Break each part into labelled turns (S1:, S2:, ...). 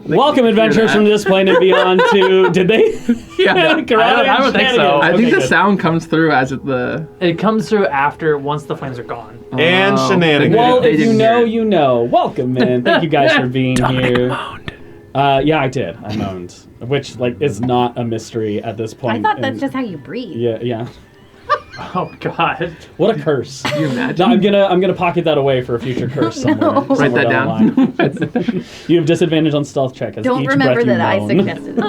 S1: Welcome, adventurers from this plane and beyond to... Did they?
S2: Yeah.
S3: I don't think so.
S2: I think the
S1: good.
S2: sound comes through as the...
S3: It comes through after, once the flames are gone.
S4: And Shenanigans.
S1: Well,
S2: They
S1: if you
S2: didn't
S1: know,
S2: hear it.
S1: you know. Welcome, man. Thank you guys for being here.
S2: moaned.
S1: Yeah, I did. I moaned, which is not a mystery at this point.
S5: I thought that's just how you breathe.
S1: Yeah.
S3: Oh, God.
S1: What a curse!
S2: Can you imagine?
S1: No, I'm gonna pocket that away for a future curse somewhere.
S5: No.
S2: Write
S1: somewhere
S2: that
S1: down. the
S2: down.
S1: line. You have disadvantage on stealth check. As
S5: Don't
S1: each
S5: remember
S1: breath
S5: that
S1: you
S5: I
S1: moan.
S5: suggested it.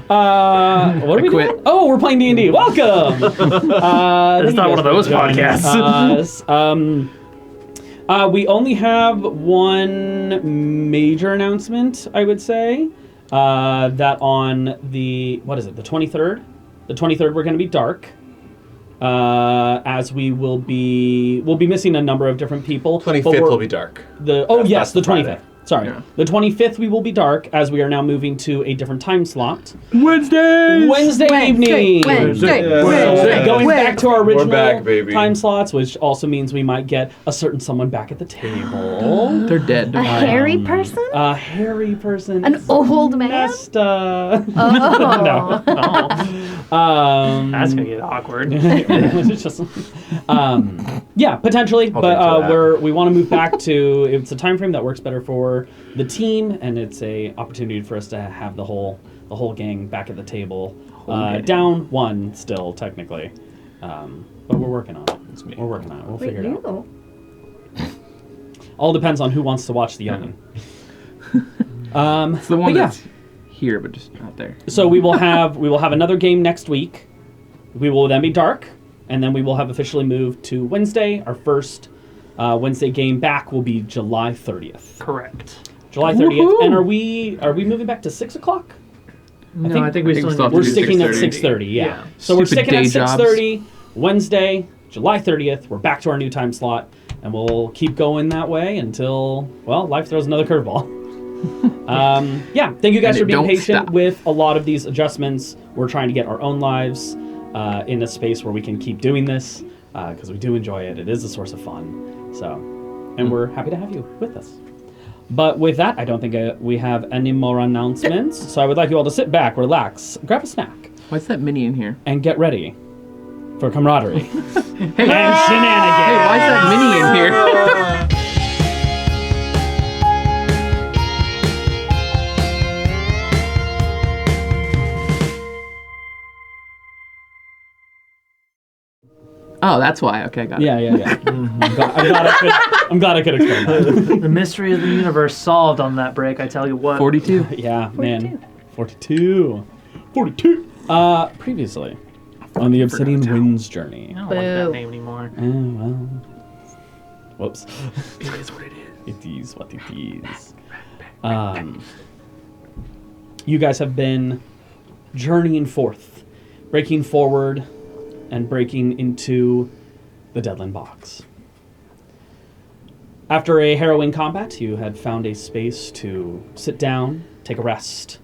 S1: What are we
S2: quit.
S1: doing? Oh, we're playing D&D. Welcome.
S3: It's not one of those podcasts.
S1: We only have one major announcement, I would say. That on the 23rd? The 23rd we're going to be dark. As we'll be missing a number of different people.
S4: 25th will be dark.
S1: The 25th.
S4: Friday.
S1: Sorry.
S2: Yeah.
S1: The 25th we will be dark as we are now moving to a different time slot.
S2: Wednesday
S1: Evening.
S5: Wednesday.
S1: So going back to our original
S4: back, baby.
S1: time slots, which also means we might get a certain someone back at the table.
S2: They're dead.
S5: A hairy person?
S1: A hairy person.
S5: An old man?
S1: Nesta.
S5: Oh.
S3: Oh, that's going to get awkward.
S1: It's just, yeah, potentially, but we want to move back to. It's a time frame that works better for the team, and it's a opportunity for us to have the whole gang back at the table.
S2: gang.
S1: Down one still technically, but we're working on it.
S4: It's me.
S1: We're working on it. We'll
S5: Wait,
S1: figure it out.
S5: you?
S1: All depends on who wants to watch The Youngin.
S2: It's the one
S1: but yeah.
S2: that's here, but just not there.
S1: So we will have another game next week. We will then be dark, and then we will have officially moved to Wednesday. Our first Wednesday game back will be July 30th.
S3: Correct.
S1: July 30th.
S2: Woohoo!
S1: And are we moving back to 6 o'clock?
S3: No, I think we still
S2: still have
S3: need
S1: We're
S2: to do
S1: sticking at
S2: 6:30.
S1: 6:30. Yeah.
S3: Yeah.
S1: So we're
S2: Stupid
S1: sticking at
S2: day jobs.
S1: 6:30 Wednesday, July 30th. We're back to our new time slot, and we'll keep going that way until life throws another curveball. Yeah, thank you guys
S2: And
S1: for
S2: it
S1: being
S2: don't
S1: patient
S2: stop.
S1: with a lot of these adjustments. We're trying to get our own lives in a space where we can keep doing this because we do enjoy it. It is a source of fun. So, and we're happy to have you with us. But with that, I don't think we have any more announcements. So I would like you all to sit back, relax, grab a snack,
S2: Why's that mini in here?
S1: and get ready for camaraderie
S2: Hey,
S1: and
S2: hey,
S1: shenanigans.
S2: why's that mini in here? Oh, that's why. Okay, got it.
S1: Yeah. I'm glad I could explain that.
S3: The mystery of the universe solved on that break, I tell you what.
S2: 42.
S1: Yeah, man. 42. Previously on the Obsidian Winds journey.
S3: I don't like that
S5: Boo.
S3: name anymore.
S1: Well. Whoops.
S2: It is what it is.
S1: It is what it is. You guys have been journeying forth, breaking forward, and breaking into the Deadland Box. After a harrowing combat, you had found a space to sit down, take a rest,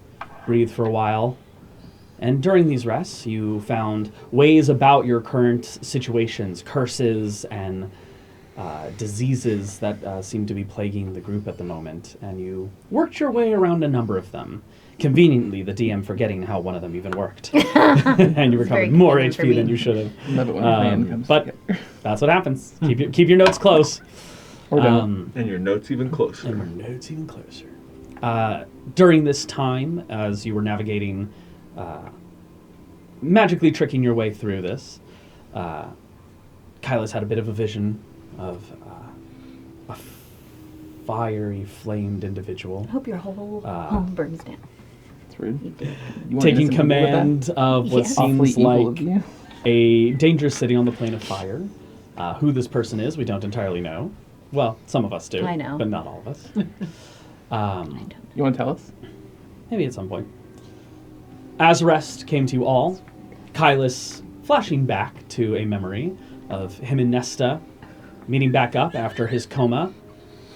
S1: breathe for a while. And during these rests, you found ways about your current situations, curses and diseases that seem to be plaguing the group at the moment. And you worked your way around a number of them. Conveniently, the DM forgetting how one of them even worked. And you recovered
S5: very
S1: more
S5: convenient for
S1: HP than
S5: me.
S1: you should have.
S2: Love it when a plan comes
S1: But
S2: together.
S1: that's what happens. Keep your notes close.
S2: Or don't.
S4: And your notes even closer.
S1: And your notes even closer. During this time, as you were navigating, magically tricking your way through this, Kyla's had a bit of a vision of a fiery, flamed individual
S5: I hope your whole home burns down.
S2: It's rude.
S5: You did.
S2: You wanna
S1: taking
S2: do something with that?
S1: command of what
S5: Yes.
S2: Awfully
S1: seems
S2: evil of
S1: like
S2: you.
S1: a dangerous city on the plane of fire. Who this person is, we don't entirely know. Well, some of us do.
S5: I know.
S1: But not all of us.
S2: You want to tell us?
S1: Maybe at some point. As rest came to you all, Kylas flashing back to a memory of him and Nesta meeting back up after his coma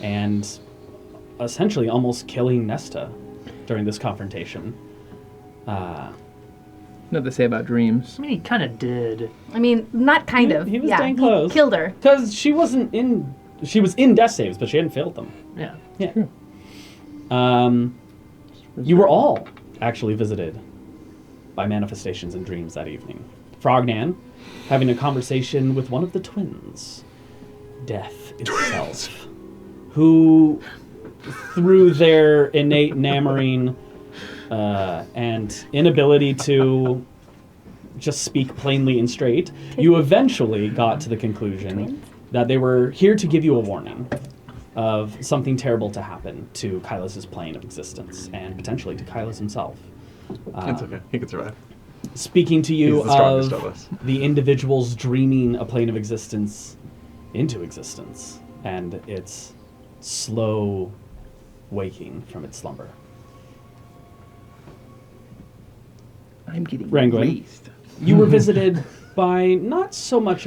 S1: and essentially almost killing Nesta during this confrontation.
S2: Nothing to say about dreams.
S3: I mean, he kind of did.
S5: I mean, not kind
S1: He-
S5: of.
S1: he was
S5: yeah,
S1: dang close.
S5: He killed her.
S1: Because she wasn't in She was in death saves, but she hadn't failed them.
S3: Yeah.
S1: Yeah. You were all actually visited by manifestations and dreams that evening. Frognan having a conversation with one of the twins, Death itself, who, through their innate nammering and inability to just speak plainly and straight, you eventually got to the conclusion that they were here to give you a warning of something terrible to happen to Kylos' plane of existence, and potentially to Kylos himself.
S4: It's okay. He can survive.
S1: Speaking to you
S4: He's the strongest
S1: of
S4: of us.
S1: the individuals dreaming a plane of existence into existence, and its slow waking from its slumber.
S2: I'm getting
S1: Rangoon.
S2: raised.
S1: You were visited by not so much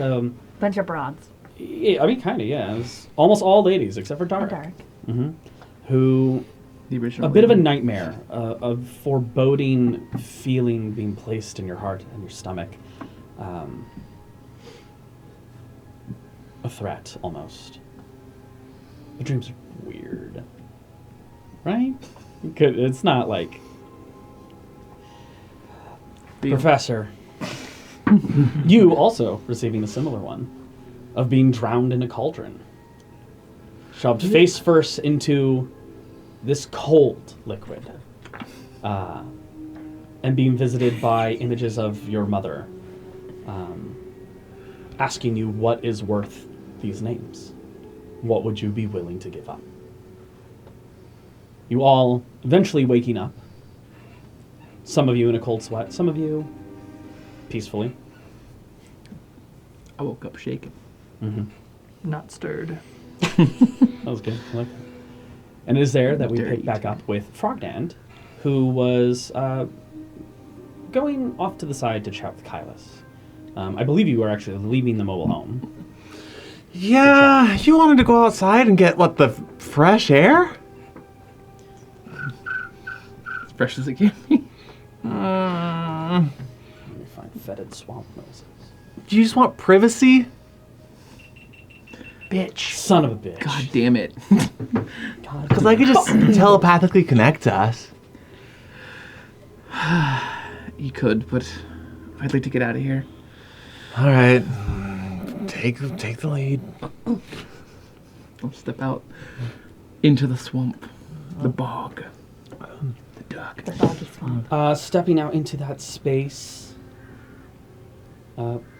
S5: Bunch of broads.
S1: I mean, kind of, yeah. It was almost all ladies except for Dark.
S5: Dark.
S1: Who,
S2: The original.
S1: a bit of a
S2: lady.
S1: nightmare, a foreboding feeling being placed in your heart and your stomach. A threat, almost. The dreams are weird. Right? It's not like... Professor, you also receiving a similar one of being drowned in a cauldron. Shoved face first into this cold liquid. And being visited by images of your mother. Asking you what is worth these names. What would you be willing to give up? You all eventually waking up. Some of you in a cold sweat, some of you peacefully.
S2: I woke up shaking.
S3: Not stirred.
S1: That was good. I like that. And it is there that we
S2: Dirty.
S1: pick back up with Frogdand, who was going off to the side to chat with Kylos. I believe you were actually leaving the mobile home.
S4: Yeah, you wanted to go outside and get, the fresh air?
S2: As fresh as it can be.
S1: Let me find fetid swamp noises.
S4: Do you just want privacy?
S2: Bitch.
S1: Son of a bitch.
S2: God damn it.
S4: Because I could just telepathically connect to us.
S2: You could, but I'd like to get out of here.
S4: All right. Take the lead.
S2: I'll step out into the swamp, the bog, the duck.
S5: The boggy swamp.
S1: Stepping out into that space.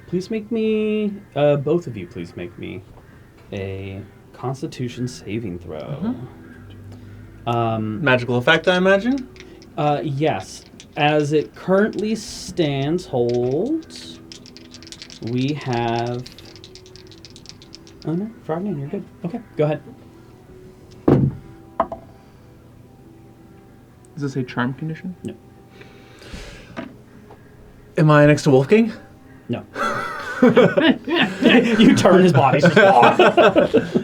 S1: Please make me, both of you, please make me a Constitution saving throw.
S4: Magical effect, I imagine?
S1: Yes. As it currently stands, we have... Oh no, Frogman, you're good. Okay, go ahead.
S2: Does this a charm condition?
S1: No.
S4: Am I next to Wolfgang?
S1: No. You turn his body.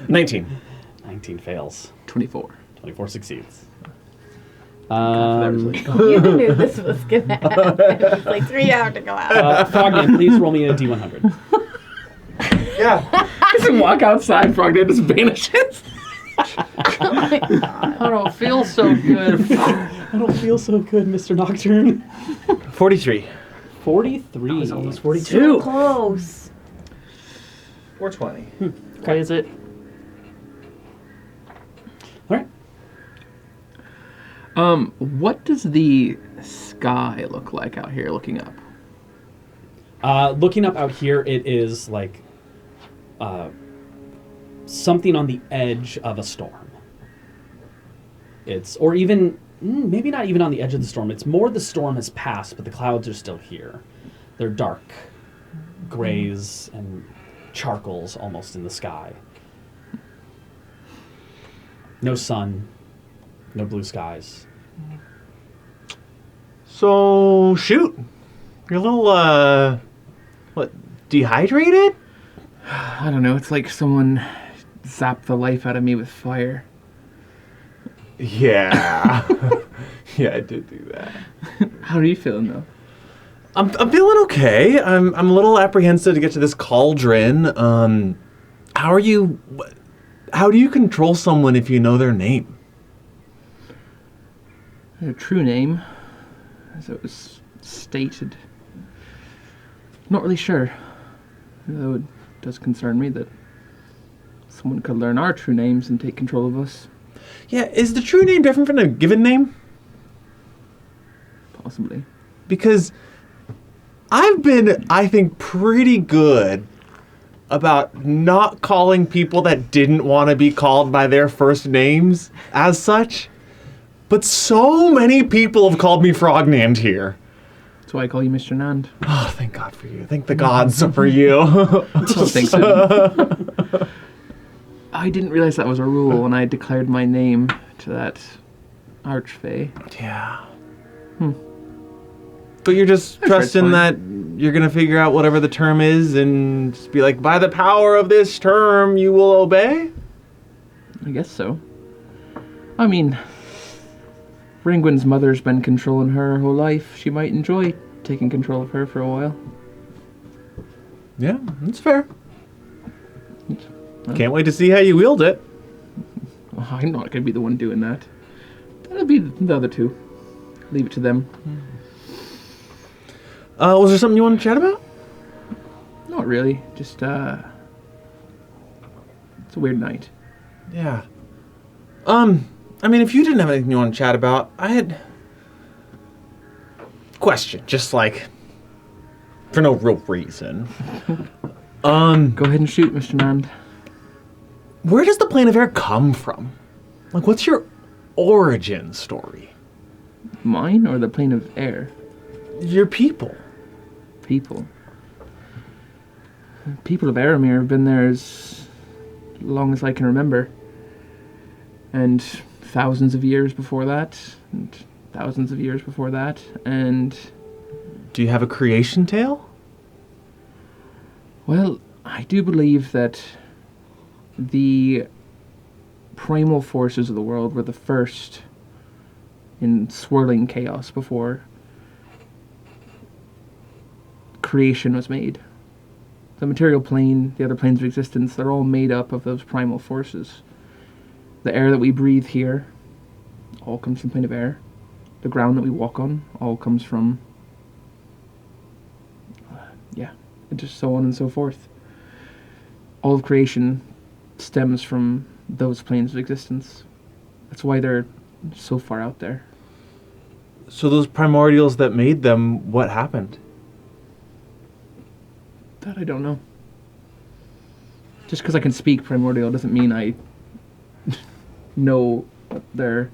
S4: 19.
S1: 19 fails.
S2: 24.
S1: 24 succeeds.
S2: That was like,
S5: You knew this was gonna happen. It was like 3 hours to go out.
S1: Frogman, please roll me a D100.
S4: Yeah.
S2: just walk outside, Frogman just vanishes.
S3: I don't feel so good.
S1: I don't feel so good, Mr. Nocturne.
S4: 43.
S1: 43.
S3: I was almost 42.
S5: Close.
S4: 420.
S3: Okay, is it?
S1: All right.
S2: What does the sky look like out here looking up?
S1: Looking up out here, it is like something on the edge of a storm. Or even, maybe not even on the edge of the storm. It's more the storm has passed, but the clouds are still here. They're dark, grays and charcoals almost in the sky. No sun, no blue skies.
S4: So, shoot. You're a little, dehydrated?
S2: I don't know. It's like someone zapped the life out of me with fire.
S4: Yeah. Yeah, I did do that.
S2: How are you feeling, though?
S4: I'm feeling okay. I'm a little apprehensive to get to this cauldron. How are you how do you control someone if you know their name?
S2: Their true name, as it was stated. Not really sure. Though it does concern me that someone could learn our true names and take control of us.
S4: Yeah, is the true name different from a given name?
S2: Possibly.
S4: Because I've been, I think, pretty good about not calling people that didn't want to be called by their first names as such. But so many people have called me Frognand here.
S2: That's why I call you Mr. Nand.
S4: Oh, thank God for you. Thank the gods for you.
S2: Thanks. I didn't realize that was a rule when I declared my name to that archfey.
S4: Yeah. But you're just trusting that you're going to figure out whatever the term is and just be like, by the power of this term, you will obey?
S2: I guess so. I mean, Ringwin's mother's been controlling her whole life. She might enjoy taking control of her for a while.
S4: Yeah, that's fair. Can't wait to see how you wield it.
S2: Oh, I'm not going to be the one doing that. That'll be the other two. Leave it to them.
S4: Was there something you wanted to chat about?
S2: Not really. Just, it's a weird night.
S4: Yeah. I mean, if you didn't have anything you want to chat about, I had... Question, just like... For no real reason.
S2: Go ahead and shoot, Mr. Nand.
S4: Where does the plane of air come from? Like, what's your origin story?
S2: Mine or the plane of air?
S4: Your people.
S2: People. People of Aramir have been there as long as I can remember. And thousands of years before that. And thousands of years before that. And...
S4: Do you have a creation tale?
S2: Well, I do believe that the primal forces of the world were the first in swirling chaos before creation was made. The material plane, the other planes of existence, they're all made up of those primal forces. The air that we breathe here all comes from plane of air. The ground that we walk on all comes from... and just so on and so forth. All of creation stems from those planes of existence. That's why they're so far out there.
S4: So those primordials that made them, what happened?
S2: That I don't know. Just because I can speak primordial doesn't mean I know what their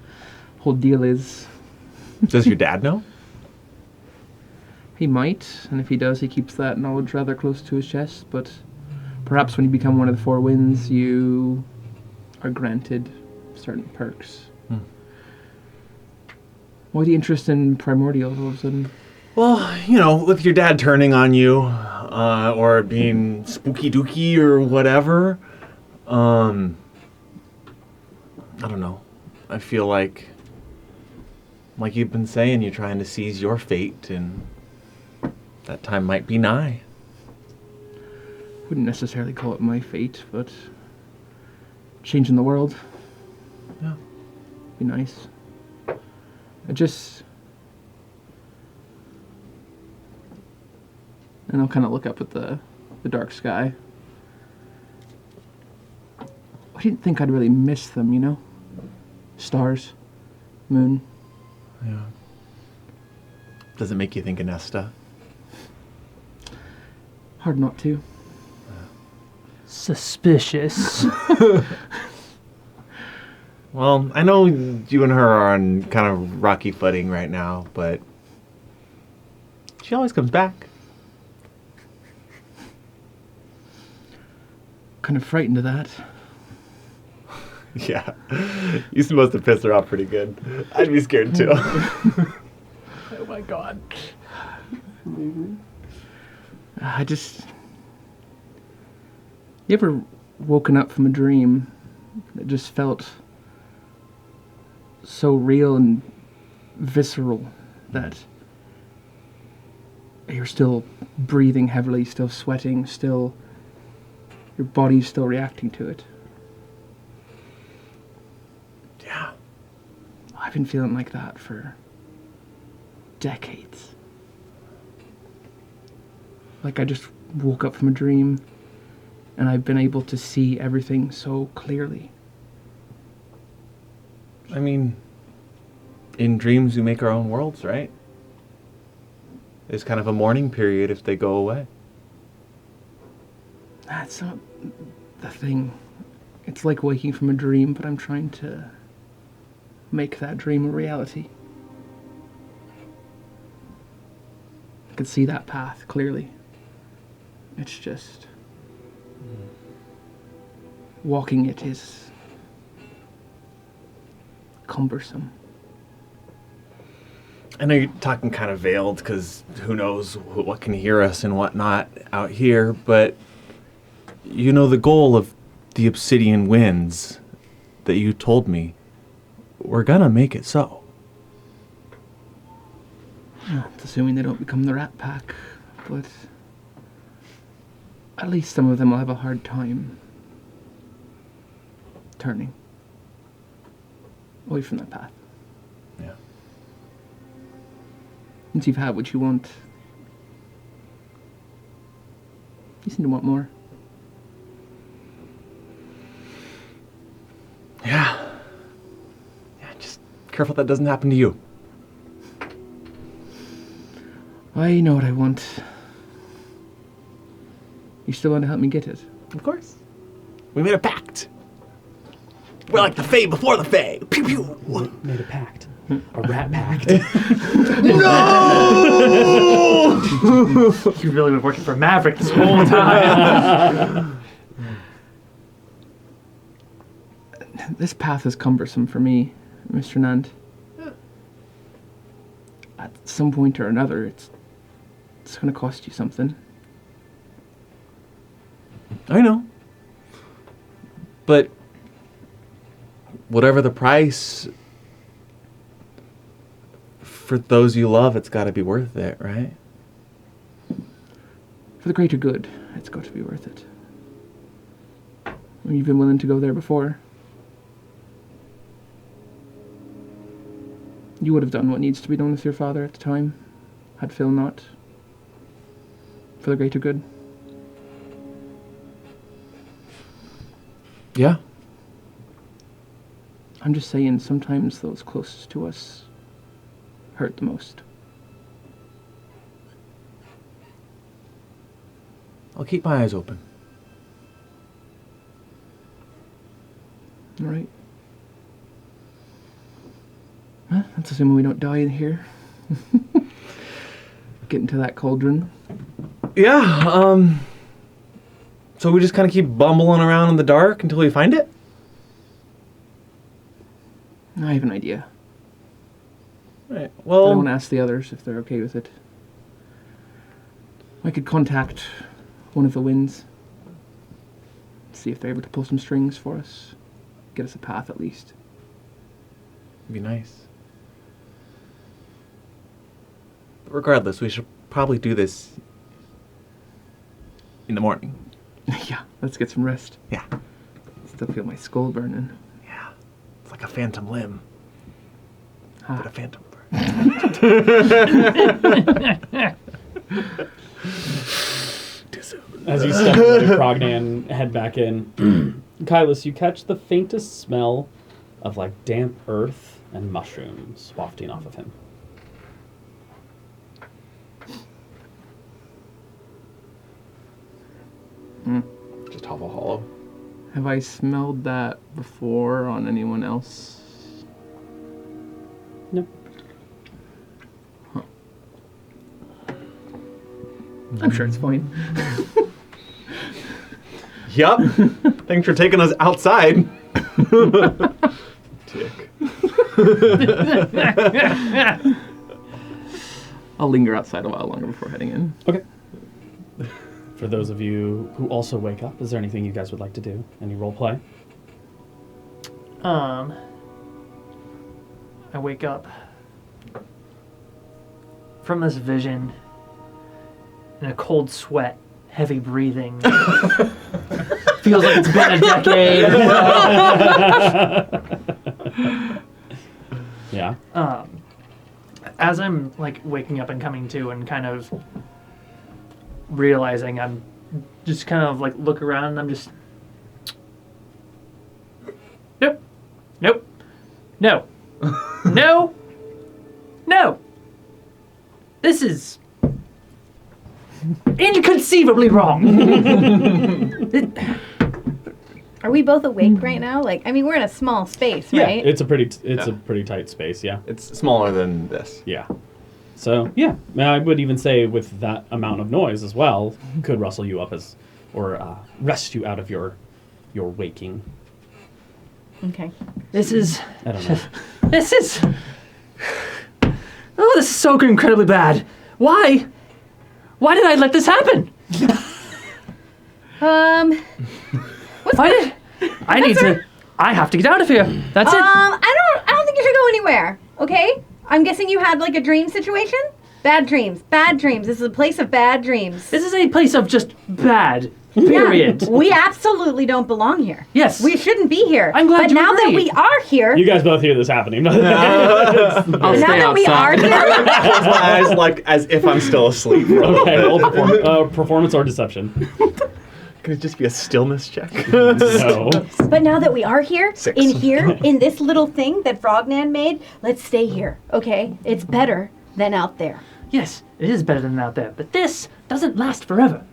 S2: whole deal is.
S4: Does your dad know?
S2: He might, and if he does, he keeps that knowledge rather close to his chest, but perhaps when you become one of the Four Winds, you are granted certain perks. Why the interest in primordials all of a sudden?
S4: Well, you know, with your dad turning on you, or being spooky dooky or whatever, I don't know. I feel like you've been saying, you're trying to seize your fate, and that time might be nigh.
S2: Wouldn't necessarily call it my fate, but changing the world.
S4: Yeah.
S2: Be nice. And I'll kind of look up at the dark sky. I didn't think I'd really miss them, you know? Stars, moon.
S4: Yeah. Does it make you think of Nesta?
S2: Hard not to.
S3: Suspicious.
S4: Well, I know you and her are on kind of rocky footing right now, but she always comes back.
S2: Kind of frightened of that.
S4: Yeah. You must have pissed her off pretty good. I'd be scared too.
S2: Oh my god. You ever woken up from a dream that just felt so real and visceral that you're still breathing heavily, still sweating, still your body's still reacting to it? been feeling like that for decades. Like I just woke up from a dream and I've been able to see everything so clearly.
S4: I mean, in dreams we make our own worlds, right? It's kind of a mourning period if they go away.
S2: That's not the thing. It's like waking from a dream, but I'm trying to make that dream a reality. I could see that path clearly. It's just... walking it is cumbersome.
S4: I know you're talking kind of veiled because who knows what can hear us and whatnot out here, but you know the goal of the Obsidian Winds that you told me, we're gonna make it so.
S2: It's assuming they don't become the Rat Pack, but at least some of them will have a hard time turning away from that path.
S4: Yeah.
S2: Once you've had what you want, you seem to want more.
S4: Yeah. Yeah, just careful that doesn't happen to you.
S2: I know what I want. You still want to help me get it?
S4: Of course. We made a pact. We're like the Fae before the Fae. Pew pew.
S1: Made a pact. A rat pact.
S4: No!
S3: You've really been working for Maverick this whole time.
S2: This path is cumbersome for me, Mr. Nand. At some point or another, it's going to cost you something.
S4: I know. But whatever the price, for those you love, it's got to be worth it, right?
S2: For the greater good, it's got to be worth it. You've been willing to go there before. You would have done what needs to be done with your father at the time, had Phil not. For the greater good.
S4: Yeah.
S2: I'm just saying, sometimes those closest to us hurt the most.
S4: I'll keep my eyes open.
S2: All right. Well, that's assuming we don't die in here. Get into that cauldron.
S4: Yeah, so we just kind of keep bumbling around in the dark until we find it?
S2: I have an idea.
S4: Right.
S2: But I
S4: Well,
S2: want to ask the others if they're okay with it. I could contact one of the winds. See if they're able to pull some strings for us. Get us a path at least.
S4: it'd be nice. But regardless, we should probably do this in the morning.
S2: Yeah, let's get some rest.
S4: Yeah.
S2: Still feel my skull burning.
S4: Yeah. It's like a phantom limb.
S2: Ah.
S4: But a phantom bird. Too soon.
S1: As you step away, Progna and head back in, Kylus, you catch the faintest smell of like damp earth and mushrooms wafting off of him.
S4: Just hovel hollow.
S2: Have I smelled that before on anyone else?
S1: No.
S2: I'm sure it's fine.
S4: Yup. Thanks for taking us outside. Dick.
S2: I'll linger outside a while longer before heading in.
S1: Okay. For those of you who also wake up, is there anything you guys would like to do? Any role play?
S3: I wake up from this vision in a cold sweat, heavy breathing. Feels like it's been a decade.
S1: Yeah.
S3: As I'm like waking up and coming to and kind of realizing I'm just kind of like look around and I'm just nope, nope, no, no, no. This is inconceivably wrong.
S5: Are we both awake right now? Like, I mean, we're in a small space,
S1: Yeah,
S5: right?
S1: it's a pretty tight space. Yeah.
S4: It's smaller than this.
S1: Yeah. So yeah, I would even say with that amount of noise as well, could rustle you up or rest you out of your waking.
S5: Okay.
S3: This is
S1: I don't know.
S3: this is oh, this is so incredibly bad. Why did I let this happen? Why did I have to get out of here. That's it.
S5: I don't think you should go anywhere. Okay? I'm guessing you had like a dream situation? Bad dreams. Bad dreams. This is a place of bad dreams.
S3: This is a place of just bad. Period.
S5: We absolutely don't belong here.
S3: Yes.
S5: We shouldn't be here.
S3: I'm glad
S5: but
S3: you
S5: now that
S3: agree.
S5: we are here,
S1: You guys both hear this happening.
S2: I'll
S5: now
S2: stay
S5: that we are
S2: outside.
S5: here,
S4: Close my eyes like as if I'm still asleep.
S1: Okay, roll performance or deception.
S4: Can it just be a stillness check?
S1: No.
S5: but now that we are here,
S4: 6.
S5: in this little thing that Frognan made, let's stay here. Okay? It's better than out there.
S3: Yes, it is better than out there, but this doesn't last forever.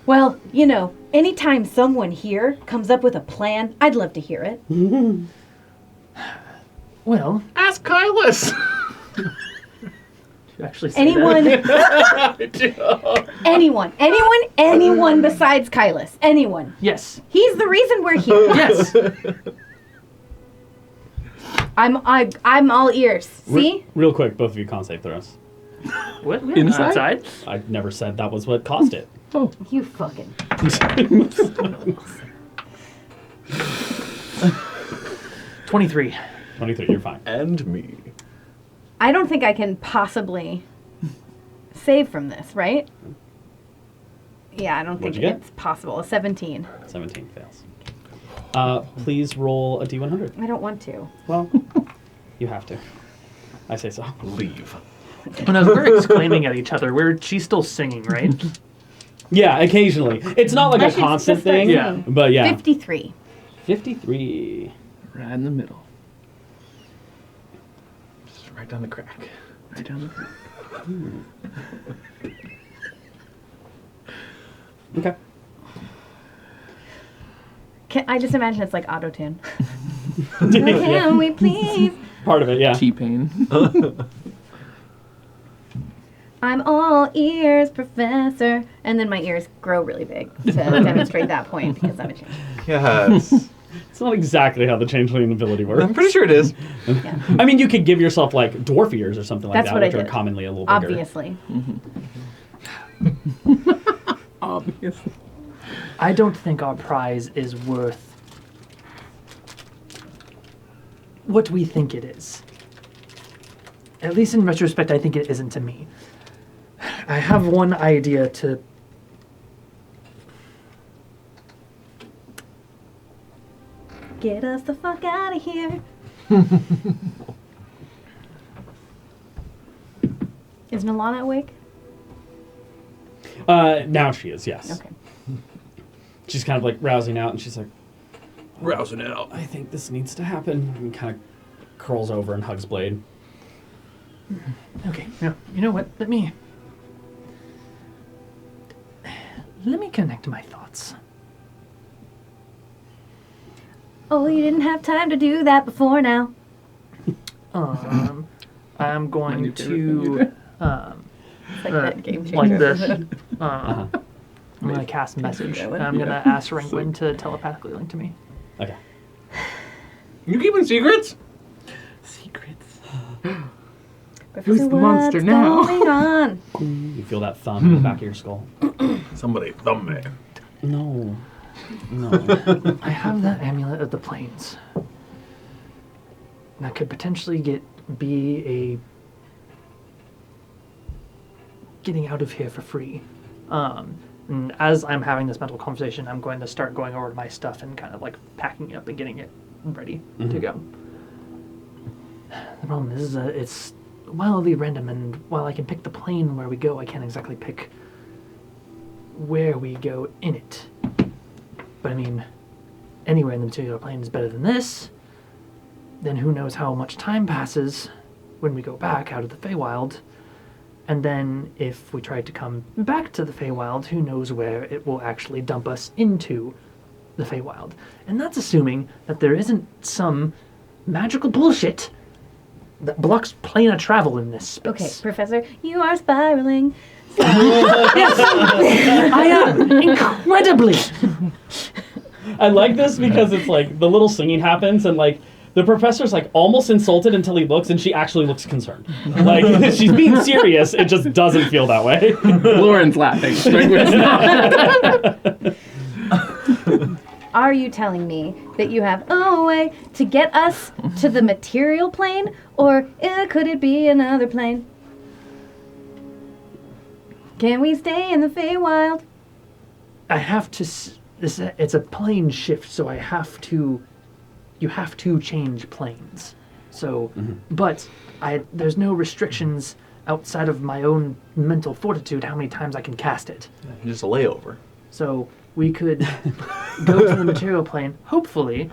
S5: Well, you know, anytime someone here comes up with a plan, I'd love to hear it.
S3: Well,
S4: Ask Kylus.
S3: you actually say
S5: Anyone,
S3: that.
S5: anyone besides Kylus. Anyone.
S3: Yes.
S5: He's the reason we're here.
S3: Yes.
S5: I'm all ears. See?
S1: Real quick, both of you con save throws.
S3: What?
S2: Inside?
S3: Outside?
S1: I never said that was what caused it.
S2: Oh,
S5: You fucking.
S3: 23.
S1: 23, you're fine.
S4: And me.
S5: I don't think I can possibly save from this, right? Yeah, I don't
S1: What'd
S5: think
S1: you get?
S5: it's possible. A 17.
S1: 17 fails. Please roll a d100.
S5: I don't want to.
S1: Well, you have to. I say so.
S4: Leave.
S3: When as we're exclaiming at each other, she's still singing, right?
S1: Yeah, occasionally. It's not like
S5: I
S1: a
S5: should
S1: constant
S5: just start
S1: thing.
S3: singing.
S1: But yeah.
S5: 53.
S1: 53.
S2: right in the middle.
S4: Just right down the crack.
S2: Right down the
S1: Okay.
S5: I just imagine it's like auto tune. Can we please?
S1: Part of it, yeah.
S2: T-Pain.
S5: I'm all ears, Professor. And then my ears grow really big to demonstrate that point because I'm a change.
S4: Yes.
S1: It's not exactly how the changeling ability works.
S4: I'm pretty sure it is.
S5: Yeah.
S1: I mean, you could give yourself like dwarf ears or something like
S5: That's
S1: that,
S5: what I
S1: which are
S5: did.
S1: commonly a little bigger.
S5: Obviously.
S2: Obviously.
S3: I don't think our prize is worth what we think it is. At least in retrospect, I think it isn't to me. I have one idea to...
S5: Get us the fuck out of here. Is Nalana awake?
S1: Now she is, yes.
S5: Okay.
S1: She's kind of like rousing out, and she's like,
S4: Rousing out.
S1: I think this needs to happen. And kind of curls over and hugs Blade.
S3: Okay, no, you know what? Let me connect my thoughts.
S5: Oh, you didn't have time to do that before now.
S3: I'm
S2: My
S3: going
S2: new
S3: to
S5: It's like that game changer.
S3: like this.
S5: isn't it?
S1: Uh-huh.
S3: I'm gonna cast message,
S5: that
S3: and
S5: one?
S3: I'm gonna ask Ringwin to telepathically link to me.
S1: Okay.
S4: You keeping secrets?
S2: Secrets.
S5: Professor,
S2: Who's the monster
S5: what's
S2: now?
S5: going on?
S1: You feel that thumb in the back of your skull.
S4: Somebody thumb me.
S1: No. No.
S3: I have that amulet of the plains. That could potentially be a getting out of here for free. And as I'm having this mental conversation, I'm going to start going over my stuff and kind of like packing it up and getting it ready to go. The problem is, it's wildly random, and while I can pick the plane where we go, I can't exactly pick where we go in it. But I mean, anywhere in the material plane is better than this. Then who knows how much time passes when we go back out of the Feywild. And then if we try to come back to the Feywild, who knows where it will actually dump us into the Feywild. And that's assuming that there isn't some magical bullshit that blocks planar travel in this space.
S5: Okay, Professor, you are spiraling.
S3: I am incredibly.
S1: I like this because it's like the little singing happens and like the professor's like almost insulted until he looks and she actually looks concerned. Like she's being serious, it just doesn't feel that way.
S2: Lauren's laughing.
S5: Are you telling me that you have a way to get us to the material plane, or could it be another plane? Can we stay in the Feywild?
S3: I have to. It's a plane shift, so I have to. You have to change planes. So, but there's no restrictions outside of my own mental fortitude how many times I can cast it.
S4: Just a layover.
S3: So we could go to the material plane, hopefully,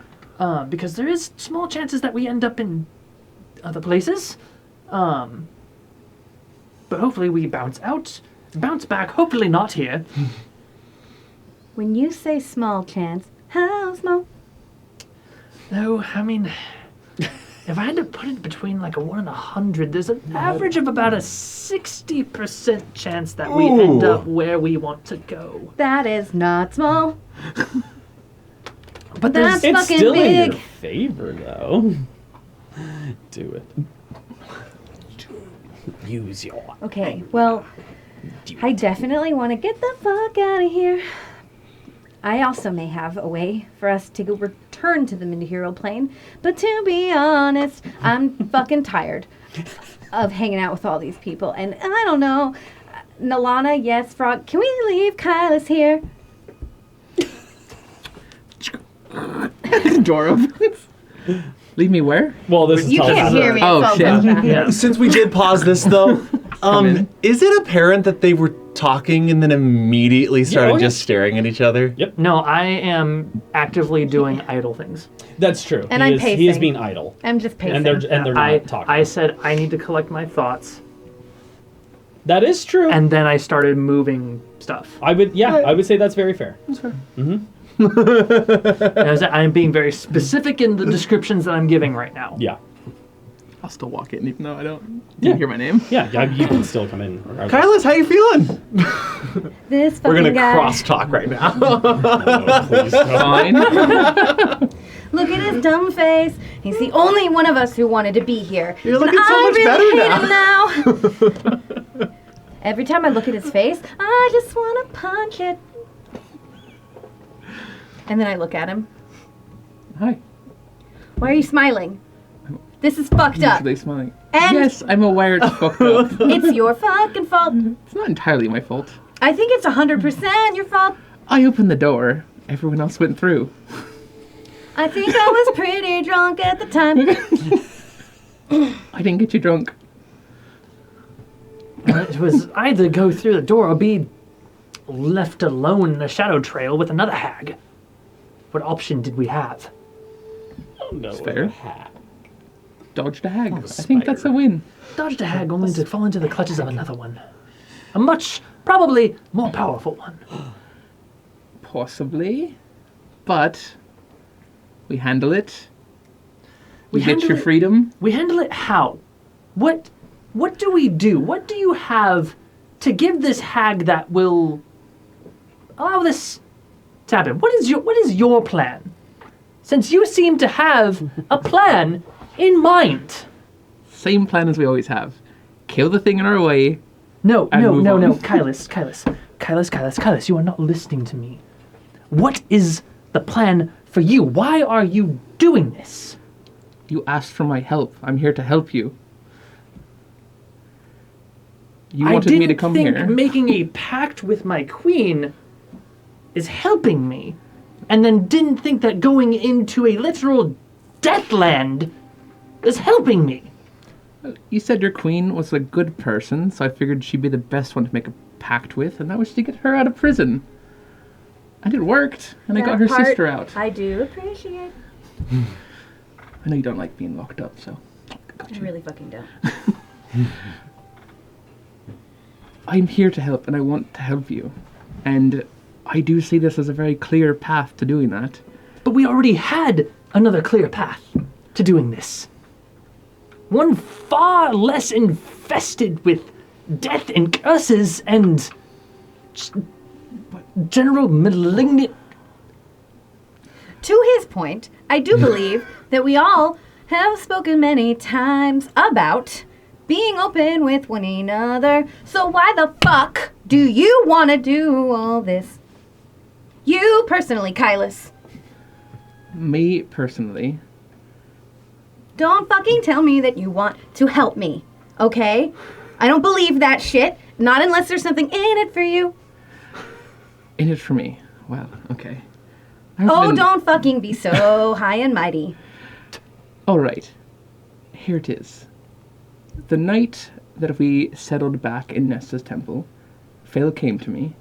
S3: because there is small chances that we end up in other places. But hopefully we bounce back, hopefully not here.
S5: When you say small chance, how small?
S3: No, I mean, if I had to put it between like a 1 and 100, there's an average of about a 60% chance that we end up where we want to go.
S5: That is not small.
S3: But
S5: That's
S1: It's
S5: fucking
S1: still
S5: big.
S1: in your favor though. Do it. Use your.
S5: Okay, well, I definitely want to get the fuck out of here. I also may have a way for us to go return to the material plane, but to be honest, I'm fucking tired of hanging out with all these people. And I don't know, Nalana, yes, Frog, can we leave Kylus here?
S2: Door opens. Leave me where?
S1: Well, this is
S5: You can't
S1: telepathy.
S5: hear me.
S2: Oh,
S5: it's all
S2: shit.
S5: about that.
S3: Yeah.
S4: Since we did pause this though,
S2: in.
S4: is it apparent that they were talking and then immediately started
S1: oh, yeah.
S4: just staring at each other?
S1: Yep,
S3: No, I am actively doing idle things.
S1: that's true.
S5: And
S1: he
S5: I'm
S1: is, He is
S5: pacing.
S1: being idle,
S5: I'm just pacing.
S1: and they're not
S3: I
S1: talking.
S3: said I need to collect my thoughts,
S1: That is true.
S3: and then I started moving stuff.
S1: I would say that's very fair.
S3: I'm being very specific in the descriptions that I'm giving right now.
S1: Yeah,
S2: I'll still walk in even though I didn't hear my name.
S1: yeah, you can still come in. regardless.
S4: Kylus, how you feeling?
S5: This
S4: We're
S5: fucking
S4: gonna
S5: guy.
S4: cross talk right now.
S1: Oh, please, no.
S2: Fine.
S5: Look at his dumb face. He's the only one of us who wanted to be here.
S4: You're
S5: And
S4: looking so
S5: I
S4: much
S5: really
S4: better
S5: hate him now. Every time I look at his face, I just want to punch it. And then I look at him.
S2: Hi.
S5: Why are you smiling? This is fucked up.
S2: Usually smiling.
S5: And
S2: Yes, I'm aware it's fucked up.
S5: it's your fucking fault.
S2: It's not entirely my fault.
S5: I think it's 100% your fault.
S2: I opened the door. Everyone else went through.
S5: I think I was pretty drunk at the time.
S2: I didn't get you drunk.
S3: It was either go through the door or be left alone in a shadow trail with another hag. What option did we have?
S1: No,
S2: fair.
S1: hat.
S2: Dodged a hag. I think that's a win.
S3: Dodged a hag only to fall into the clutches of another one. A much, probably more powerful one.
S2: Possibly. But we handle it. We get
S3: handle
S2: your
S3: it-
S2: freedom.
S3: We handle it how? What do we do? What do you have to give this hag that will allow this to happen? What is your plan? Since you seem to have a plan in mind.
S2: Same plan as we always have. Kill the thing in our way.
S3: No,
S2: And move on.
S3: Kylus, you are not listening to me. What is the plan for you? Why are you doing this?
S2: You asked for my help. I'm here to help you. You wanted me to come
S3: I didn't
S2: here.
S3: think making a pact with my queen is helping me, and then didn't think that going into a literal deathland as helping me.
S2: You said your queen was a good person, so I figured she'd be the best one to make a pact with, and that was to get her out of prison. And it worked, and I got her sister out.
S5: I do appreciate.
S2: I know you don't like being locked up, so I got
S5: I
S2: you.
S5: really fucking don't.
S2: I'm here to help, and I want to help you. And I do see this as a very clear path to doing that.
S3: But we already had another clear path to doing this. One far less infested with death and curses and just general malignant.
S5: To his point, I do believe that we all have spoken many times about being open with one another. So why the fuck do you want to do all this? You personally, Kylus.
S2: Me, personally,
S5: Don't fucking tell me that you want to help me, okay? I don't believe that shit, not unless there's something in it for you.
S2: in it for me. Well, okay.
S5: Oh, don't fucking be so high and mighty.
S2: All right. Here it is. The night that we settled back in Nesta's temple, Phil came to me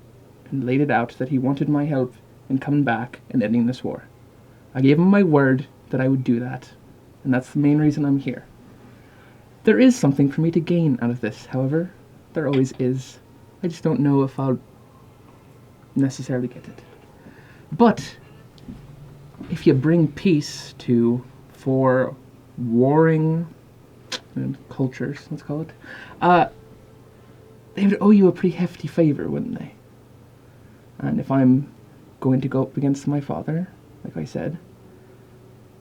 S2: and laid it out that he wanted my help in coming back and ending this war. I gave him my word that I would do that, and that's the main reason I'm here. There is something for me to gain out of this, however. There always is. I just don't know if I'll necessarily get it. But if you bring peace to 4 warring cultures, let's call it, they would owe you a pretty hefty favor, wouldn't they? And if I'm going to go up against my father, like I said,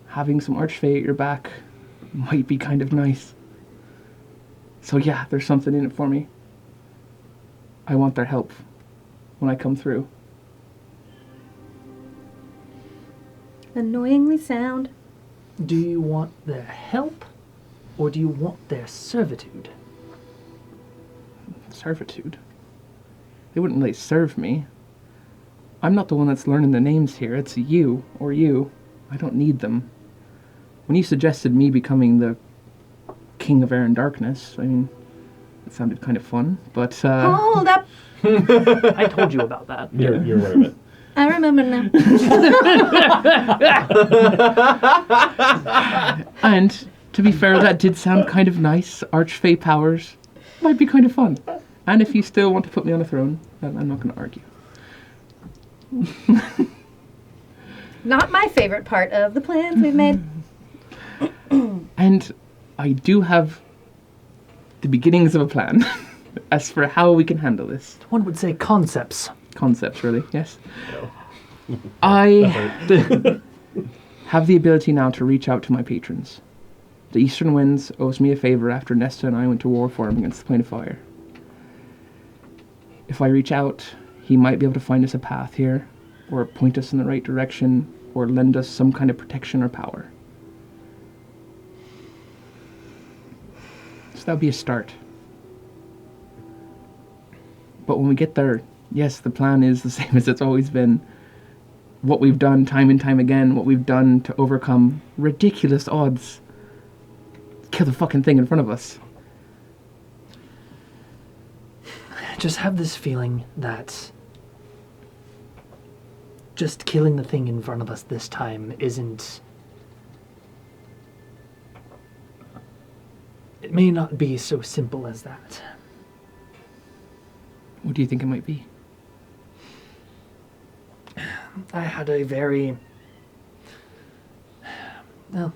S2: having some archfey at your back might be kind of nice. So yeah, there's something in it for me. I want their help when I come through.
S5: Annoyingly sound.
S3: Do you want their help, or do you want their servitude?
S2: Servitude. They wouldn't really serve me. I'm not the one that's learning the names here. It's you, or you. I don't need them. When you suggested me becoming the King of Air and Darkness, I mean, it sounded kind of fun, but,
S5: Hold up.
S3: I told you about that.
S1: You're aware of it.
S5: I remember now.
S2: And, to be fair, that did sound kind of nice. Archfey powers might be kind of fun. And if you still want to put me on a throne, then I'm not going to argue.
S5: Not my favorite part of the plans we've made.
S2: And I do have the beginnings of a plan as for how we can handle this.
S3: One would say concepts.
S2: Concepts, really, yes. I have the ability now to reach out to my patrons. The Eastern Winds owes me a favor after Nesta and I went to war for him against the Plane of Fire. If I reach out, he might be able to find us a path here, or point us in the right direction, or lend us some kind of protection or power. So that would be a start. But when we get there, yes, the plan is the same as it's always been. What we've done time and time again, what we've done to overcome ridiculous odds. Kill the fucking thing in front of us.
S3: I just have this feeling that just killing the thing in front of us this time isn't... It may not be so simple as that.
S2: What do you think it might be?
S3: I had a very... well,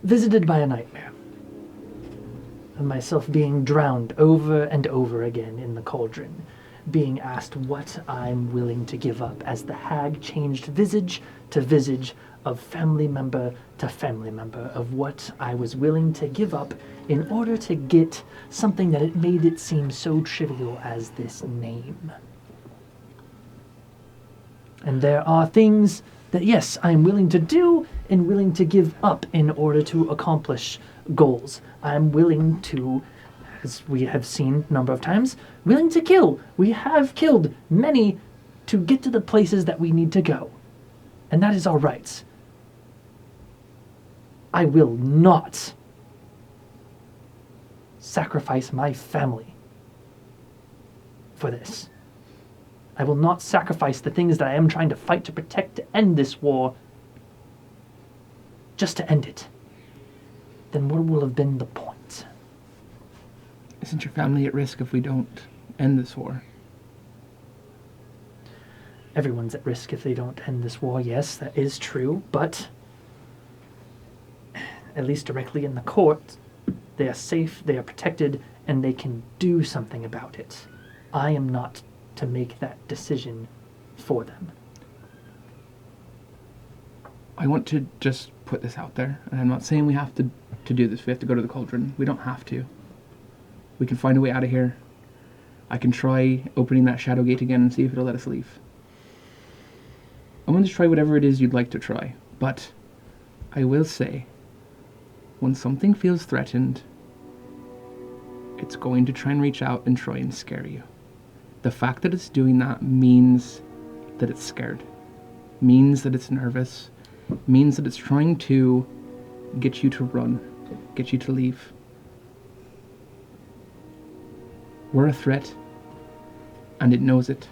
S3: visited by a nightmare. Of myself being drowned over and over again in the cauldron. Being asked what I'm willing to give up as the hag changed visage to visage of family member to family member of what I was willing to give up in order to get something that it made it seem so trivial as this name. And there are things that, yes, I'm willing to do and willing to give up in order to accomplish goals. I'm willing to, as we have seen a number of times, willing to kill. We have killed many to get to the places that we need to go. And that is all right. I will not sacrifice my family for this. I will not sacrifice the things that I am trying to fight to protect to end this war just to end it. Then what will have been the point?
S2: Isn't your family at risk if we don't end this war?
S3: Everyone's at risk if they don't end this war, yes, that is true, but at least directly in the court, they are safe, they are protected, and they can do something about it. I am not to make that decision for them.
S2: I want to just put this out there, and I'm not saying we have to do this. We have to go to the cauldron. We don't have to. We can find a way out of here. I can try opening that shadow gate again and see if it'll let us leave. I'm going to try whatever it is you'd like to try, but I will say, when something feels threatened, it's going to try and reach out and try and scare you. The fact that it's doing that means that it's scared, means that it's nervous, means that it's trying to get you to run, get you to leave. We're a threat, and it knows it.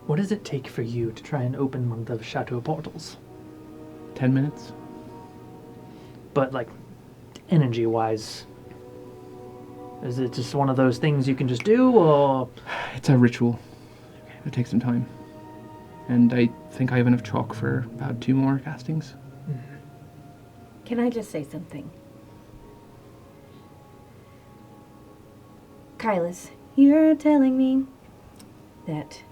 S3: What does it take for you to try and open one of the chateau portals?
S2: 10 minutes?
S3: But, like, energy-wise, is it just one of those things you can just do, or...?
S2: It's a ritual. It takes some time. And I think I have enough chalk for about 2 more castings.
S5: Can I just say something? Kylas, you're telling me that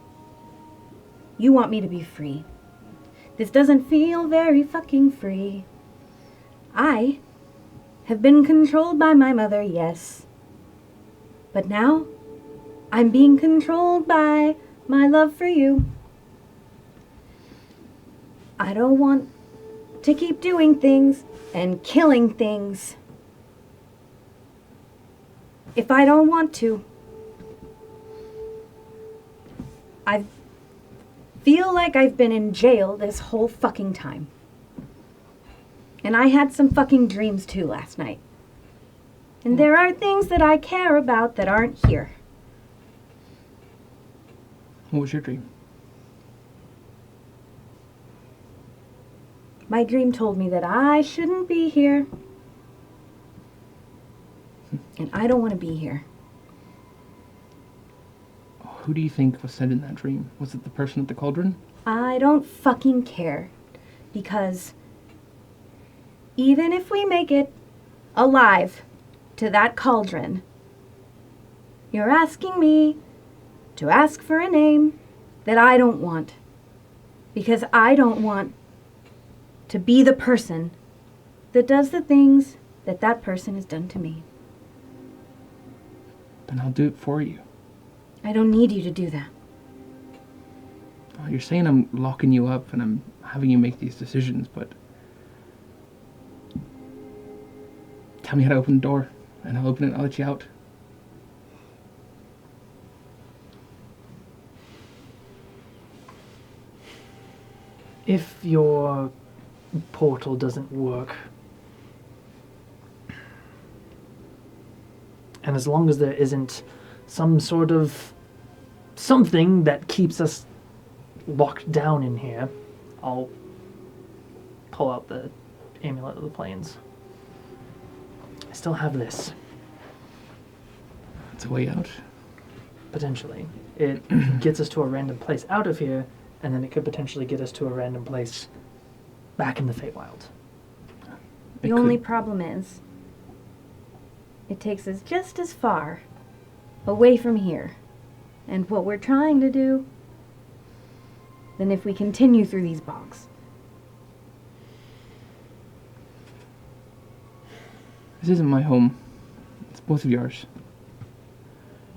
S5: you want me to be free. This doesn't feel very fucking free. I have been controlled by my mother, yes. But now, I'm being controlled by my love for you. I don't want to keep doing things and killing things if I don't want to. I feel like I've been in jail this whole fucking time. And I had some fucking dreams too last night. And there are things that I care about that aren't here.
S2: What was your dream?
S5: My dream told me that I shouldn't be here. And I don't want to be here.
S2: Who do you think was said in that dream? Was it the person at the cauldron?
S5: I don't fucking care. Because even if we make it alive to that cauldron, you're asking me to ask for a name that I don't want. Because I don't want to be the person that does the things that that person has done to me.
S2: Then I'll do it for you.
S5: I don't need you to do that.
S2: Oh, you're saying I'm locking you up and I'm having you make these decisions, but tell me how to open the door, and I'll open it and I'll let you out.
S3: If your portal doesn't work, and as long as there isn't some sort of something that keeps us locked down in here, I'll pull out the Amulet of the Plains. I still have this.
S2: It's a way out.
S3: Potentially. It gets us to a random place out of here, and then it could potentially get us to a random place back in the Feywild.
S5: The only problem is, it takes us just as far away from here and what we're trying to do than if we continue through these bogs.
S2: This isn't my home. It's both of yours.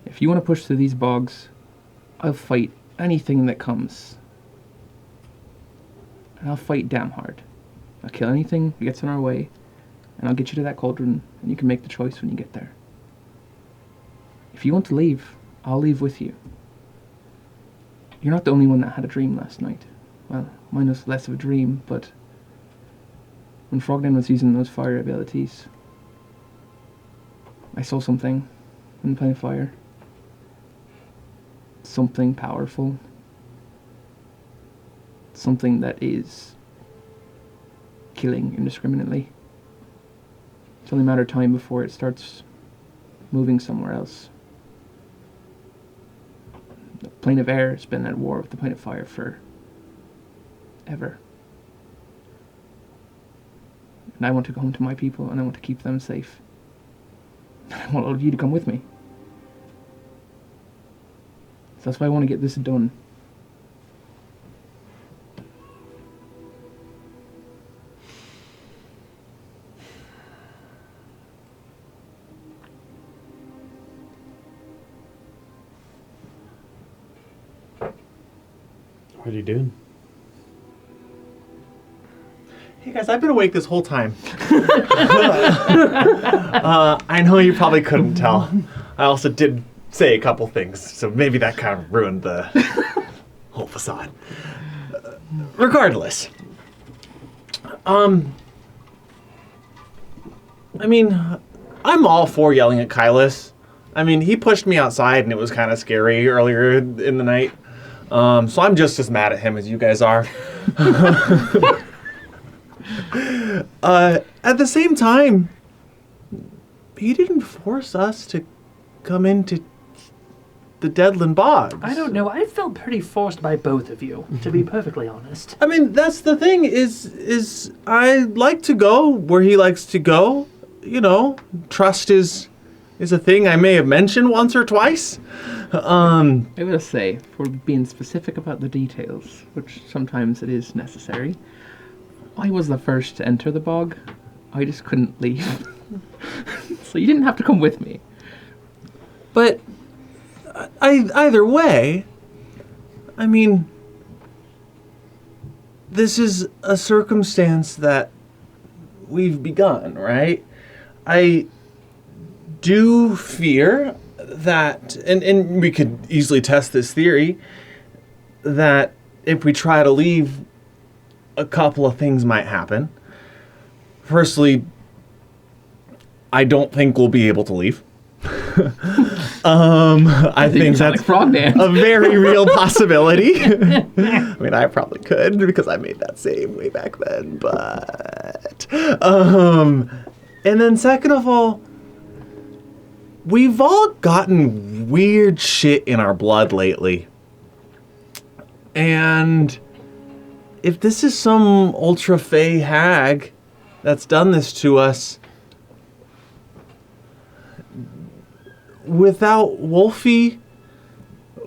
S2: If you want to push through these bogs, I'll fight anything that comes. And I'll fight damn hard. I'll kill anything that gets in our way, and I'll get you to that cauldron, and you can make the choice when you get there. If you want to leave, I'll leave with you. You're not the only one that had a dream last night. Well, mine was less of a dream, but When Frogman was using those fire abilities, I saw something in the plane of fire. Something powerful. Something that is killing indiscriminately. It's only a matter of time before it starts moving somewhere else. The plane of air has been at war with the plane of fire for ever. And I want to go home to my people, and I want to keep them safe. I want all of you to come with me. So that's why I want to get this done.
S1: What are you doing?
S4: Hey guys, I've been awake this whole time. I know you probably couldn't tell. I also did say a couple things, so maybe that kind of ruined the whole facade. Regardless. I mean, I'm all for yelling at Kylus. I mean, he pushed me outside and it was kind of scary earlier in the night. So I'm just as mad at him as you guys are. At the same time, he didn't force us to come into the Deadland Bogs.
S3: I don't know. I felt pretty forced by both of you, to be perfectly honest.
S4: I mean, that's the thing, is I like to go where he likes to go. You know, trust is a thing I may have mentioned once or twice.
S2: I will say, for being specific about the details, which sometimes it is necessary, I was the first to enter the bog. I just couldn't leave. So you didn't have to come with me.
S4: But either way, I mean, this is a circumstance that we've begun, right? I do fear that, and we could easily test this theory, that if we try to leave, a couple of things might happen. Firstly, I don't think we'll be able to leave. I think that's
S2: like Frogman.
S4: a very real possibility. I mean, I probably could because I made that save way back then, but and then second of all, we've all gotten weird shit in our blood lately. And if this is some ultra fey hag that's done this to us, without Wolfie,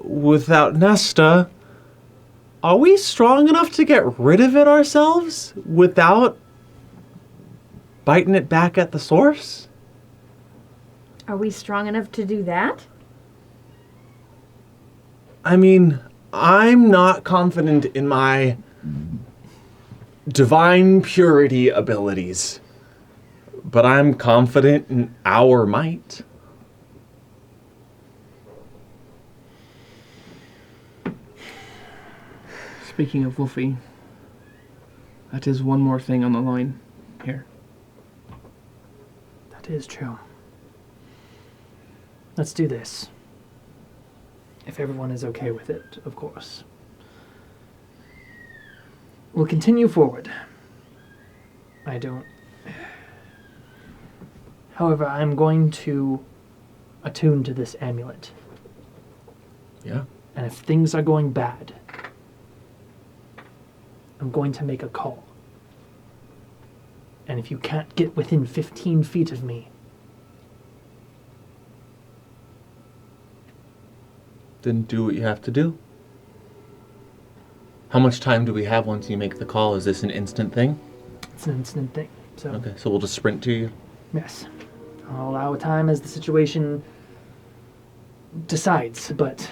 S4: without Nesta, are we strong enough to get rid of it ourselves without biting it back at the source?
S5: Are we strong enough to do that?
S4: I mean, I'm not confident in my divine purity abilities, but I'm confident in our might.
S2: Speaking of Wolfie, that is one more thing on the line here.
S3: That is true. Let's do this. If everyone is okay with it, of course. We'll continue forward. However, I'm going to attune to this amulet.
S4: Yeah.
S3: And if things are going bad, I'm going to make a call. And if you can't get within 15 feet of me,
S4: Then do what you have to do. How much time do we have once you make the call? Is this an instant thing?
S3: it's an instant thing. So,
S4: Okay, so we'll just sprint to you.
S3: yes. I'll allow time as the situation decides, but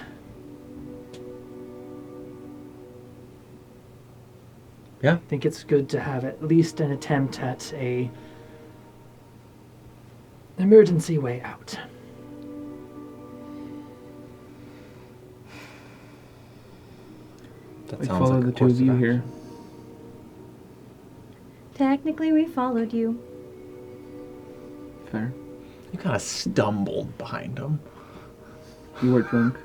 S4: Yeah.
S3: I think it's good to have at least an attempt at a emergency way out.
S4: That
S2: I
S4: sounds
S2: follow
S4: like a
S2: the two
S4: course
S2: of you
S4: action.
S2: here.
S5: technically we followed you.
S2: Fair.
S4: You kind of stumbled behind him.
S2: You were drunk.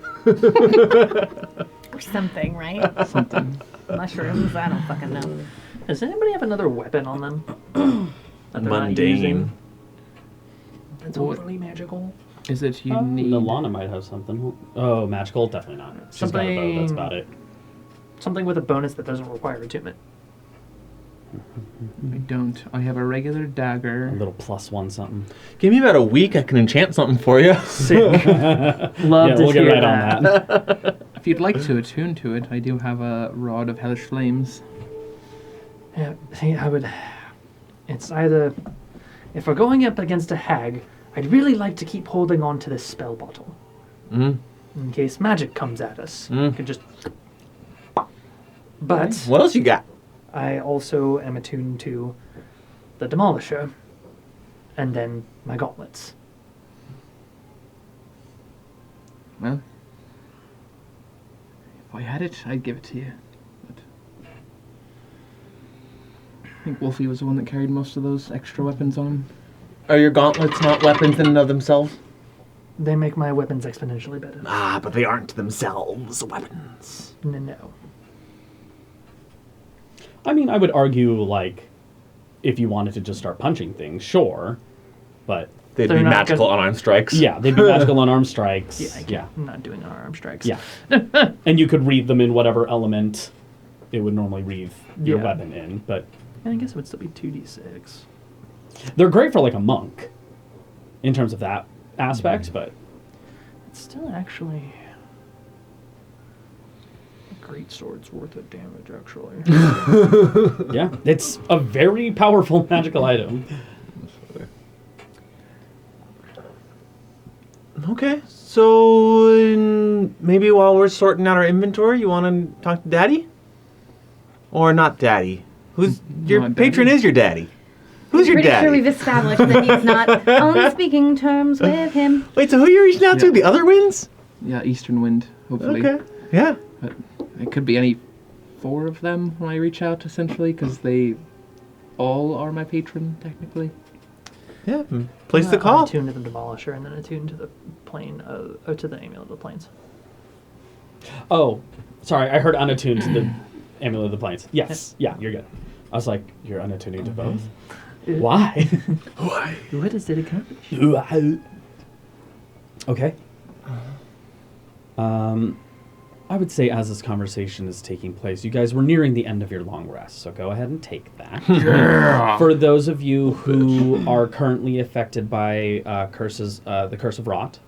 S5: Or something, right?
S2: Something.
S5: Mushrooms, I don't fucking know.
S3: Does anybody have another weapon on them? That they're not
S4: Mundane.
S3: using? That's
S2: What?
S3: overly magical.
S2: Is it you need?
S1: Milana might have something. Oh, magical? Definitely not. She's got a bow, that's about it.
S3: Something with a bonus that doesn't require attunement.
S2: I don't. I have a regular
S1: A
S2: dagger.
S1: little +1 something.
S4: Give me about a week, I can enchant something for you.
S3: Sick. Love
S1: Yeah,
S3: to
S1: we'll get
S3: hear
S1: right
S3: that.
S1: on that.
S2: If you'd like to attune to it, I do have a rod of hellish flames.
S3: Yeah, see, I would. It's either. If we're going up against a hag, I'd really like to keep holding on to this spell bottle.
S4: Mm.
S3: In case magic comes at us.
S4: Mm.
S3: I could just. But
S4: What else you got?
S3: I also am attuned to the Demolisher. And then my gauntlets.
S2: Well, if I had it, I'd give it to you. But I think Wolfie was the one that carried most of those extra weapons on him.
S4: Are your gauntlets not weapons in and of themselves?
S3: They make my weapons exponentially better.
S4: Ah, but they aren't themselves weapons.
S3: No.
S1: I mean, I would argue, like, if you wanted to just start punching things, sure. But,
S4: They'd
S3: They're
S4: be
S3: not
S4: magical
S3: gonna-
S4: unarmed strikes.
S1: yeah, they'd be magical unarmed strikes.
S3: Yeah, I'm not doing unarmed strikes.
S1: Yeah. And you could read them in whatever element it would normally read your
S3: Yeah.
S1: weapon in. But
S3: And I guess it would still be 2d6.
S1: they're great for, like, a monk in terms of that aspect, but...
S3: It's still actually. A great sword's worth of damage, actually.
S1: Yeah, it's a very powerful magical item.
S4: Okay, so maybe while we're sorting out our inventory, you want to talk to Daddy? Or not Daddy? Who's your
S2: Not
S4: patron
S2: Daddy.
S4: is your daddy? Who's your
S5: Pretty
S4: daddy?
S5: sure we've established that he's not on speaking terms with him.
S4: Wait, so who are you reaching out to?
S2: Yeah.
S4: The other winds?
S2: Yeah, Eastern Wind, hopefully.
S4: Okay. Yeah.
S2: But it could be any 4 of them when I reach out, essentially, because they all are my patron, technically.
S4: Yeah. Place the call.
S3: Attune to the Demolisher and then attune to the plane, to the Amulet of the Plains.
S1: Oh, sorry, I heard unattuned to the Amulet of the Plains. Yes, yeah, you're good. I was like, you're unattuning to both? Why?
S4: Why?
S3: What does it accomplish?
S1: Okay. I would say as this conversation is taking place, you guys were nearing the end of your long rest, so go ahead and take that. For those of you who are currently affected by curses, the Curse of Rot,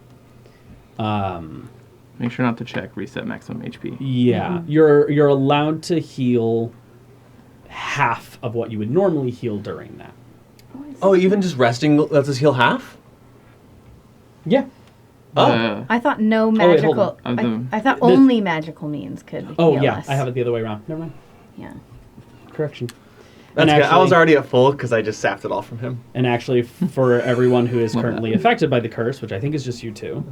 S2: Make sure not to check reset maximum HP.
S1: yeah, you're allowed to heal half of what you would normally heal during that.
S4: Oh, even just resting lets us heal half?
S1: Yeah.
S4: Oh.
S5: I thought no
S1: wait, hold
S5: magical.
S2: on.
S5: I thought
S1: This-
S5: only magical means could
S1: Oh,
S5: heal
S1: yeah,
S5: us.
S1: I have it the other way around. Never mind.
S5: Yeah.
S1: Correction.
S4: That's
S1: And
S4: good. I was
S1: actually-
S4: already at full because I just sapped it all from him.
S1: And actually, for everyone who is
S2: Love
S1: currently
S2: that.
S1: affected by the curse, which I think is just you two,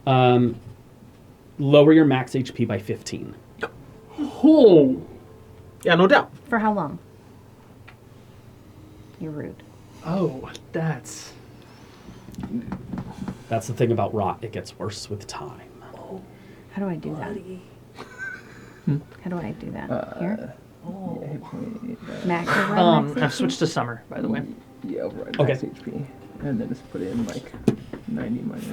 S1: lower your max HP by 15.
S3: Oh!
S4: Yeah, no doubt.
S5: For how long? You're rude.
S3: Oh, that's.
S1: That's the thing about rot; it gets worse with time.
S5: How do I do that? How do I do that? Here? Max over max
S3: I've
S5: HP?
S3: switched to summer, by the way.
S2: Yeah, override
S1: Okay.
S2: max HP. And then just put in like 90 minus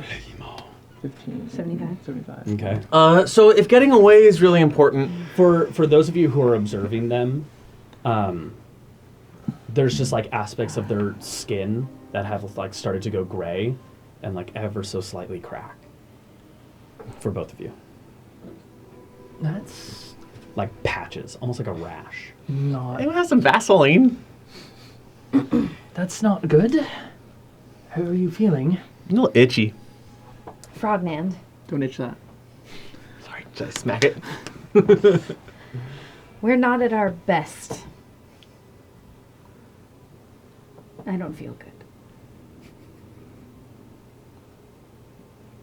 S2: 15.
S5: 75.
S2: 75.
S1: Okay.
S4: So if getting away is really important,
S1: For those of you who are observing them, there's just like aspects of their skin that have like started to go gray, and like ever so slightly crack. For both of you,
S3: That's
S1: like patches, almost like a rash.
S3: not.
S4: anyone have some Vaseline?
S3: That's not good. How are you feeling?
S4: A little itchy.
S5: Frogman.
S2: Don't itch that.
S4: Sorry, did I smack it?
S5: We're not at our best. I don't feel good.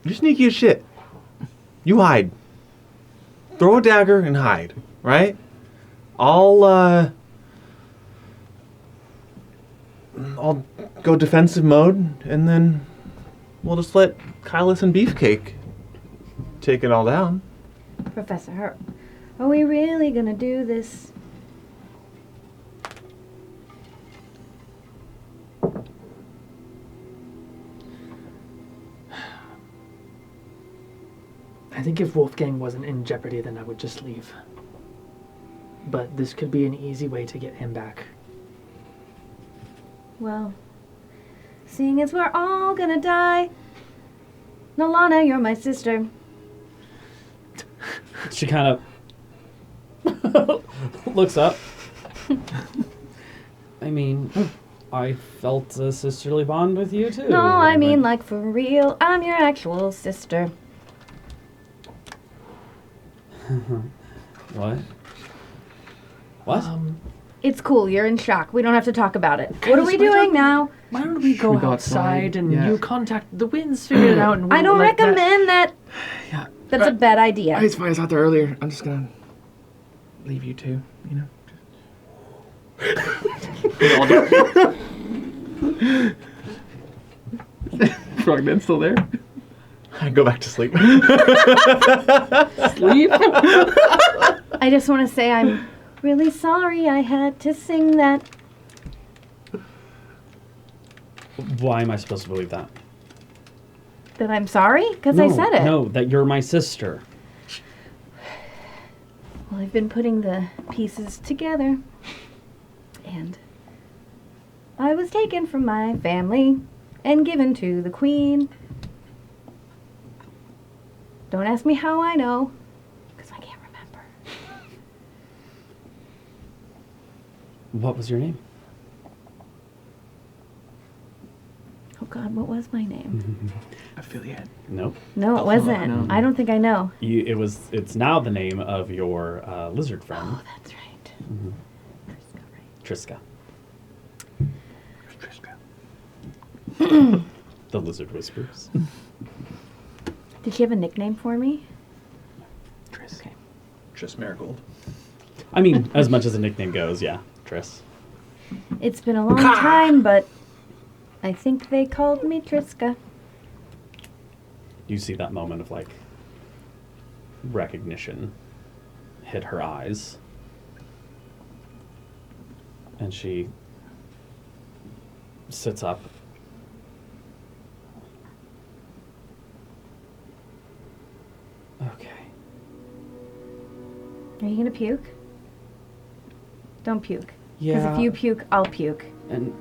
S4: You're sneaky as shit. You hide. Throw a dagger and hide, right? I'll I'll go defensive mode, and then we'll just let Kylus and Beefcake take it all down.
S5: Professor, are we really gonna do this?
S3: I think if Wolfgang wasn't in jeopardy, then I would just leave. But this could be an easy way to get him back.
S5: Well, seeing as we're all gonna die, Nolana, you're my sister.
S1: She kind of looks up. I mean, I felt a sisterly bond with you too.
S5: No, I mean like for real. I'm your actual sister.
S1: What? What?
S5: It's cool. You're in shock. We don't have to talk about it. What are we doing now?
S3: Why don't we go
S2: go
S3: outside
S2: outside?
S3: and
S2: Yeah.
S3: you contact the winds, figure it out, and
S5: I don't
S3: let that-
S5: recommend that.
S2: Yeah.
S5: That's a bad idea.
S2: I just was out there earlier. I'm just gonna leave you two, you know. Frogman's still there?
S4: I go back to sleep.
S2: Sleep?
S5: I just want to say I'm really sorry I had to sing that.
S1: Why am I supposed to believe that?
S5: That I'm sorry? Because I said it.
S1: No, that you're my sister.
S5: Well, I've been putting the pieces together. And I was taken from my family and given to the queen. Don't ask me how I know, because I can't remember.
S1: What was your name?
S5: Oh God, what was my name?
S2: Affiliate.
S1: Nope.
S5: No, it wasn't.
S2: no.
S5: I don't think I know.
S1: It's now the name of your lizard friend,
S5: Oh, that's right.
S1: Triska.
S2: Triska.
S1: The lizard whispers.
S5: Did she have a nickname for me?
S2: Tris.
S5: Okay.
S4: Just Marigold.
S1: I mean, as much as a nickname goes, yeah, Tris.
S5: It's been a long time, but I think they called me Triska.
S1: You see that moment of like recognition hit her eyes, and she sits up. Okay.
S5: Are you gonna puke? Don't puke. Because
S1: Yeah.
S5: if you puke, I'll puke.
S1: And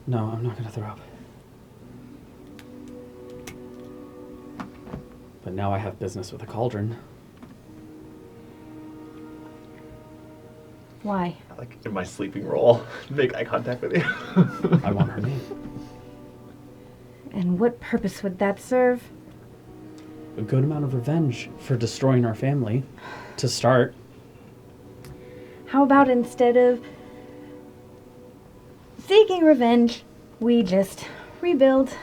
S1: no, I'm not gonna throw up. But now I have business with a cauldron.
S5: Why?
S4: Like in my sleeping role, make eye contact with you.
S1: I want her name.
S5: And what purpose would that serve?
S1: A good amount of revenge for destroying our family, to start.
S5: How about instead of seeking revenge, we just rebuild?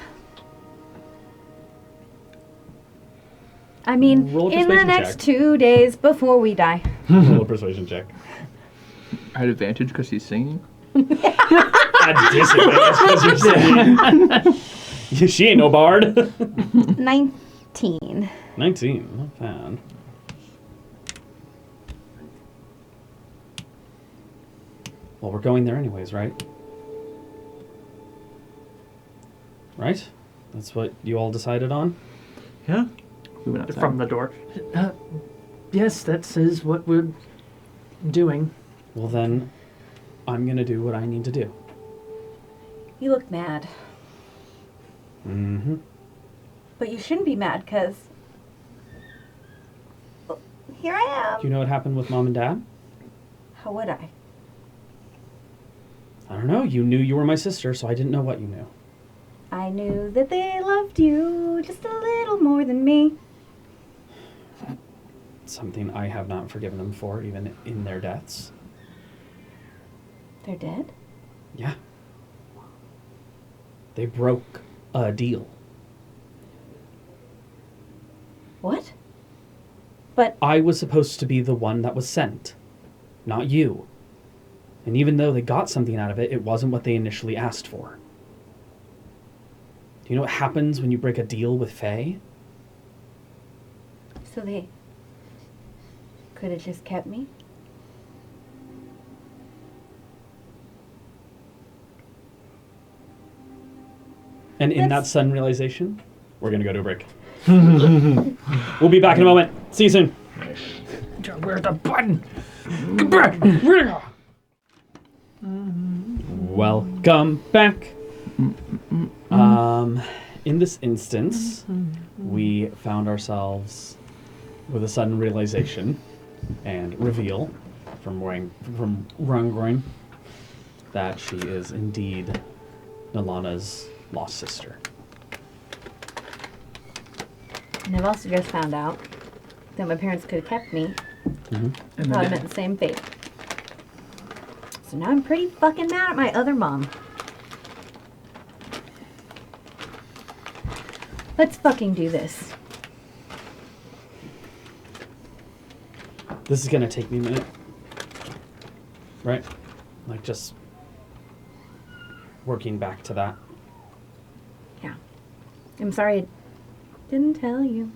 S5: I mean,
S1: Roll a
S5: in the
S1: persuasion
S5: next
S1: check.
S5: 2 days before we die.
S1: Roll a persuasion check.
S2: I had advantage because he's singing.
S1: At disadvantage because you're saying. She ain't no bard.
S5: 19.
S1: 19, not bad. Well, we're going there anyways, right? Right? That's what you all decided on?
S4: Yeah.
S2: We went outside.
S3: From the door. Yes, that says what we're doing.
S1: Well then, I'm gonna do what I need to do.
S5: You look mad.
S1: Mm-hmm.
S5: But you shouldn't be mad, because here I
S1: Do you
S5: am.
S1: know what happened with Mom and Dad?
S5: How would I?
S1: I don't know. You knew you were my sister, so I didn't know what you knew.
S5: I knew that they loved you just a little more than me.
S1: Something I have not forgiven them for, even in their deaths.
S5: They're dead?
S1: Yeah. They broke a deal.
S5: What? But
S1: I was supposed to be the one that was sent, not you. And even though they got something out of it, it wasn't what they initially asked for. Do you know what happens when you break a deal with Fae?
S5: So they could have just kept me?
S1: And in that
S5: That's-
S1: sudden realization, we're going to go to a break. We'll be back in a moment. See you soon.
S3: Where's the button?
S1: Welcome back. In this instance, we found ourselves with a sudden realization and reveal from Rungroin that she is indeed Nalana's lost sister.
S5: And I've also just found out that my parents could have kept me.
S2: And
S5: Probably meant the same fate. So now I'm pretty fucking mad at my other mom. Let's fucking do this.
S1: This is going to take me a minute. Right? Like just working back to that.
S5: Yeah. I'm sorry I didn't tell you.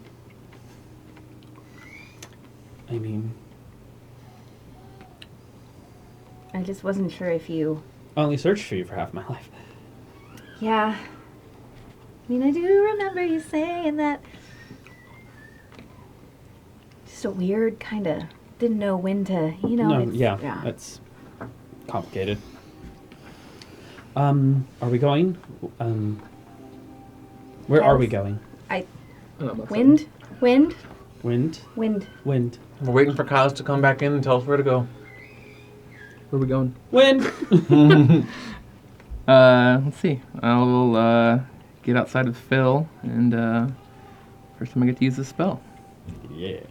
S1: I mean,
S5: I just wasn't sure if you...
S1: I only searched for you for half my life.
S5: Yeah. I mean, I do remember you saying that. Just a weird kind of... Didn't know when to, you know...
S1: No,
S5: it's-
S1: yeah, that's complicated. Are we going? Where are we going?
S5: Wind?
S1: Wind?
S5: Wind?
S1: Wind.
S4: We're waiting for Kyle's to come back in and tell us where to go.
S2: Where are we going?
S1: Wind!
S2: Let's see. I'll get outside of Phil, and first time I get to use this spell.
S1: Yeah.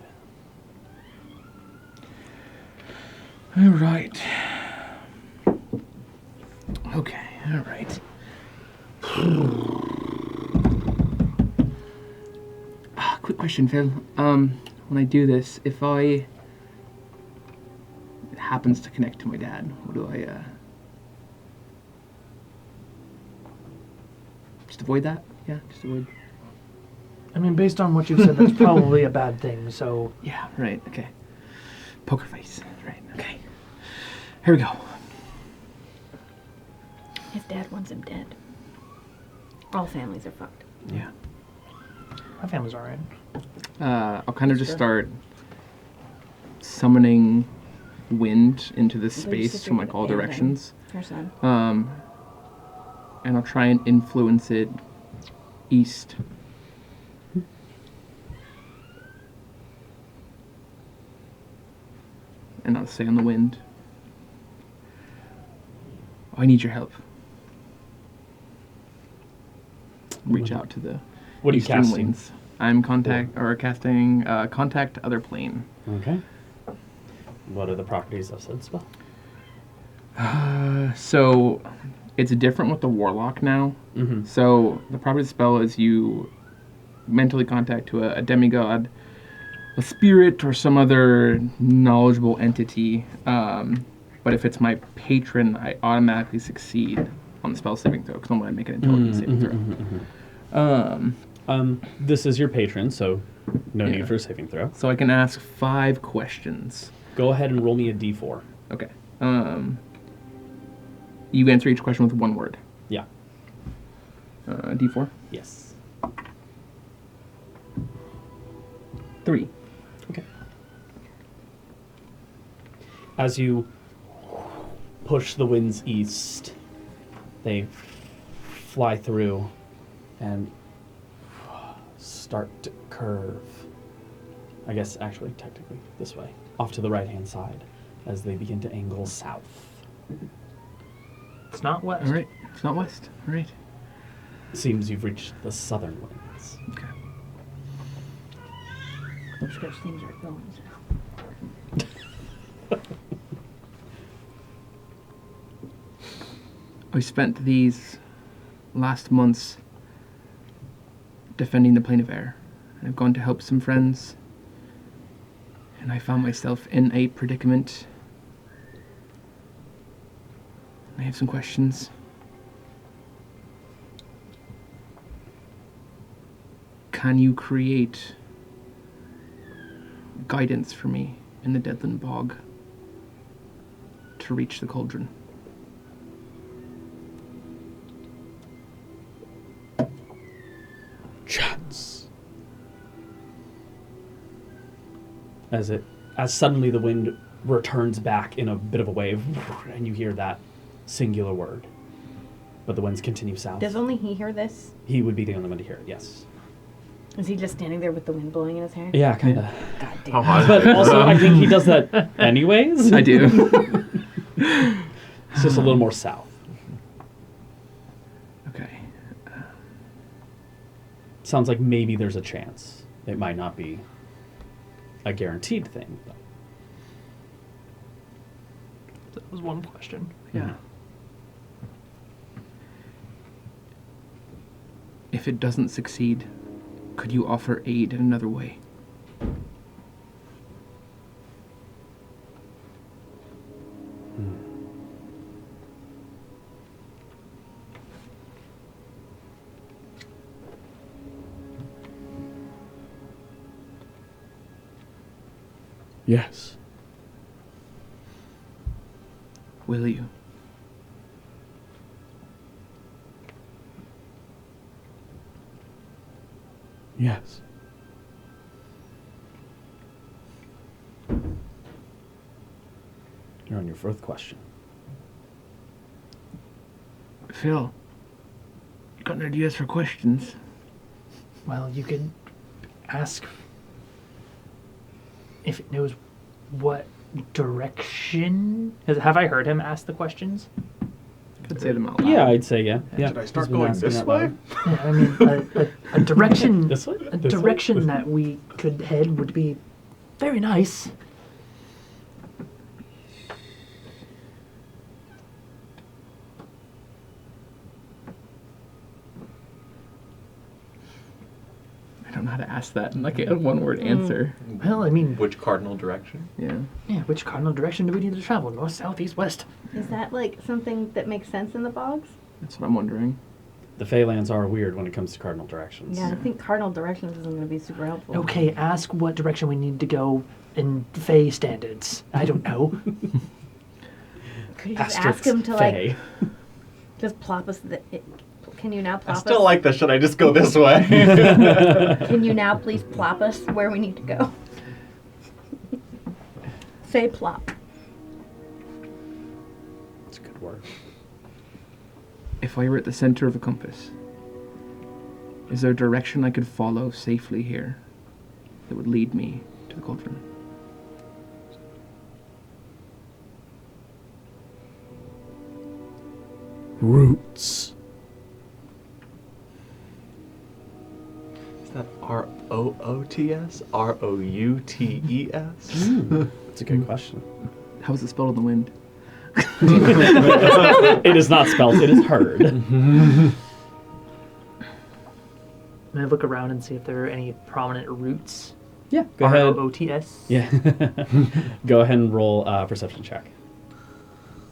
S2: All right. Okay. All right. Quick question, Phil. When I do this, if it happens to connect to my dad, what do I just avoid that? Yeah, just avoid.
S3: I mean, based on what you've said, that's probably a bad thing, so...
S2: Yeah, right. Okay. Poker face. Right. Okay. Here we go.
S5: His dad wants him dead. All families are fucked.
S2: Yeah.
S3: My family's alright.
S2: I'll kind of just start summoning wind into this space from like all directions.
S5: Her son.
S2: And I'll try and influence it east. And I'll say on the wind, I need your help. Reach out to the
S1: What are you
S2: eastern
S1: casting?
S2: winds. I'm casting contact other plane.
S1: Okay. What are the properties of said spell?
S2: So it's different with the warlock now.
S1: Mm-hmm.
S2: So the property of the spell is you mentally contact to a demigod, a spirit, or some other knowledgeable entity. But if it's my patron, I automatically succeed on the spell saving throw because I'm going to make an intelligence saving throw.
S1: This is your patron, so no
S2: Yeah.
S1: need for a saving throw.
S2: So I can ask 5 questions.
S1: Go ahead and roll me a d4.
S2: Okay. You answer each question with 1 word.
S1: Yeah.
S2: D4.
S1: Yes.
S2: 3.
S1: Okay. As you push the winds east, they fly through and start to curve. I guess actually, technically, this way, off to the right-hand side, as they begin to angle south.
S3: It's not west.
S2: All right. It's not west. All right.
S1: Seems you've reached the southern winds.
S2: Okay.
S5: Scratch things are going.
S2: I spent these last months defending the plane of air. And I've gone to help some friends. And I found myself in a predicament. I have some questions. Can you create guidance for me in the Deadland Bog to reach the cauldron?
S1: Chance. As suddenly the wind returns back in a bit of a wave, and you hear that singular word. But the winds continue south.
S5: Does only he hear this?
S1: He would be the only one to hear it, yes.
S5: Is he just standing there with the wind blowing in his hair?
S1: Yeah, kind of.
S5: God damn.
S4: How hard?
S1: But also, I think he does that anyways.
S2: I do.
S1: It's just a little more south.
S2: Okay.
S1: Sounds like maybe there's a chance. It might not be a guaranteed thing. But
S3: That was one question.
S2: Yeah. If it doesn't succeed, could you offer aid in another way?
S1: yes.
S2: Will you?
S1: Yes. You're on your fourth question.
S2: Phil, you got any ideas for questions?
S3: Well, you could ask if it knows what direction. Have I heard him ask the questions?
S2: Could say them out loud.
S1: Yeah, I'd say yeah. Yeah.
S4: Should I start
S1: He's been
S4: going
S1: asking
S4: this
S1: out
S4: way?
S1: loud.
S3: Yeah, I mean, a direction.
S1: This way?
S3: A
S1: This way?
S3: direction that we could head would be very nice.
S2: I don't know how to ask that in like a one-word answer.
S3: Well, I mean,
S4: Which cardinal direction?
S2: Yeah.
S3: yeah, which cardinal direction do we need to travel? North, south, east, west?
S5: Is that like something that makes sense in the bogs?
S2: That's what I'm wondering.
S1: The Feylands are weird when it comes to cardinal directions.
S5: Yeah, I think cardinal directions isn't going to be super helpful.
S3: Okay, ask what direction we need to go in Fey standards. I don't know.
S5: Could you just
S1: Asterix
S5: ask him to like
S1: Fey.
S5: just plop us? Can you now
S4: I
S5: plop
S4: still
S5: us?
S4: like this. Should I just go this way?
S5: Can you now please plop us where we need to go? Say plop.
S1: That's a good word.
S2: If I were at the center of a compass, is there a direction I could follow safely here that would lead me to the cauldron?
S1: Roots.
S4: Is that ROOTS? ROUTES?
S1: That's a good question.
S2: How's it spelled in the wind?
S1: It is not spelled, it is heard.
S3: I'm gonna look around and see if there are any prominent roots.
S1: Yeah, go ahead.
S3: ROOTS.
S1: Yeah. Go ahead and roll a perception check.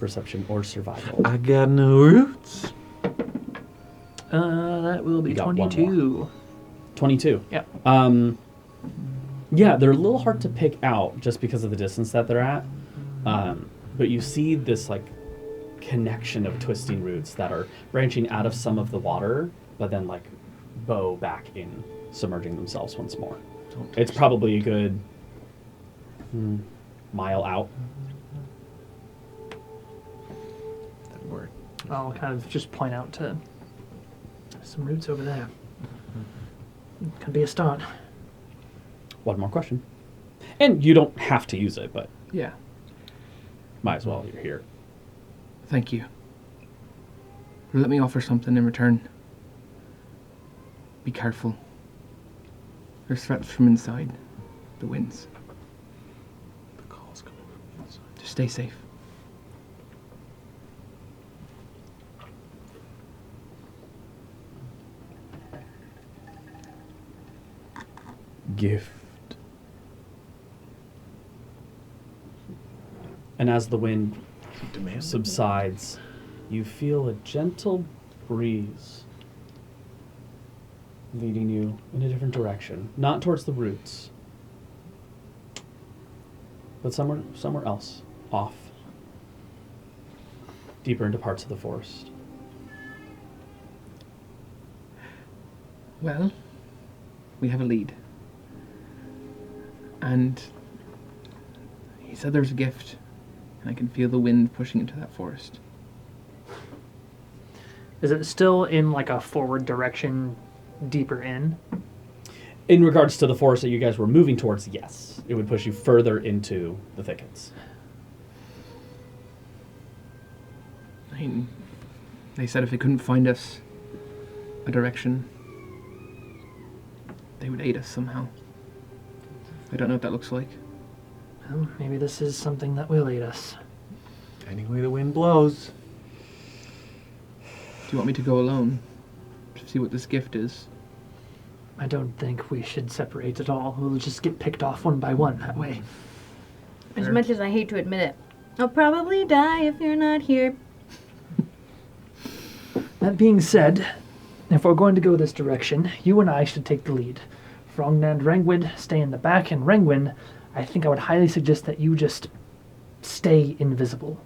S1: Perception or survival.
S4: I got no roots.
S3: That will be
S1: You got one more.
S3: 22.
S1: 22.
S3: Yeah.
S1: Yeah, they're a little hard to pick out just because of the distance that they're at. But you see this like connection of twisting roots that are branching out of some of the water, but then like bow back in, submerging themselves once more. It's probably a good mile out.
S4: That word.
S3: I'll kind of just point out to some roots over there. Could be a start.
S1: One more question. And you don't have to use it, but
S2: Yeah.
S1: might as well. You're here.
S2: Thank you. Let me offer something in return. Be careful. There's threats from inside. The winds.
S4: The call's coming from inside.
S2: Just stay safe.
S1: Gift. And as the wind
S4: Demand.
S1: subsides, you feel a gentle breeze leading you in a different direction. Not towards the roots, but somewhere else, off, deeper into parts of the forest.
S2: Well, we have a lead. And he said there's a gift, and I can feel the wind pushing into that forest.
S3: Is it still in like a forward direction, deeper in?
S1: In regards to the forest that you guys were moving towards, yes. It would push you further into the thickets.
S2: I mean, they said if they couldn't find us a direction, they would aid us somehow. I don't know what that looks like.
S3: Well, maybe this is something that will aid us.
S4: Any way the wind blows.
S2: Do you want me to go alone to see what this gift is?
S3: I don't think we should separate at all. We'll just get picked off one by one that way.
S5: As much as I hate to admit it, I'll probably die if you're not here.
S3: That being said, if we're going to go this direction, you and I should take the lead. Frogna and Rengwin stay in the back, and Rengwin, I think I would highly suggest that you just stay invisible.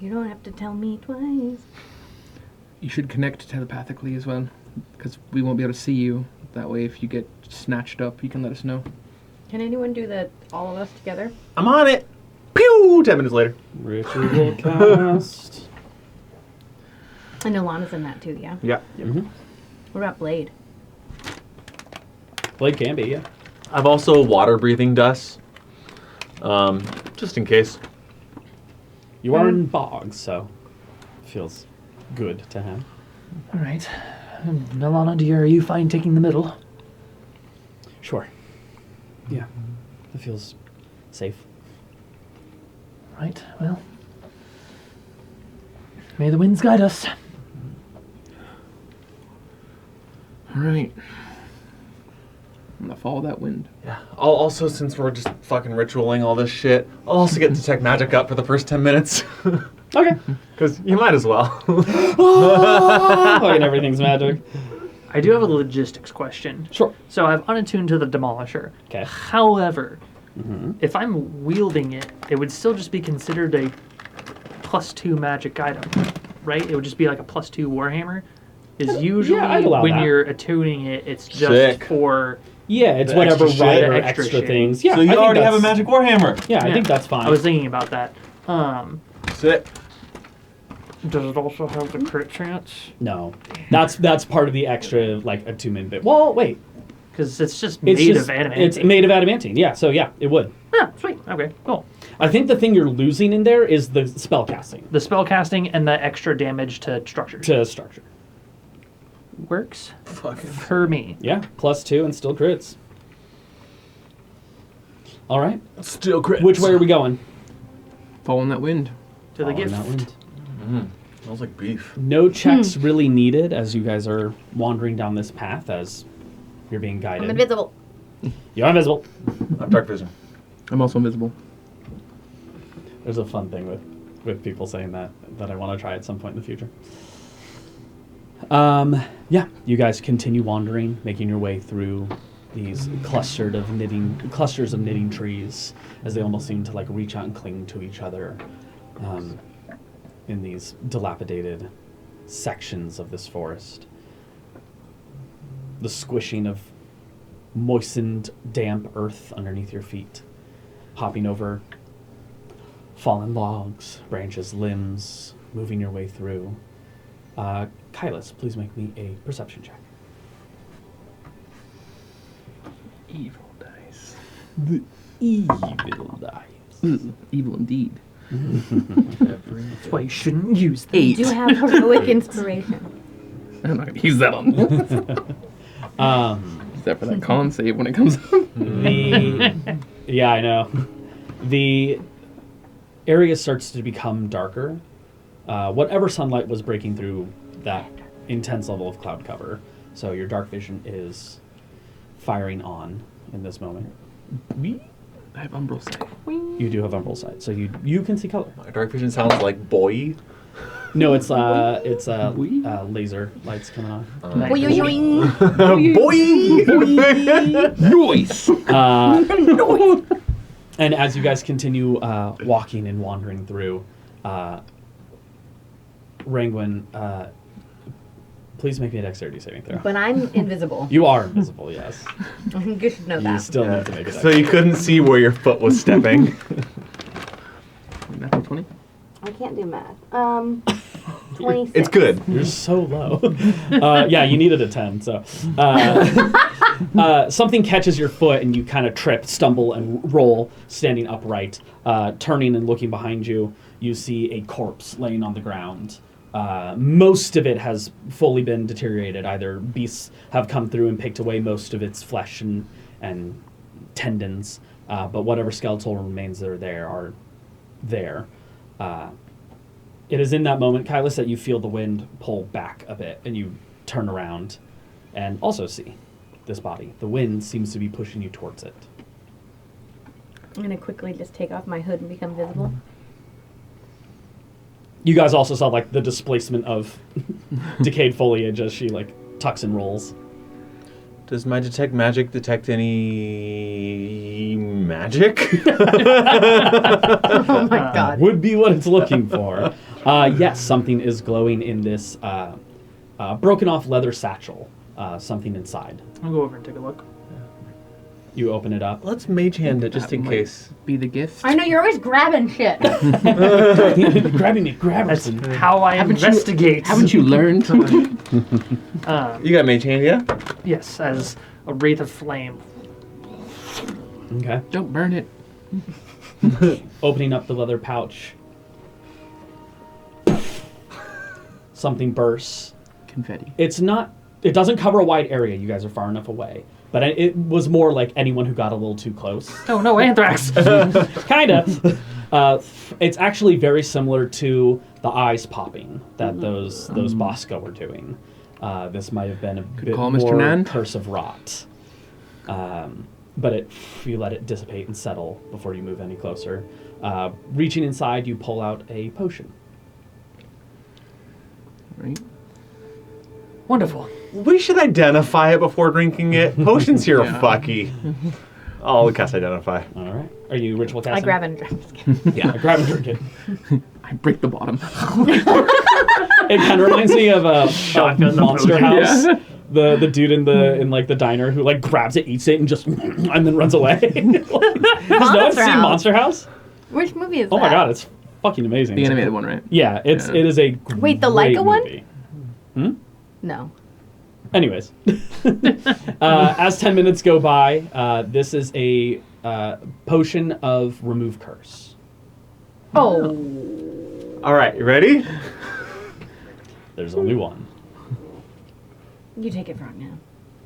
S5: You don't have to tell me twice.
S2: You should connect telepathically as well, because we won't be able to see you. That way, if you get snatched up, you can let us know.
S5: Can anyone do that, all of us together?
S4: I'm on it. Pew! 10 minutes later.
S1: Ritual cast.
S5: I know Lana's in that too, yeah?
S4: Yeah.
S1: Mm-hmm.
S5: What about Blade?
S1: Blade can be, yeah.
S4: I've also water breathing dust. Just in case.
S1: You are in bogs, so feels good to have.
S3: All right. Nalana, are you fine taking the middle?
S1: Sure. Yeah. That feels safe.
S3: Right, well. May the winds guide us.
S2: All right. I'm gonna follow that wind.
S4: Yeah. Also, since we're just fucking ritualing all this shit, I'll also get Detect Magic up for the first 10 minutes.
S1: Okay.
S4: Because you might as well.
S1: Fucking everything's magic.
S3: I do have a logistics question.
S1: Sure.
S3: So I've unattuned to the Demolisher.
S1: Okay.
S3: However,
S1: Mm-hmm.
S3: if I'm wielding it, it would still just be considered a +2 magic item, right? It would just be like a +2 Warhammer. Is usually
S1: I'd allow
S3: when
S1: that.
S3: you're attuning it, it's just
S4: Sick.
S3: for.
S1: Yeah, it's
S4: The
S1: whatever
S4: extra
S1: right
S4: shit.
S1: or
S3: The extra
S1: extra
S3: shit.
S1: things. Yeah,
S4: So you
S1: I think
S4: already have a
S1: that's-
S4: Magic Warhammer.
S1: Yeah, I think that's fine.
S3: I was thinking about that.
S4: Sick.
S3: Does it also have the crit chance?
S1: No, that's part of the extra like attunement bit. Well, wait,
S3: Because it's just
S1: it's
S3: made
S1: just,
S3: of adamantine.
S1: It's made of adamantine. Yeah, so yeah, it would.
S3: Ah, sweet. Okay, cool.
S1: I think the thing you're losing in there is the spell casting
S3: The spell casting and the extra damage to structures.
S1: to structure.
S3: Works
S4: Fucking.
S3: for me.
S1: Yeah, +2 and still crits. All right,
S4: Still crits.
S1: which way are we going?
S2: Following that wind.
S3: To the
S1: Following
S3: gift.
S1: that wind.
S4: Smells like beef.
S1: No checks really needed as you guys are wandering down this path as you're being guided.
S5: I'm invisible.
S1: You're invisible.
S4: I have dark vision.
S2: I'm also invisible.
S1: There's a fun thing with people saying that I want to try at some point in the future. Yeah, you guys continue wandering, making your way through these clusters of knitting trees as they almost seem to like reach out and cling to each other in these dilapidated sections of this forest. The squishing of moistened, damp earth underneath your feet, hopping over fallen logs, branches, limbs, moving your way through. Kylus, please make me a perception check.
S2: Evil dice.
S1: The evil dice.
S2: Ooh, evil indeed.
S3: That's why you shouldn't use them.
S5: You do have heroic inspiration.
S2: I'm not gonna use that on this. Use that for that con save when it comes up.
S1: Yeah, I know. The area starts to become darker. Whatever sunlight was breaking through that intense level of cloud cover. So your dark vision is firing on in this moment.
S2: I have umbral sight.
S1: You do have umbral sight, so you can see color.
S4: My dark vision sounds like boy.
S1: No, it's laser lights coming on.
S2: Noise.
S1: And as you guys continue walking and wandering through, Rangwin, please make me a dexterity saving throw.
S5: But I'm invisible.
S1: You are invisible, yes.
S5: You should know
S1: You
S5: that.
S1: still need to make a
S4: So you couldn't see where your foot was stepping.
S2: Natural 20.
S5: I can't do math. 26.
S4: It's good.
S1: You're so low. Yeah, you needed a 10, so. Something catches your foot and you kind of trip, stumble, and roll, standing upright. Turning and looking behind you, you see a corpse laying on the ground. Most of it has fully been deteriorated. Either beasts have come through and picked away most of its flesh and tendons, but whatever skeletal remains that are there. It is in that moment, Kylus, that you feel the wind pull back a bit, and you turn around and also see this body. The wind seems to be pushing you towards it.
S5: I'm going to quickly just take off my hood and become visible.
S1: You guys also saw, like, the displacement of decayed foliage as she, like, tucks and rolls.
S4: Does my detect magic detect any magic?
S5: Oh my god.
S1: Would be what it's looking for. Yes, something is glowing in this broken off leather satchel. Something inside.
S3: I'll go over and take a look.
S1: You open it up.
S4: Let's mage hand it just
S2: That
S4: in
S2: might
S4: case.
S2: Be the gift.
S5: I know you're always grabbing shit.
S1: Grabbing me,
S3: That's
S1: grabbers.
S3: how I investigate.
S2: Haven't you learned?
S4: You got mage hand, yeah?
S3: Yes, as a wraith of flame.
S1: Okay.
S2: Don't burn it.
S1: Opening up the leather pouch. Something bursts.
S2: Confetti.
S1: It doesn't cover a wide area. You guys are far enough away. But it was more like anyone who got a little too close.
S3: Oh no, anthrax!
S1: Kinda. It's actually very similar to the eyes popping that those Bosco were doing. This might have been a bit
S2: call Mr.
S1: more
S2: Nan.
S1: curse of rot. But if you let it dissipate and settle before you move any closer. Reaching inside, you pull out a potion.
S2: Right.
S3: Wonderful.
S4: We should identify it before drinking it. Potions here are fucky. I'll cast identify.
S1: All right. Are you ritual casting?
S5: I grab and drink.
S1: Yeah, grab and drink it.
S2: I break the bottom.
S1: It kind of reminds me of a
S3: Shotgun the
S1: Monster
S3: potion.
S1: House.
S2: Yeah.
S1: The dude in the diner who like grabs it, eats it, and just and then runs away. Has no one seen
S5: House.
S1: Monster House?
S5: Which movie is that?
S1: Oh my god, it's fucking amazing.
S2: The animated one, right?
S1: Yeah, it is a
S5: Wait, the
S1: great
S5: Leica one?
S1: movie.
S5: No.
S1: Anyways, as 10 minutes go by, this is a potion of remove curse.
S5: Oh.
S4: All right, you ready?
S1: There's only one.
S5: You take it, Frogman.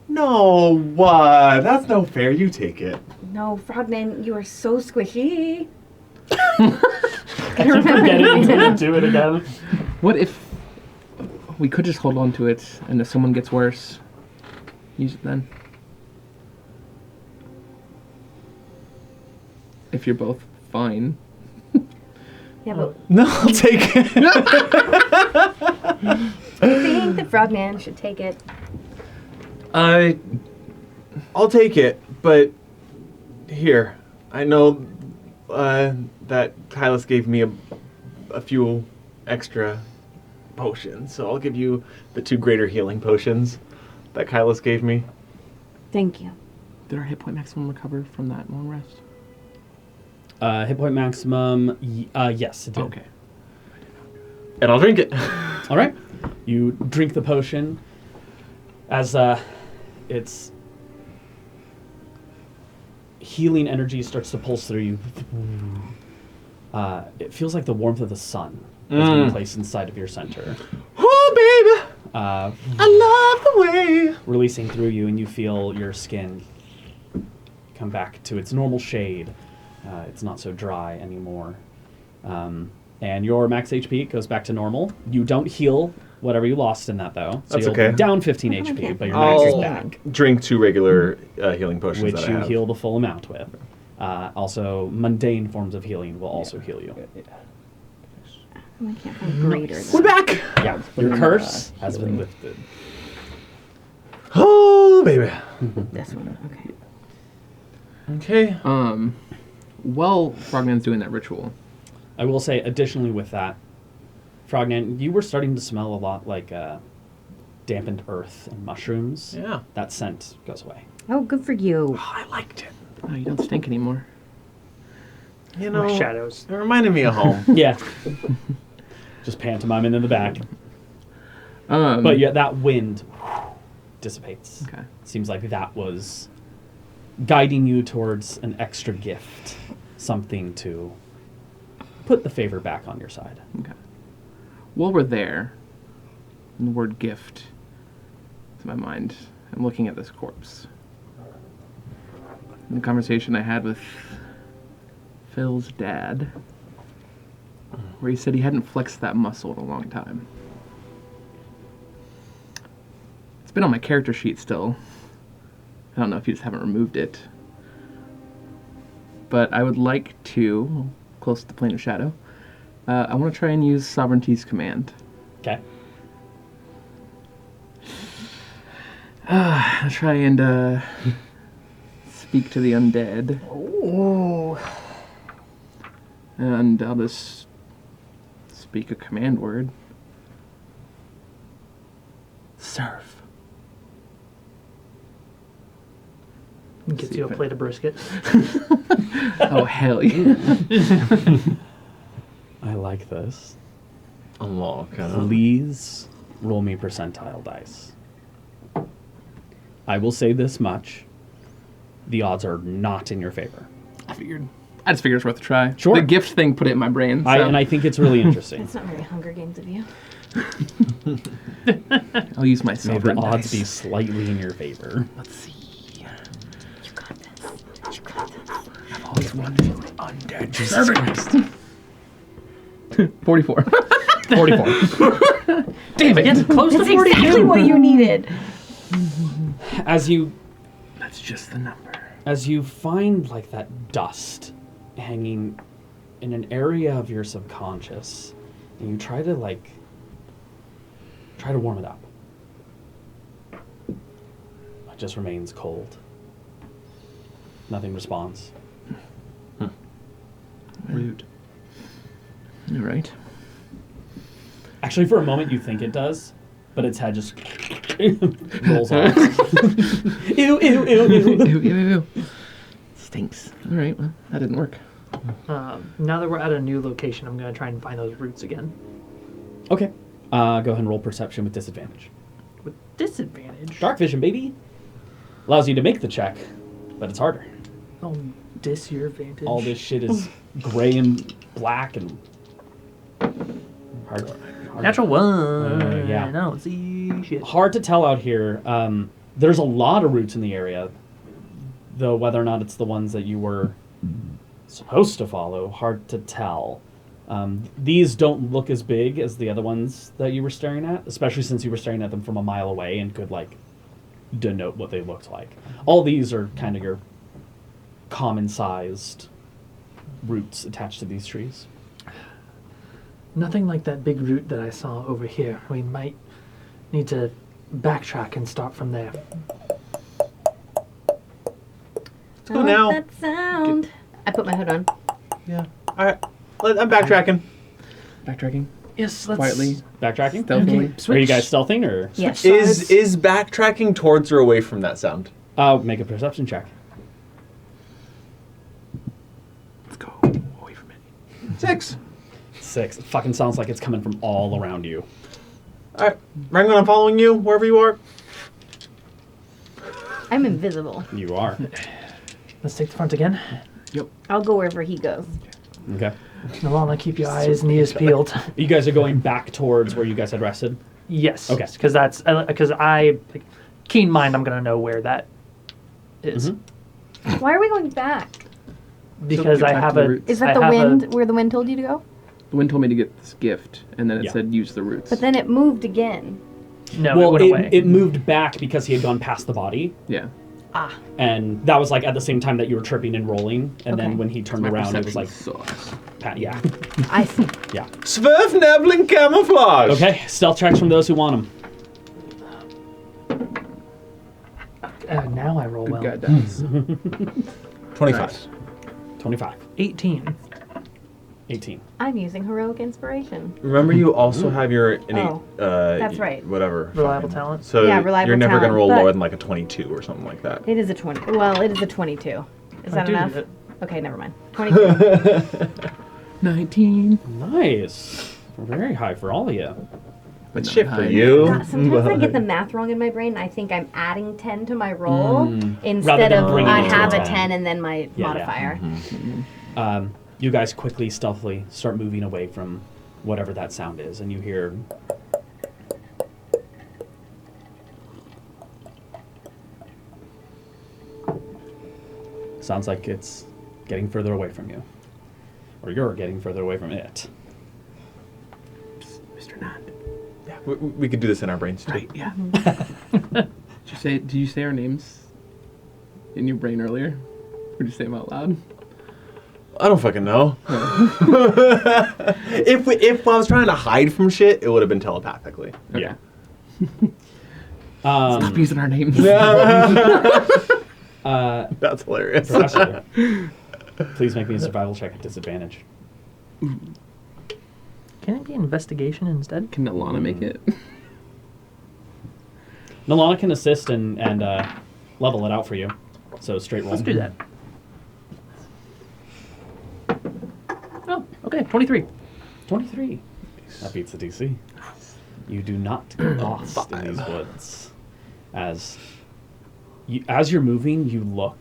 S4: No, what? That's no fair. You take it.
S5: No, Frogman, you are so squishy.
S1: Didn't do it again.
S2: What if we could just hold on to it, and if someone gets worse, use it then? If you're both fine.
S5: Yeah, but
S4: No, I'll take it.
S5: I think the Frogman should take it.
S4: I'll take it, but here, I know that Kylus gave me a few extra potions, so I'll give you the 2 greater healing potions that Kylus gave me.
S5: Thank you.
S2: Did our hit point maximum recover from that long rest?
S1: Hit point maximum, yes, it did.
S2: Okay.
S4: And I'll drink it.
S1: All right. You drink the potion as its healing energy starts to pulse through you. It feels like the warmth of the sun has been placed inside of your center.
S4: Oh, baby. I love the way.
S1: Releasing through you, and you feel your skin come back to its normal shade. It's not so dry anymore. And your max HP goes back to normal. You don't heal whatever you lost in that, though. So
S4: That's
S1: you'll
S4: okay.
S1: be down 15 HP, but your max is
S4: I'll
S1: back,
S4: drink 2 regular healing potions
S1: which
S4: that I
S1: you
S4: have.
S1: heal the full amount with. Also, mundane forms of healing will also heal you.
S5: I can't find greater.
S4: We're back.
S1: Yeah, your curse has been lifted.
S4: Oh, baby.
S5: This one. Okay.
S4: Okay.
S2: While Frogman's doing that ritual,
S1: I will say, additionally with that, Frognan, you were starting to smell a lot like dampened earth and mushrooms.
S4: Yeah.
S1: That scent goes away.
S5: Oh, good for you.
S4: Oh, I liked it.
S2: oh, you don't stink anymore.
S4: You know,
S3: My shadows.
S4: it reminded me of home.
S1: Yeah. Just pantomiming in the back.
S2: Um,
S1: But yeah, that wind dissipates.
S2: Okay.
S1: Seems like that was guiding you towards an extra gift. Something to put the favor back on your side.
S2: Okay. While we're there, and the word gift to my mind, I'm looking at this corpse. In the conversation I had with Phil's dad, where he said he hadn't flexed that muscle in a long time. It's been on my character sheet still. I don't know if you just haven't removed it. But I would like to, close to the plane of shadow, I want to try and use Sovereignty's command.
S1: Okay.
S2: I'll try and speak to the undead.
S3: Ooh.
S2: And I'll just speak a command word. Serve.
S3: Gets you a plate of brisket.
S2: Oh, hell yeah.
S1: I like this.
S4: Unlock.
S1: Please roll me percentile dice. I will say this much. The odds are not in your favor.
S2: I just figured it's worth a try.
S1: Sure.
S2: The gift thing put it in my brain. So.
S1: And I think it's really interesting.
S5: It's not very Hunger Games of you.
S2: I'll use my
S1: May
S2: silver
S1: the odds
S2: dice.
S1: be slightly in your favor.
S2: Let's see.
S5: You got this. You got this.
S2: I've always wanted an undead. Jesus Christ. 44.
S1: 44.
S3: Damn it, get close to
S5: That's
S3: 42.
S5: exactly what you needed.
S1: As you
S2: That's just the number.
S1: find like that dust hanging in an area of your subconscious, and you try to warm it up, it just remains cold. Nothing responds.
S4: Rude.
S2: All right.
S1: Actually, for a moment, you think it does, but its head just rolls off. Ew, ew, ew, ew.
S2: Ew, ew, ew. Stinks. All right, well, that didn't work.
S3: Now that we're at a new location, I'm going to try and find those roots again.
S1: Okay. Go ahead and roll perception with disadvantage.
S3: With disadvantage.
S1: Dark vision, baby. Allows you to make the check, but it's harder.
S3: Oh, dis your advantage.
S1: All this shit is gray and black and hard.
S3: Natural one.
S1: Yeah.
S3: I don't see shit.
S1: Hard to tell out here. There's a lot of roots in the area, though whether or not it's the ones that you were supposed to follow, hard to tell. These don't look as big as the other ones that you were staring at, especially since you were staring at them from a mile away and could denote what they looked like. All these are kind of your common-sized roots attached to these trees.
S3: Nothing like that big root that I saw over here. We might need to backtrack and start from there.
S4: go now.
S5: That sound. I put my hood on.
S4: Yeah. All right. I'm backtracking.
S2: Backtracking
S3: Yes, let's...
S2: quietly,
S1: Backtracking?
S2: stealthily.
S3: Okay.
S1: Are you guys stealthing or?
S5: Yes.
S4: Is backtracking towards or away from that sound?
S1: Make a perception check.
S2: Let's go away from it.
S4: 6.
S1: 6. It fucking sounds like it's coming from all around you.
S4: All right. Rangoon, I'm following you wherever you are.
S5: I'm invisible.
S1: You are.
S3: Let's take the front again.
S5: I'll go wherever he goes.
S1: Okay.
S3: Nalana, keep your eyes and ears peeled.
S1: You guys are going back towards where you guys had rested?
S3: Yes.
S1: Okay.
S3: Because keen mind, I'm going to know where that is.
S1: Mhm.
S5: Why are we going back?
S3: Because
S2: So
S3: I
S2: get back
S3: have
S2: to the
S3: a...
S2: roots.
S5: Is that
S3: I
S5: the
S3: have
S5: wind, where the wind told you to go?
S2: The wind told me to get this gift, and then it
S1: Yeah.
S2: said use the roots.
S5: But then it moved again.
S3: No,
S1: Well,
S3: it went away.
S1: it moved back because he had gone past the body.
S2: yeah.
S1: And that was like at the same time that you were tripping and rolling. And
S5: Okay.
S1: then when he turned
S2: My
S1: around, it was
S2: perception
S1: like,
S2: sucks.
S1: yeah.
S5: I see.
S1: Yeah.
S4: Swerve camouflage.
S1: Okay, stealth checks from those who want them.
S3: Now I roll
S2: Good
S3: well.
S2: guy dies.
S4: 25.
S2: Nice.
S1: 25.
S3: 18.
S1: 18.
S5: I'm using heroic inspiration.
S4: Remember, you also have your innate,
S5: Oh, that's right.
S4: whatever.
S3: Reliable
S4: fucking-
S3: talent.
S4: So
S5: Yeah, reliable
S4: you're never
S5: talent,
S4: gonna roll
S5: but-
S4: lower than like a 22 or something like that.
S5: It is a 20. Well, it is a 22. Is
S3: I
S5: that
S3: do
S5: enough?
S3: it.
S5: Okay, never mind. 22.
S2: 19.
S1: Nice. Very high for all of you.
S4: That's
S2: not
S4: shit for
S2: high.
S4: you.
S5: Sometimes I get the math wrong in my brain. I think I'm adding 10 to my roll
S1: Rather
S5: instead
S1: than
S5: of
S1: bringing
S5: I
S1: it to
S5: have
S1: a
S5: a
S1: 10.
S5: 10 and then my
S1: Yeah,
S5: modifier.
S1: You guys quickly, stealthily start moving away from whatever that sound is, and you hear. Sounds like it's getting further away from you. Or you're getting further away from it.
S2: Mr. Nand.
S4: Yeah, we could do this in our brains too.
S2: Right, yeah. Did you say our names in your brain earlier? Or did you say them out loud?
S4: I don't fucking know. if I was trying to hide from shit, it would have been telepathically.
S1: Yeah.
S2: Stop using our names.
S4: That's hilarious.
S1: Professor, please make me a survival check at disadvantage.
S3: Can it be investigation instead?
S2: Can Nalana make it?
S1: Nalana can assist and level it out for you. So straight roll.
S3: Let's do that. Oh, okay. 23.
S1: 23. That beats the DC. You do not get lost in these woods. As you're moving, you look.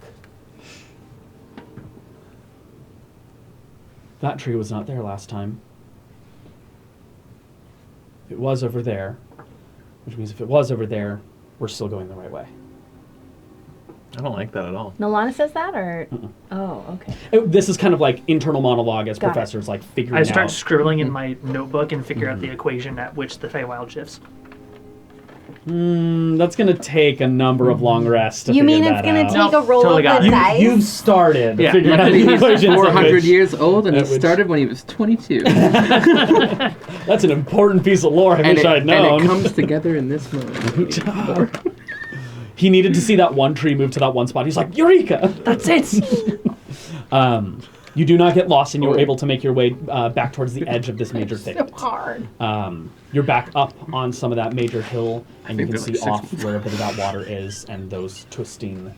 S1: That tree was not there last time. It was over there, which means if it was over there, we're still going the right way.
S4: I don't like that at all.
S5: Nolana says that, or? Oh, okay.
S1: This is kind of like internal monologue as
S5: Got it.
S1: professors like figuring
S3: I start
S1: out.
S3: scribbling in my notebook and figure out the equation at which the Feywild shifts.
S1: That's gonna take a number of long rests to
S5: You
S1: figure
S5: mean
S1: that
S5: it's going to
S1: out.
S5: take
S3: Nope,
S5: a roll
S3: totally
S5: of
S3: got
S5: the
S3: it.
S5: dice?
S1: You've started
S3: Yeah.
S1: figuring out the
S2: He's
S1: equations at
S2: 400
S1: which-
S2: years old, and he
S1: at which-
S2: started when he was 22.
S1: That's an important piece of lore. I wish I'd known.
S2: And it comes together in this moment.
S1: He needed to see that one tree move to that one spot. He's like, Eureka!
S3: That's it!
S1: You do not get lost, and you're able to make your way back towards the edge of this major
S5: So
S1: thicket.
S5: hard.
S1: You're back up on some of that major hill, and you
S2: think
S1: can
S2: they're
S1: see
S2: like
S1: off
S2: 6
S1: where a bit of that water is, and those twisting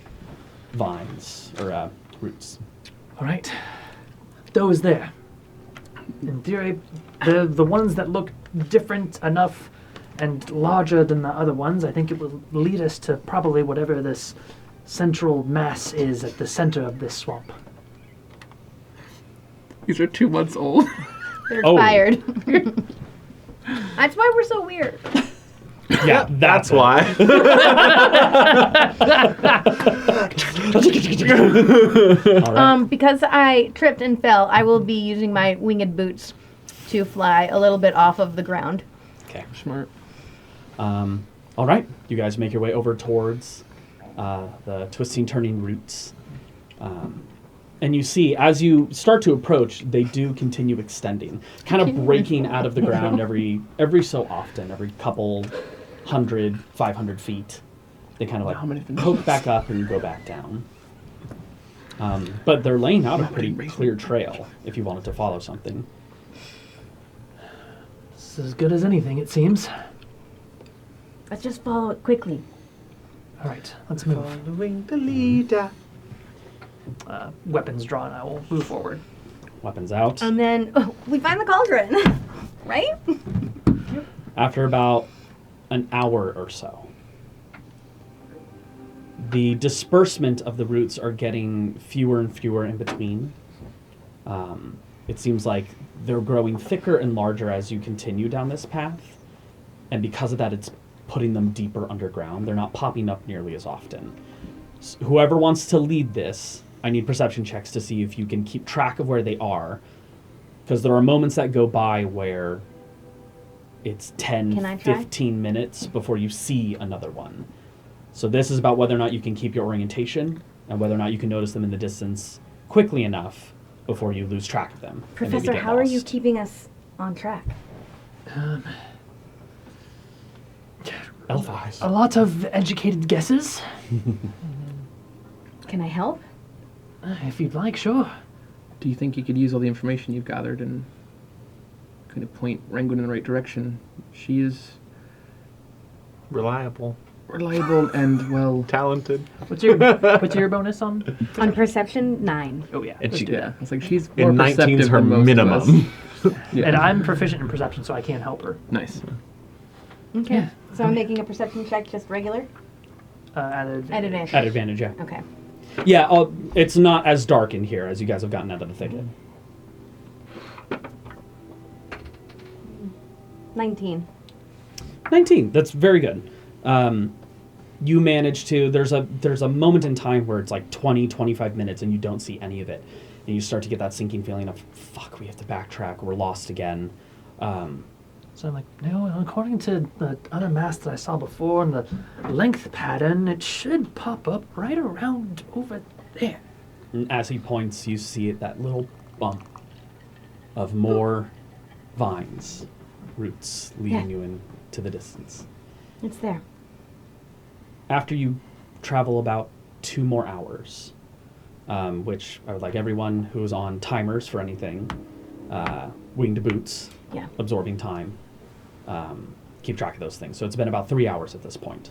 S1: vines, or roots.
S3: All right. Those there. In theory, the ones that look different enough and larger than the other ones, I think it will lead us to probably whatever this central mass is at the center of this swamp.
S2: These are 2 months old.
S5: They're
S1: Oh.
S5: tired. That's why we're so weird.
S1: Yeah,
S4: That's
S1: it.
S4: why.
S1: All right.
S5: Because I tripped and fell, I will be using my winged boots to fly a little bit off of the ground.
S1: Okay.
S2: Smart.
S1: All right. You guys make your way over towards the twisting, turning roots. And you see, as you start to approach, they do continue extending, kind of breaking out of the ground every so often, every couple 100, 500 feet. They kind of
S2: How many
S1: like poke back up and go back down. But they're laying out a pretty clear trail if you wanted to follow something.
S3: It's as good as anything, it seems.
S5: Let's just follow it quickly.
S3: All right, let's move.
S4: Following the leader.
S3: Weapons drawn, I will move forward.
S1: Weapons out.
S5: And then we find the cauldron, right?
S1: After about an hour or so, the disbursement of the roots are getting fewer and fewer in between. It seems like they're growing thicker and larger as you continue down this path, and because of that, it's putting them deeper underground. They're not popping up nearly as often. Whoever wants to lead this, I need perception checks to see if you can keep track of where they are, because there are moments that go by where it's
S5: Can I
S1: 10,
S5: try?
S1: 15 minutes before you see another one. So this is about whether or not you can keep your orientation and whether or not you can notice them in the distance quickly enough before you lose track of them. and maybe
S5: Professor,
S1: get
S5: how are you
S1: lost.
S5: keeping us on track?
S1: Elf eyes.
S3: A lot of educated guesses.
S5: Can I help?
S3: If you'd like, sure.
S2: Do you think you could use all the information you've gathered and kind of point Rangoon in the right direction? She is
S4: Reliable.
S2: reliable and, well...
S4: Talented.
S3: What's your bonus on?
S5: On perception, 9.
S3: Oh yeah.
S4: And
S3: let's
S4: she-
S3: do that.
S2: Yeah, it's like she's more
S4: And 19
S2: perceptive
S4: is her
S2: than most of
S4: minimum.
S2: us. Yeah.
S3: And I'm proficient in perception, so I can't help her.
S2: Nice.
S5: Okay.
S3: Yeah.
S5: So I'm making a perception check, just regular?
S3: At advantage.
S5: At advantage.
S1: At advantage, yeah.
S5: Okay.
S1: Yeah, it's not as dark in here as you guys have gotten out of the thicket.
S5: 19.
S1: 19. That's very good. You manage to. There's a moment in time where it's like 20, 25 minutes, and you don't see any of it, and you start to get that sinking feeling of fuck. We have to backtrack. We're lost again.
S3: So I'm like, no, according to the other maps that I saw before and the length pattern, it should pop up right around over there.
S1: And as he points, you see that little bump of more vines, roots leading you into the distance.
S5: It's there.
S1: After you travel about 2 more hours, which I would like everyone who is on timers for anything, winged boots,
S5: Yeah.
S1: absorbing time, keep track of those things. So it's been about 3 hours at this point.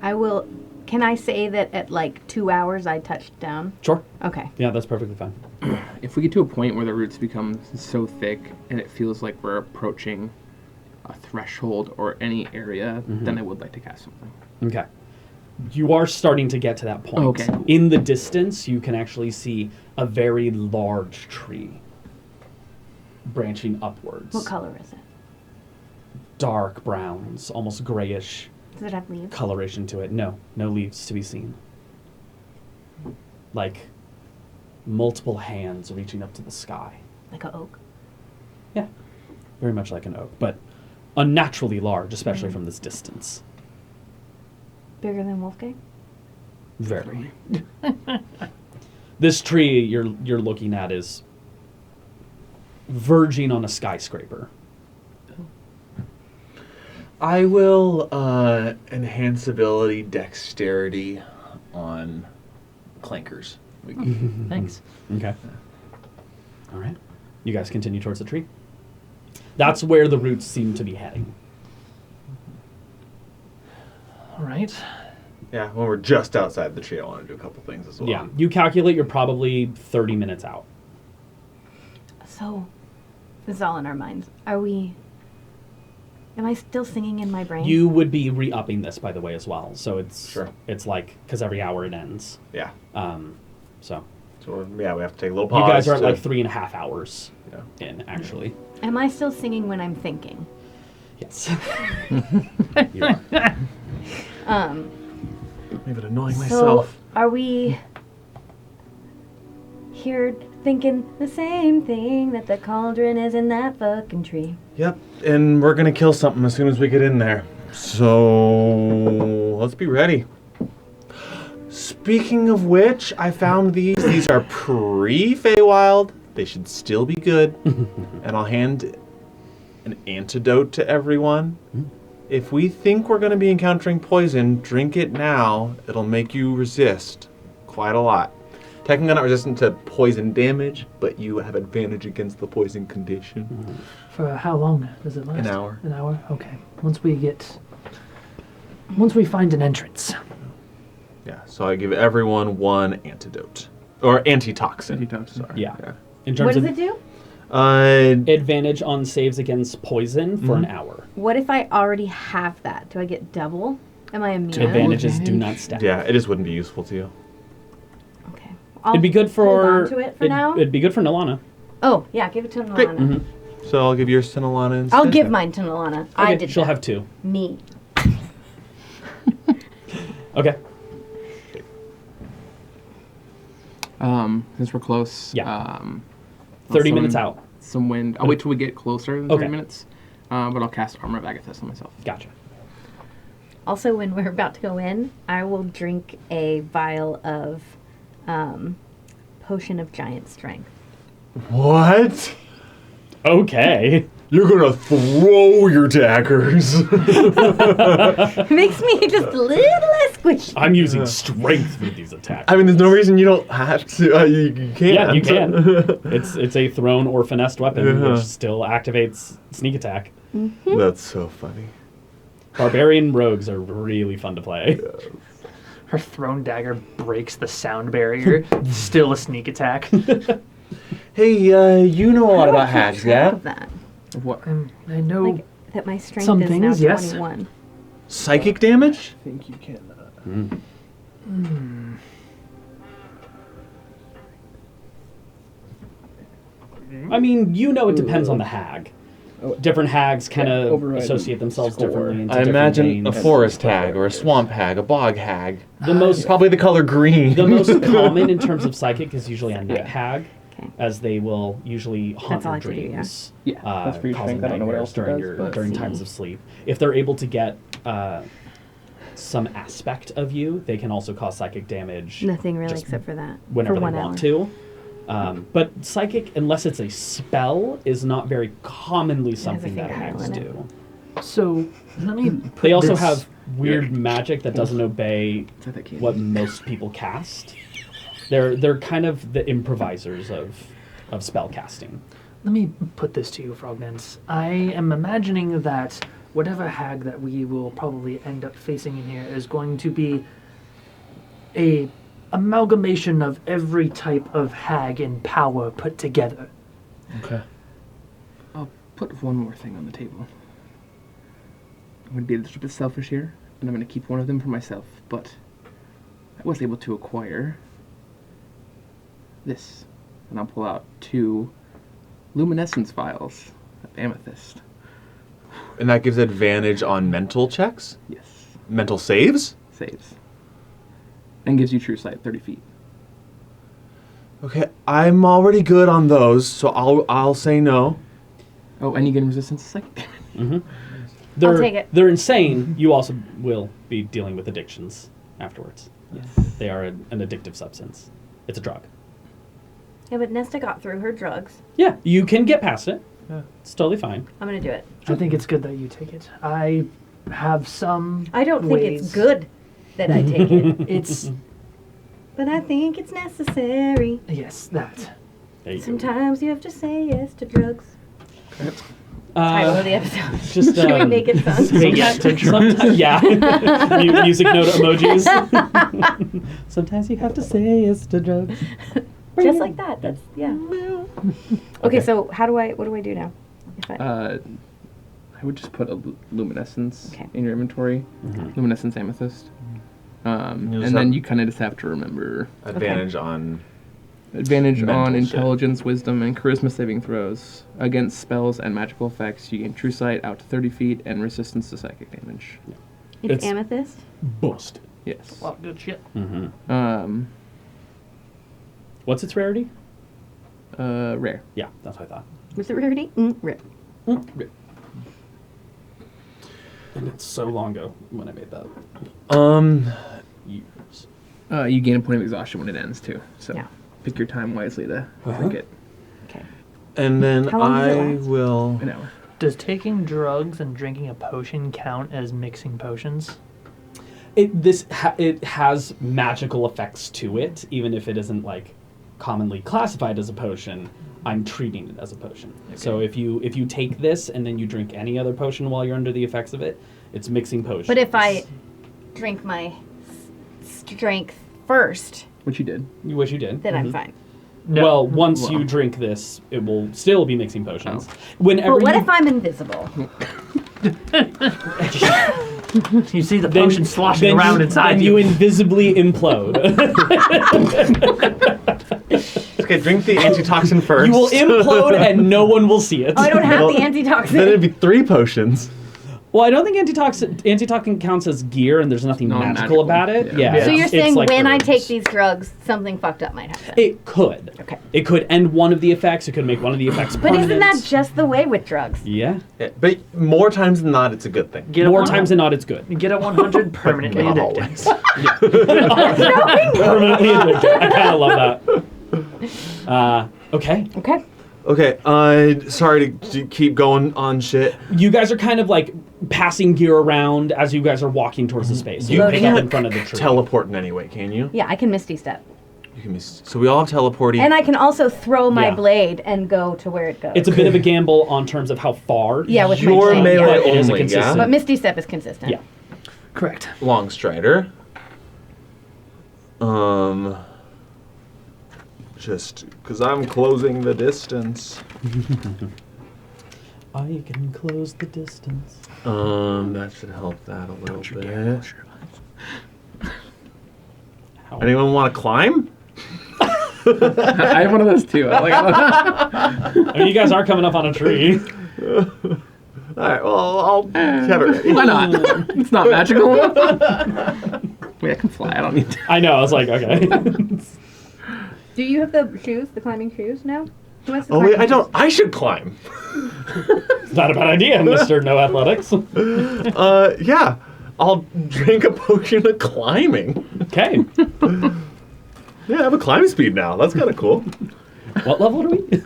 S5: I will. Can I say that at like 2 hours I touched down?
S1: Sure.
S5: Okay.
S1: Yeah, that's perfectly fine.
S2: If we get to a point where the roots become so thick and it feels like we're approaching a threshold or any area, then I would like to cast something.
S1: Okay. You are starting to get to that point.
S2: Okay.
S1: In the distance, you can actually see a very large tree branching upwards.
S5: What color is it?
S1: Dark browns, almost grayish
S5: Does it have leaves?
S1: coloration to it. No leaves to be seen. Like multiple hands reaching up to the sky.
S5: Like an oak?
S1: Yeah, very much like an oak, but unnaturally large, especially from this distance.
S5: Bigger than Wolfgang?
S1: Very. This tree you're looking at is verging on a skyscraper.
S4: I will enhance ability dexterity on clankers.
S3: Thanks.
S1: Okay. All right. You guys continue towards the tree. That's where the roots seem to be heading.
S3: All right.
S4: Yeah, when we're just outside the tree, I want to do a couple things as well.
S1: Yeah. You calculate you're probably 30 minutes out.
S5: So, this is all in our minds. Am I still singing in my brain?
S1: You would be re-upping this, by the way, as well. So it's
S4: Sure.
S1: It's like because every hour it ends.
S4: Yeah.
S1: So
S4: So we have to take a little pause.
S1: you guys are at
S4: to-
S1: like 3.5 hours
S4: Yeah.
S1: in, actually.
S5: Am I still singing when I'm thinking?
S1: Yes. You are.
S4: Maybe annoying
S5: So,
S4: myself.
S5: are we here thinking the same thing, that the cauldron is in that fucking tree?
S4: Yep, and we're gonna kill something as soon as we get in there. So let's be ready. Speaking of which, I found these. These are pre-Feywild. They should still be good. And I'll hand an antidote to everyone. If we think we're going to be encountering poison, drink it now. It'll make you resist quite a lot. Technically not resistant to poison damage, but you have advantage against the poison condition.
S3: For how long does it last?
S4: An hour.
S3: An hour? Okay. Once we find an entrance.
S4: Yeah, so I give everyone one antidote. Or antitoxin.
S2: Antitoxin.
S4: Sorry.
S1: Yeah.
S4: Yeah.
S1: In terms
S5: What does
S1: of
S5: it do?
S1: advantage on saves against poison for an hour.
S5: What if I already have that? Do I get double? Am I immune?
S1: Advantages do not stack.
S4: Yeah, it just wouldn't be useful to you.
S5: Okay. I'll
S1: It'd be good for.
S5: hold on to it for now.
S1: It'd be good for Nalana.
S5: Oh, yeah, give it to
S4: Great.
S5: Nalana.
S4: So I'll give yours to Nalana instead.
S5: I'll give mine to Nalana. I
S1: Okay,
S5: did
S1: she'll
S5: that.
S1: have 2.
S5: Me.
S1: Okay.
S2: Since we're close,
S1: Yeah.
S2: I'll
S1: 30
S2: summon
S1: minutes out.
S2: Some wind. I'll wait till we get closer than
S1: Okay.
S2: 30 minutes, but I'll cast Armor of Agathis on myself.
S1: Gotcha.
S5: Also, when we're about to go in, I will drink a vial of potion of giant strength.
S4: What?
S1: Okay.
S4: You're gonna throw your daggers.
S5: It makes me just a little less squishy.
S1: I'm using strength with these attacks.
S4: I mean, there's no reason you don't have to. You can't.
S1: Yeah, you can. It's a thrown or finessed weapon, which still activates sneak attack.
S4: That's so funny.
S1: Barbarian rogues are really fun to play.
S3: Her thrown dagger breaks the sound barrier. Still a sneak attack.
S4: Hey, you know a lot
S5: How do
S4: about
S5: I keep
S4: hags,
S5: track
S4: yeah?
S5: of that?
S2: Of what?
S3: I know.
S5: Like, that my strength
S3: Some
S5: is now
S3: things, yes.
S5: 21.
S4: Psychic damage?
S2: I think you can.
S1: I mean, it depends on the hag. Different hags kind of
S2: override
S1: associate themselves
S2: score.
S1: differently. Into
S4: I
S1: different
S4: imagine a
S1: veins.
S4: forest hag or a swamp hag, a bog hag.
S1: The most
S4: Probably the color green.
S1: The most common in terms of psychic is usually a night hag,
S5: Okay.
S1: as they will usually haunt
S5: all
S1: your
S5: I can do, yeah.
S1: dreams,
S2: Yeah, that's for your
S1: causing
S2: strength. I don't know what
S1: nightmares
S2: else it
S1: during
S2: does, but-
S1: during times of sleep. If they're able to get some aspect of you, they can also cause psychic damage
S5: Nothing really
S1: Just
S5: except for that.
S1: whenever
S5: for
S1: they
S5: 1
S1: want
S5: hour.
S1: to. But psychic, unless it's a spell, is not very commonly something that
S5: fingernail
S1: hags
S5: in it.
S1: do.
S3: So let me. Put
S1: They also
S3: this-
S1: have weird magic that doesn't obey
S2: It's like that candy.
S1: what most people cast. They're kind of the improvisers of spell casting.
S3: Let me put this to you, Frogmans. I am imagining that whatever hag that we will probably end up facing in here is going to be a amalgamation of every type of hag in power put together.
S4: Okay.
S2: I'll put one more thing on the table. I'm going to be a little bit selfish here, and I'm going to keep one of them for myself, but I was able to acquire this, and I'll pull out 2 luminescence vials of amethyst.
S4: And that gives advantage on mental checks?
S2: Yes.
S4: Mental saves?
S2: Saves. And gives you true sight 30 feet.
S4: Okay, I'm already good on those, so I'll say no.
S2: Oh, and you gain resistance to psychic damage.
S1: They're,
S5: take it.
S1: They're insane. You also will be dealing with addictions afterwards.
S2: Yes.
S1: They are an addictive substance. It's a drug.
S5: Yeah, but Nesta got through her drugs.
S1: Yeah, you can get past it.
S4: Yeah.
S1: It's totally fine.
S5: I'm gonna do it.
S3: I think it's good that you take it. I have some.
S5: I don't think it's
S3: ways-
S5: good that I take it,
S3: It's
S5: but I think it's necessary.
S3: yes, that.
S1: There you go.
S5: Sometimes you have to say yes to drugs. Title of the episode.
S1: Just
S5: Should we
S1: um,
S5: make it fun?
S3: Say yes to drugs.
S1: sometimes, yeah. Music note emojis. Sometimes you have to say yes to drugs.
S5: Just like that. That's yeah. Okay, so what do I do now? If I,
S2: I would just put a luminescence
S5: Okay.
S2: in your inventory. Luminescence amethyst.
S4: You'll just
S2: And then
S4: have-
S2: you kind of just have to remember
S4: Advantage on...
S2: advantage
S4: Mental
S2: on
S4: shit.
S2: intelligence, wisdom, and charisma saving throws. Against spells and magical effects, you gain true sight out to 30 feet and resistance to psychic damage.
S5: it's
S1: it's-
S5: amethyst.
S1: Busted.
S2: Yes.
S3: Well, good shit.
S1: What's its rarity?
S2: Rare.
S1: Yeah, that's what I thought.
S5: What's the rarity? Rip.
S1: And it's so long ago when I made that. Years.
S2: You gain a point of exhaustion when it ends too. So
S5: Yeah.
S2: pick your time wisely to drink it.
S5: Okay.
S4: And then
S5: How long does it
S4: I
S5: last?
S4: will...
S2: An hour.
S3: Does taking drugs and drinking a potion count as mixing potions?
S1: It has magical effects to it, even if it isn't like commonly classified as a potion. I'm treating it as a potion. So if you take this and then you drink any other potion while you're under the effects of it, it's mixing potions.
S5: But if I drink my strength first,
S2: Which you did.
S1: you wish you did.
S5: then I'm fine.
S3: No.
S1: Well, once
S2: Well.
S1: you drink this, it will still be mixing potions. Whenever
S5: But what
S1: you,
S5: if I'm invisible?
S3: You see the
S1: then-
S3: potion sloshing
S1: then
S3: around
S1: you,
S3: inside
S1: then
S3: you.
S1: you invisibly implode.
S4: Okay, drink the antitoxin first.
S1: You will implode and no one will see it.
S5: Oh, I don't have the
S4: Then
S5: antitoxin.
S4: it'd be 3 potions.
S1: Well, I don't think antitoxin counts as gear, and there's nothing magical
S2: Non-magical,
S1: about it.
S2: yeah.
S1: Yeah.
S5: So you're
S1: it's
S5: saying
S1: like
S5: when I
S1: herbs.
S5: take these drugs, something fucked up might happen.
S1: It could.
S5: Okay.
S1: It could end one of the effects. It could make one of the effects
S5: But
S1: permanent.
S5: isn't that just the way with drugs?
S1: Yeah.
S4: Yeah, but more times than not, it's a good thing.
S3: Get a
S1: More
S3: 100
S1: times than not, it's good.
S3: Get a 100 permanently
S4: Not
S3: addicted.
S4: always.
S1: Permanently addicted. I kind of love that. Okay.
S5: Okay.
S4: Okay, sorry to keep going on shit.
S1: You guys are kind of like passing gear around as you guys are walking towards the space. You
S5: Loading
S1: pick up
S5: up.
S1: in front of the tree.
S4: Teleport in any way, can you?
S5: Yeah, I can Misty Step.
S4: You can so we all have teleporting.
S5: And I can also throw my
S1: Yeah.
S5: blade and go to where it goes.
S1: It's a bit of a gamble on terms of how far.
S5: Yeah, with my
S4: Your
S5: blade,
S4: melee
S1: But it is a
S4: only,
S1: consistent.
S5: But Misty Step is consistent.
S1: Yeah.
S3: Correct.
S4: Long strider. Just because I'm closing the distance.
S1: I can close the distance.
S4: That should help that a little bit.
S1: How?
S4: Anyone want to climb?
S2: I have one of those too. I like
S1: I mean, you guys are coming up on a tree.
S4: All right, well, I'll have it ready.
S2: Why not? It's not magical. Wait, I can fly. I don't need to.
S1: I know. I was like, okay.
S5: Do you have the shoes, the climbing shoes now? Who has the
S4: Oh, wait,
S5: climbing
S4: I don't.
S5: shoes?
S4: I should climb.
S1: It's not a bad idea, Mr. No Athletics.
S4: Yeah. I'll drink a potion of climbing.
S1: Okay.
S4: Yeah, I have a climbing speed now. That's kind of cool.
S1: What level are we?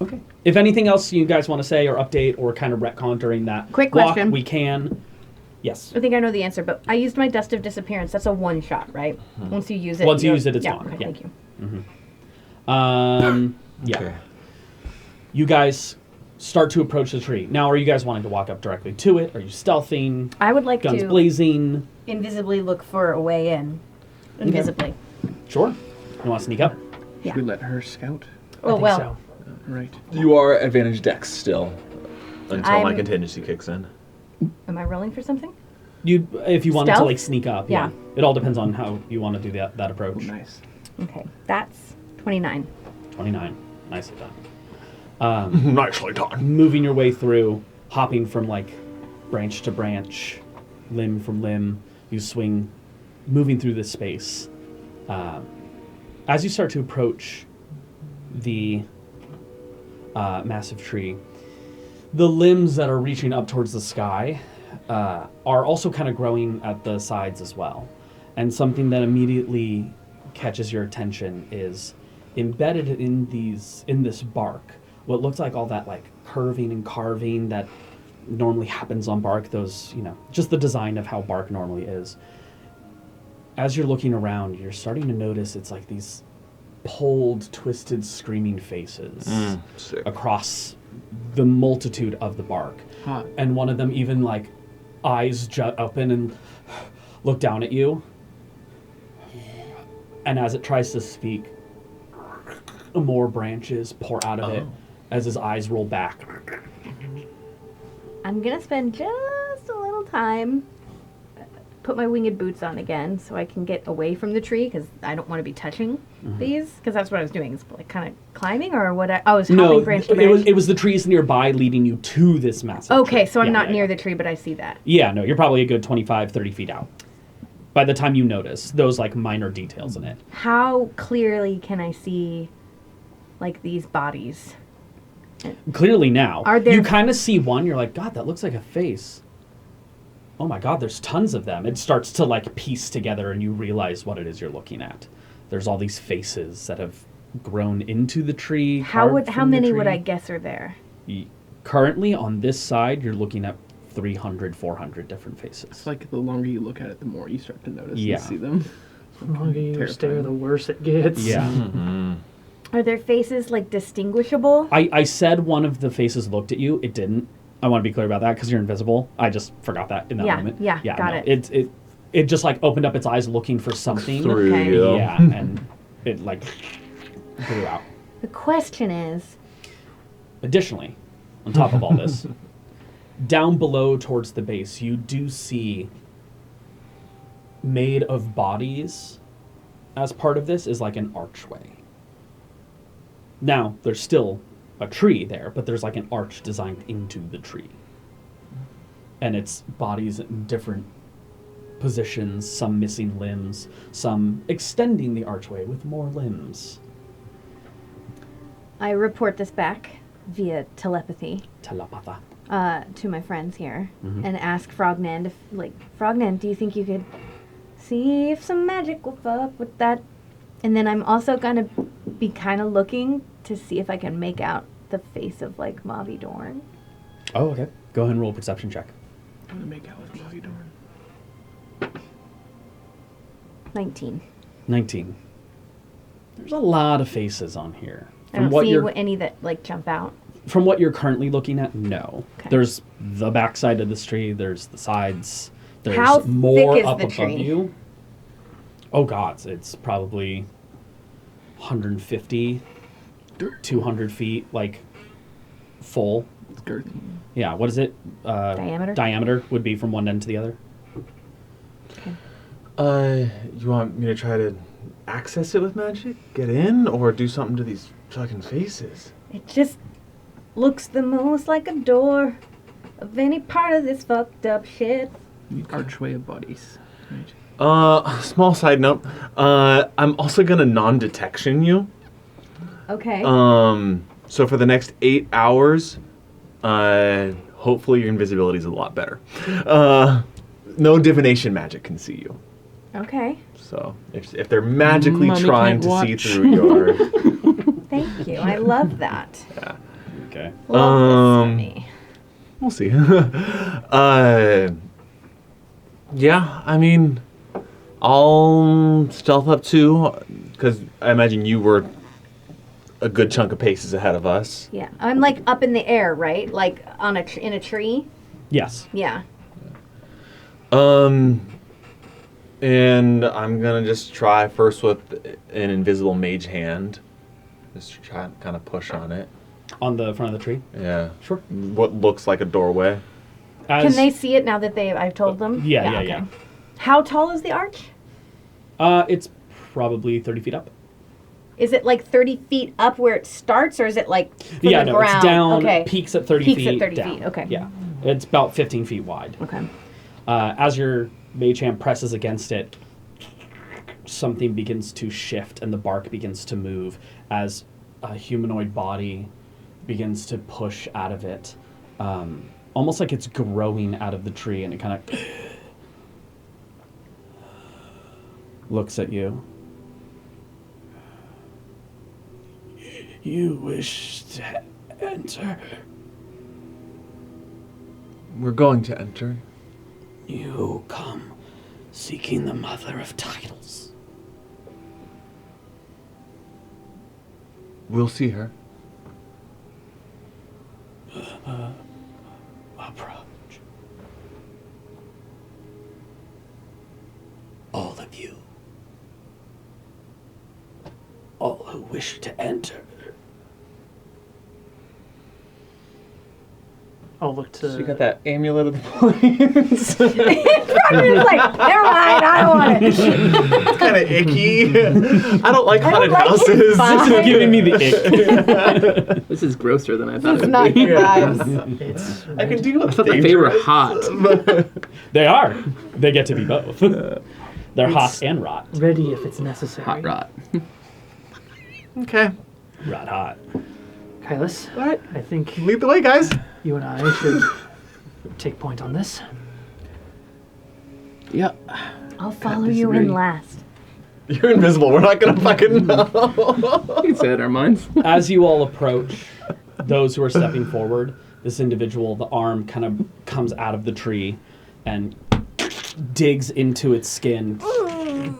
S1: Okay. If anything else you guys want to say or update or kind of retcon during that
S5: Quick
S1: walk,
S5: question.
S1: we can. Yes.
S5: I think I know the answer, but I used my Dust of Disappearance. That's a one shot, right? Once you use it.
S1: Once you
S5: you're-
S1: use it, it's
S5: yeah,
S1: gone,
S5: Okay,
S1: yeah.
S5: thank you.
S1: Yeah.
S4: Okay.
S1: You guys start to approach the tree. Now, are you guys wanting to walk up directly to it? Are you stealthing?
S5: I would like
S1: Guns
S5: to
S1: blazing?
S5: invisibly look for a way in. Invisibly.
S1: Sure. You want to sneak up?
S5: Yeah.
S2: Should we let her scout?
S3: I
S5: Oh,
S3: think
S5: well.
S3: so.
S2: Right.
S4: You are advantage dex still until my
S5: I'm-
S4: contingency kicks in.
S5: Am I rolling for something?
S1: You, if you wanted to
S5: Stealth?
S1: like sneak up.
S5: Yeah.
S1: It all depends on how you want to do that
S2: Oh,
S1: approach.
S2: nice.
S5: Okay. That's 29.
S1: 29. Nicely done.
S4: Nicely done.
S1: Moving your way through, hopping from like branch to branch, limb from limb, you swing, moving through this space. As you start to approach the massive tree, the limbs that are reaching up towards the sky are also kind of growing at the sides as well. And something that immediately catches your attention is embedded in this bark, what looks like all that like curving and carving that normally happens on bark, those, just the design of how bark normally is. As you're looking around, you're starting to notice it's like these pulled, twisted, screaming faces
S4: Sick.
S1: across the multitude of the bark.
S2: Hot.
S1: And one of them even like eyes jut open and look down at you. And as it tries to speak, more branches pour out of it as his eyes roll back.
S5: I'm going to spend just a little time, put my winged boots on again so I can get away from the tree because I don't want to be touching these because that's what I was doing. Is like kind of climbing or what? I was hopping
S1: No,
S5: branch to
S1: it was
S5: branch.
S1: the trees nearby leading you to this massive
S5: Okay,
S1: tree.
S5: so I'm
S1: Yeah,
S5: not
S1: yeah,
S5: near
S1: yeah.
S5: the tree, but I see that.
S1: Yeah, no, you're probably a good 25, 30 feet out. By the time you notice those like minor details in it.
S5: How clearly can I see like these bodies?
S1: Clearly now,
S5: Are there-
S1: you kind of see one, you're like, God, that looks like a face. Oh my God, there's tons of them. It starts to like piece together and you realize what it is you're looking at. There's all these faces that have grown into the tree.
S5: How
S1: carved
S5: how
S1: from the
S5: many would
S1: tree.
S5: I guess are there?
S1: Currently on this side, you're looking at 300, 400 different faces.
S2: It's like the longer you look at it, the more you start to notice
S1: Yeah.
S2: and see them.
S3: The longer you
S2: Terrifying.
S3: stare, the worse it gets.
S1: Yeah.
S5: Are their faces like distinguishable?
S1: I said one of the faces looked at you. It didn't. I want to be clear about that because you're invisible. I just forgot that in that
S5: Yeah,
S1: moment.
S5: yeah, got it.
S1: It just like opened up its eyes looking for something.
S4: Through
S5: Okay.
S4: you.
S1: Yeah, and it like grew out.
S5: The question is,
S1: Additionally, on top of all this, down below towards the base, you do see made of bodies as part of this is like an archway. Now, there's still a tree there, but there's like an arch designed into the tree. And its body's in different positions, some missing limbs, some extending the archway with more limbs.
S5: I report this back via telepathy
S1: Telepatha.
S5: to my friends here
S1: Mhm.
S5: and ask Frognan if, Frognan, do you think you could see if some magic will fuck with that? And then I'm also gonna be kind of looking to see if I can make out the face of like Mavi Dorn.
S1: Oh, okay. Go ahead and roll a perception check.
S2: I'm gonna make out with Mavi Dorn.
S5: 19.
S1: 19. There's a lot of faces on here.
S5: I don't see any that like jump out.
S1: From what you're currently looking at, no.
S5: Okay.
S1: There's the backside of this tree. There's the sides. There's
S5: How
S1: more
S5: thick is
S1: up
S5: the
S1: above
S5: tree?
S1: you. Oh God, it's probably 150, 200 feet, like full.
S2: It's girthy.
S1: Yeah. What is it?
S5: Diameter?
S1: Diameter would be from one end to the other.
S4: You want me to try to access it with magic? Get in? Or do something to these fucking faces?
S5: It just looks the most like a door of any part of this fucked up shit.
S2: The archway of bodies. Right.
S4: Small side note. I'm also gonna non-detection you.
S5: Okay.
S4: So for the next 8 hours, hopefully your invisibility is a lot better. No divination magic can see you.
S5: Okay.
S4: So if they're magically
S2: Mommy
S4: trying
S2: can't
S4: to see
S2: watch.
S4: through your,
S5: Thank you. I love that.
S4: yeah,
S1: Okay.
S5: Love this for me.
S4: we'll see. Yeah, I mean, I'll stealth up too, because I imagine you were a good chunk of paces ahead of us.
S5: Yeah. I'm like up in the air, right? Like on in a tree.
S1: Yes.
S5: Yeah.
S4: And I'm gonna just try first with an invisible mage hand. Just try and kind of push on it.
S1: On the front of the tree.
S4: Yeah.
S1: Sure.
S4: What looks like a doorway.
S5: Can they see it now that I've told them?
S1: Yeah.
S5: How tall is the arch?
S1: It's probably 30 feet up.
S5: Is it like 30 feet up where it starts, or is it like from the ground?
S1: It's down,
S5: Okay.
S1: peaks at 30
S5: Peaks
S1: feet.
S5: at 30
S1: down.
S5: feet, okay.
S1: Yeah. It's about 15 feet wide.
S5: Okay.
S1: As your mage hand presses against it, something begins to shift and the bark begins to move as a humanoid body begins to push out of it. Almost like it's growing out of the tree, and it kind of looks at you. You wish to enter?
S4: We're going to enter.
S1: You come seeking the mother of titles.
S4: We'll see her.
S1: Approach. All of you. All who wish to enter.
S3: I'll look to.
S4: So you got that amulet of the plains.
S5: It's like, never mind, I don't want it.
S4: It's kind of icky. I don't like haunted
S5: like it.
S4: houses.
S5: Fine.
S1: This is giving me the ick.
S2: This is grosser than I thought
S5: It's
S2: it would
S5: not
S2: be.
S5: good vibes.
S3: It's
S4: I can deal with
S2: I thought that they were
S4: dangerous.
S2: hot.
S1: They are. They get to be both. They're hot and rot.
S3: ready if it's necessary.
S2: Hot rot.
S4: Okay.
S1: Rot hot.
S3: Kylus,
S4: All right.
S3: I think
S4: Lead the way, guys.
S3: you and I should take point on this.
S2: Yeah.
S5: I'll follow you in
S2: disagree.
S5: last.
S4: You're invisible. We're not gonna fucking know.
S2: We can say it in our minds.
S1: As you all approach, those who are stepping forward, this individual, the arm kind of comes out of the tree and digs into its skin,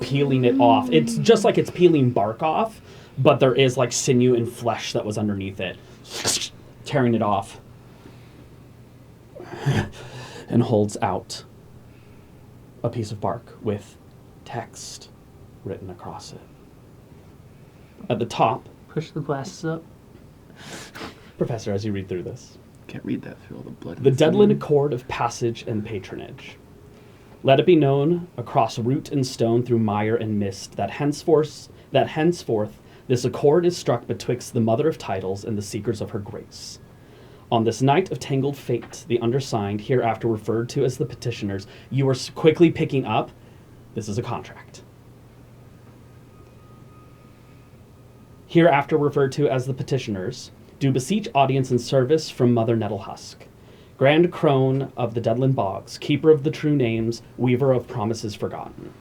S1: peeling it off. It's just like it's peeling bark off, but there is like sinew and flesh that was underneath it, tearing it off, and holds out a piece of bark with text written across it. At the top,
S3: Push the glasses up.
S1: Professor, as you read through this,
S2: Can't read that through all the blood.
S1: the deadline accord of passage and patronage. Let it be known across root and stone through mire and mist that henceforth This accord is struck betwixt the Mother of Titles and the seekers of her grace. On this night of tangled fate, the undersigned, hereafter referred to as the petitioners, you are quickly picking up, this is a contract. Hereafter referred to as the petitioners, do beseech audience and service from Mother Nettlehusk, Grand Crone of the Deadland Bogs, keeper of the true names, weaver of promises forgotten.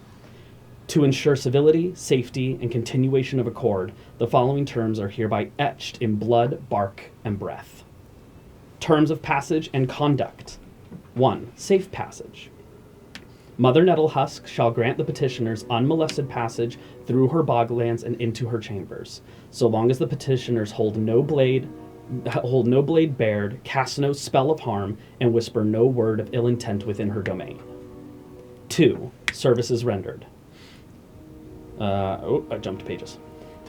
S1: To ensure civility, safety, and continuation of accord, the following terms are hereby etched in blood, bark, and breath. Terms of passage and conduct. 1. Safe passage. Mother Nettlehusk shall grant the petitioners unmolested passage through her boglands and into her chambers, so long as the petitioners hold no blade bared, cast no spell of harm, and whisper no word of ill intent within her domain. 2. Services rendered. I jumped pages.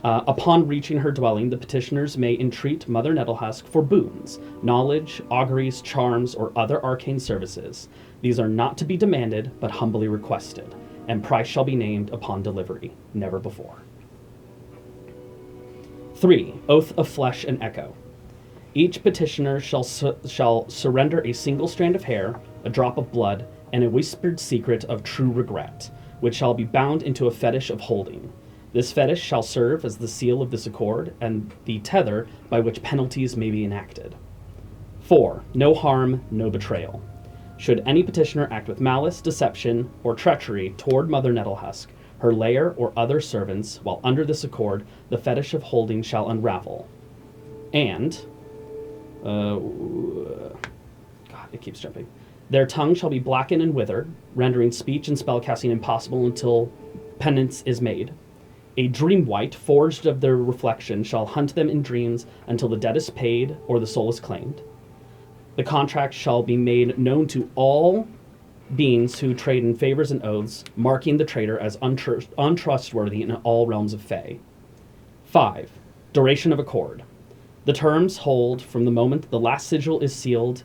S1: Upon reaching her dwelling, the petitioners may entreat Mother Nettlehusk for boons, knowledge, auguries, charms, or other arcane services. These are not to be demanded, but humbly requested, and price shall be named upon delivery, never before. 3. Oath of flesh and echo. Each petitioner shall surrender a single strand of hair, a drop of blood, and a whispered secret of true regret, which shall be bound into a fetish of holding. This fetish shall serve as the seal of this accord and the tether by which penalties may be enacted. 4. No harm, no betrayal. Should any petitioner act with malice, deception, or treachery toward Mother Nettlehusk, her lair, or other servants, while under this accord, the fetish of holding shall unravel. And, God, it keeps jumping. Their tongue shall be blackened and withered, rendering speech and spellcasting impossible until penance is made. A dream wight, forged of their reflection, shall hunt them in dreams until the debt is paid or the soul is claimed. The contract shall be made known to all beings who trade in favors and oaths, marking the trader as untrustworthy in all realms of Fae. 5. Duration of accord. The terms hold from the moment the last sigil is sealed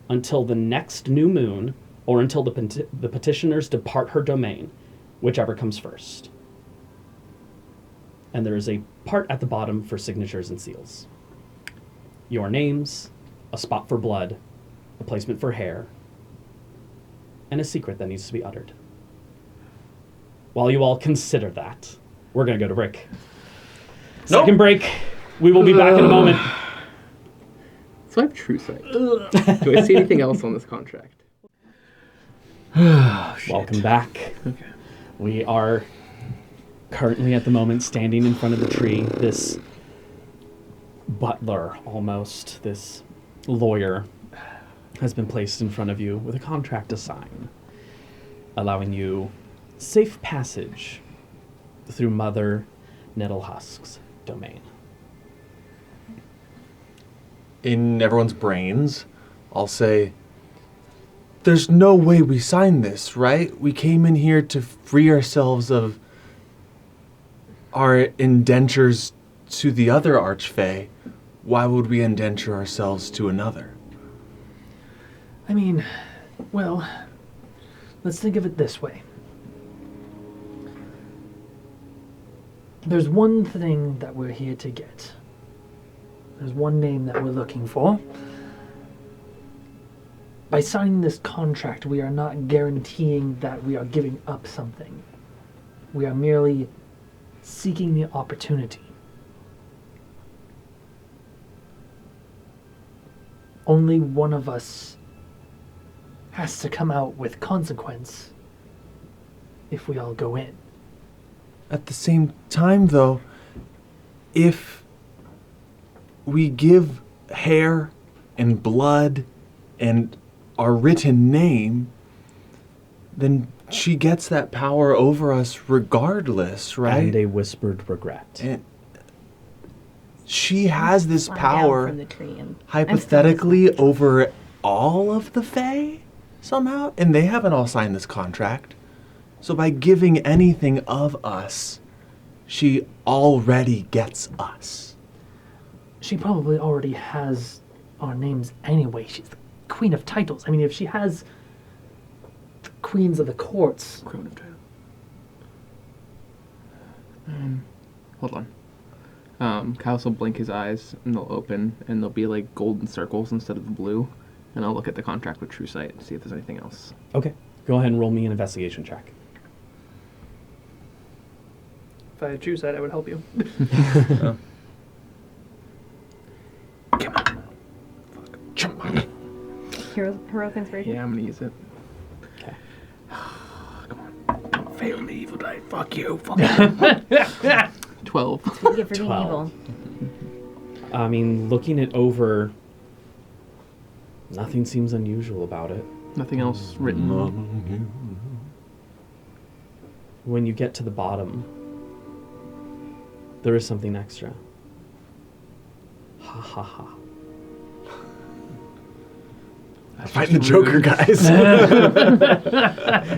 S1: until the next new moon, or until the petitioners depart her domain, whichever comes first. And there is a part at the bottom for signatures and seals. Your names, a spot for blood, a placement for hair, and a secret that needs to be uttered. While you all consider that, we're going to go to break.
S4: Nope.
S1: Second break. We will be back in a moment.
S2: So I have true sight. Do I see anything else on this contract?
S1: Welcome back.
S2: Okay.
S1: We are currently at the moment standing in front of the tree. This butler, almost, this lawyer, has been placed in front of you with a contract to sign, allowing you safe passage through Mother Nettlehusk's domain.
S4: In everyone's brains, I'll say, there's no way we signed this, right? We came in here to free ourselves of our indentures to the other Archfey. Why would we indenture ourselves to another?
S3: I mean, well, let's think of it this way. There's one thing that we're here to get. There's one name that we're looking for. By signing this contract, we are not guaranteeing that we are giving up something. We are merely seeking the opportunity. Only one of us has to come out with consequence if we all go in.
S4: At the same time, though, if we give hair and blood and our written name, then she gets that power over us regardless, right?
S1: And a whispered regret.
S4: And she has this
S5: Fly down
S4: power
S5: from the tree and
S4: hypothetically over all of the Fae somehow, and they haven't all signed this contract. So by giving anything of us, she already gets us.
S3: She probably already has our names anyway. She's the Queen of Titles. I mean, if she has the Queens of the Courts.
S2: Crown of Title. Hold on. Callus will blink his eyes, and they'll open, and they'll be like golden circles instead of the blue. And I'll look at the contract with True Sight and see if there's anything else.
S1: Okay. Go ahead and roll me an investigation check.
S3: If I had true sight, I would help you.
S2: Come on. Jump on.
S5: Heroic inspiration?
S2: Yeah, I'm gonna use it.
S1: Okay.
S2: Come on. Fail the evil die. Fuck you. Fuck you. 12.
S5: That's what you get for being
S1: 12.
S5: evil.
S1: I mean, looking it over, nothing seems unusual about it.
S2: Nothing else written.
S1: When you get to the bottom, there is something extra. Ha ha ha.
S4: Fighting the Joker, guys.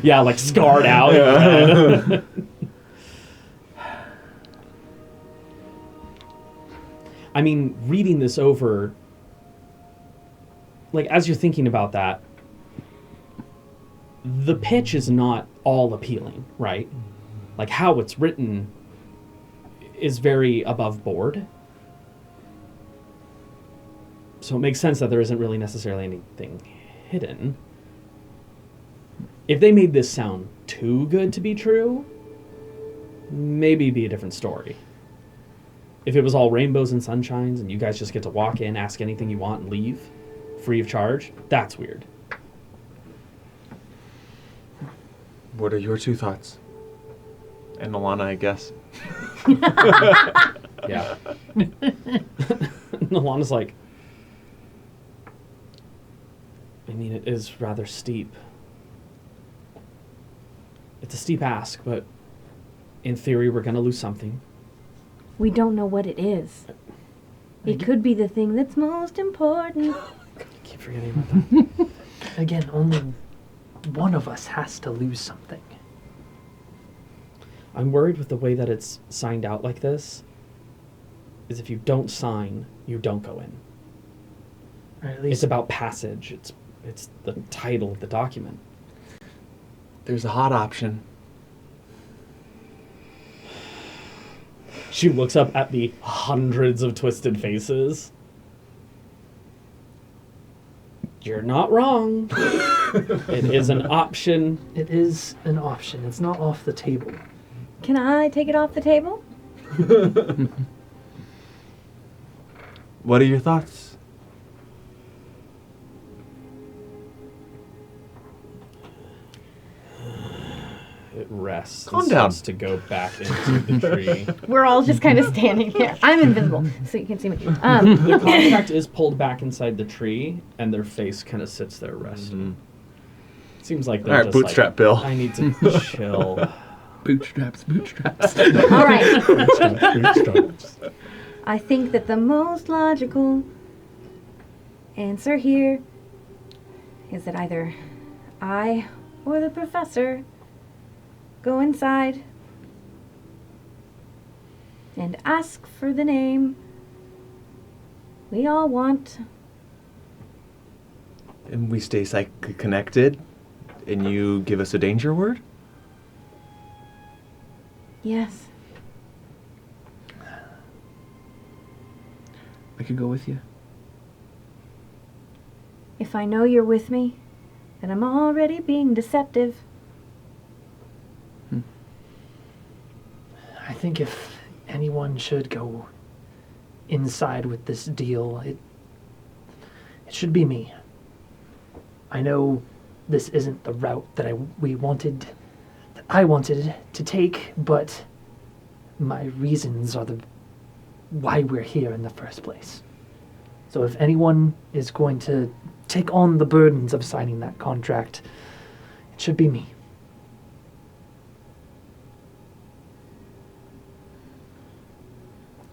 S1: Yeah, like scarred out. Yeah. I mean, reading this over, like, as you're thinking about that, the pitch is not all appealing, right? Like, how it's written is very above board. So it makes sense that there isn't really necessarily anything hidden. If they made this sound too good to be true, maybe it'd be a different story. If it was all rainbows and sunshines and you guys just get to walk in, ask anything you want, and leave free of charge, that's weird.
S4: What are your two thoughts? And Alana, I guess.
S1: Yeah. Alana's like, I mean, it is rather steep. It's a steep ask, but in theory, we're going to lose something.
S5: We don't know what it is. It could be the thing that's most important.
S1: I keep forgetting about that.
S3: Again, only one of us has to lose something.
S1: I'm worried with the way that it's signed out like this, is if you don't sign, you don't go in.
S3: Or at least
S1: It's about passage. It's the title of the document.
S4: There's a hot option.
S1: She looks up at the hundreds of twisted faces. You're not wrong. It is an option.
S3: it is an option. It's not off the table.
S5: Can I take it off the table?
S4: What are your thoughts?
S1: It rests.
S4: Calm
S1: and
S4: down.
S1: starts to go back into the tree.
S5: We're all just kind of standing here. I'm invisible, so you can't see me.
S1: The contract is pulled back inside the tree, and their face kind of sits there resting. Seems like they're
S4: All right,
S1: just
S4: bootstrap
S1: like,
S4: Bill.
S1: I need to chill.
S2: Bootstraps.
S5: All right. I think that the most logical answer here is that either I or the professor go inside and ask for the name we all want.
S4: And we stay psychically connected, and you give us a danger word?
S5: Yes.
S2: I could go with you.
S5: If I know you're with me, then I'm already being deceptive.
S3: I think if anyone should go inside with this deal, it should be me. I know this isn't the route that I wanted to take, but my reasons are the why we're here in the first place. So if anyone is going to take on the burdens of signing that contract, it should be me.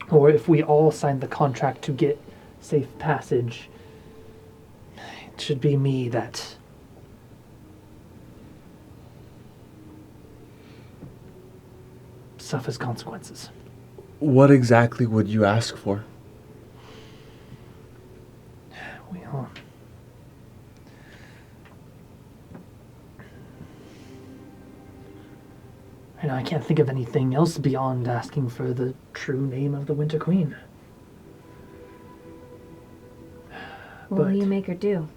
S3: Or if we all sign the contract to get safe passage, it should be me that suffers consequences.
S4: What exactly would you ask for?
S3: Well, and I can't think of anything else beyond asking for the true name of the Winter Queen.
S5: What will
S3: But-
S5: you make her do?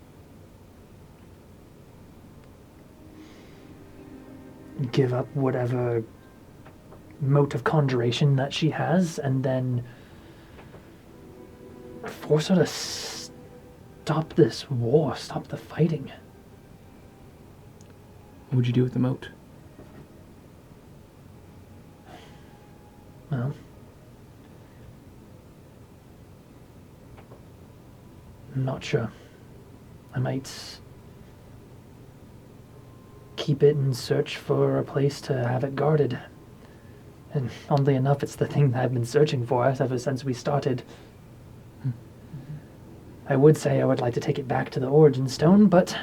S3: Give up whatever mote of conjuration that she has, and then force her to stop this war, stop the fighting.
S2: What would you do with the moat?
S3: Well, I'm not sure. I might keep it and search for a place to have it guarded. And oddly enough, it's the thing that I've been searching for ever since we started. I would say I would like to take it back to the Origin Stone, but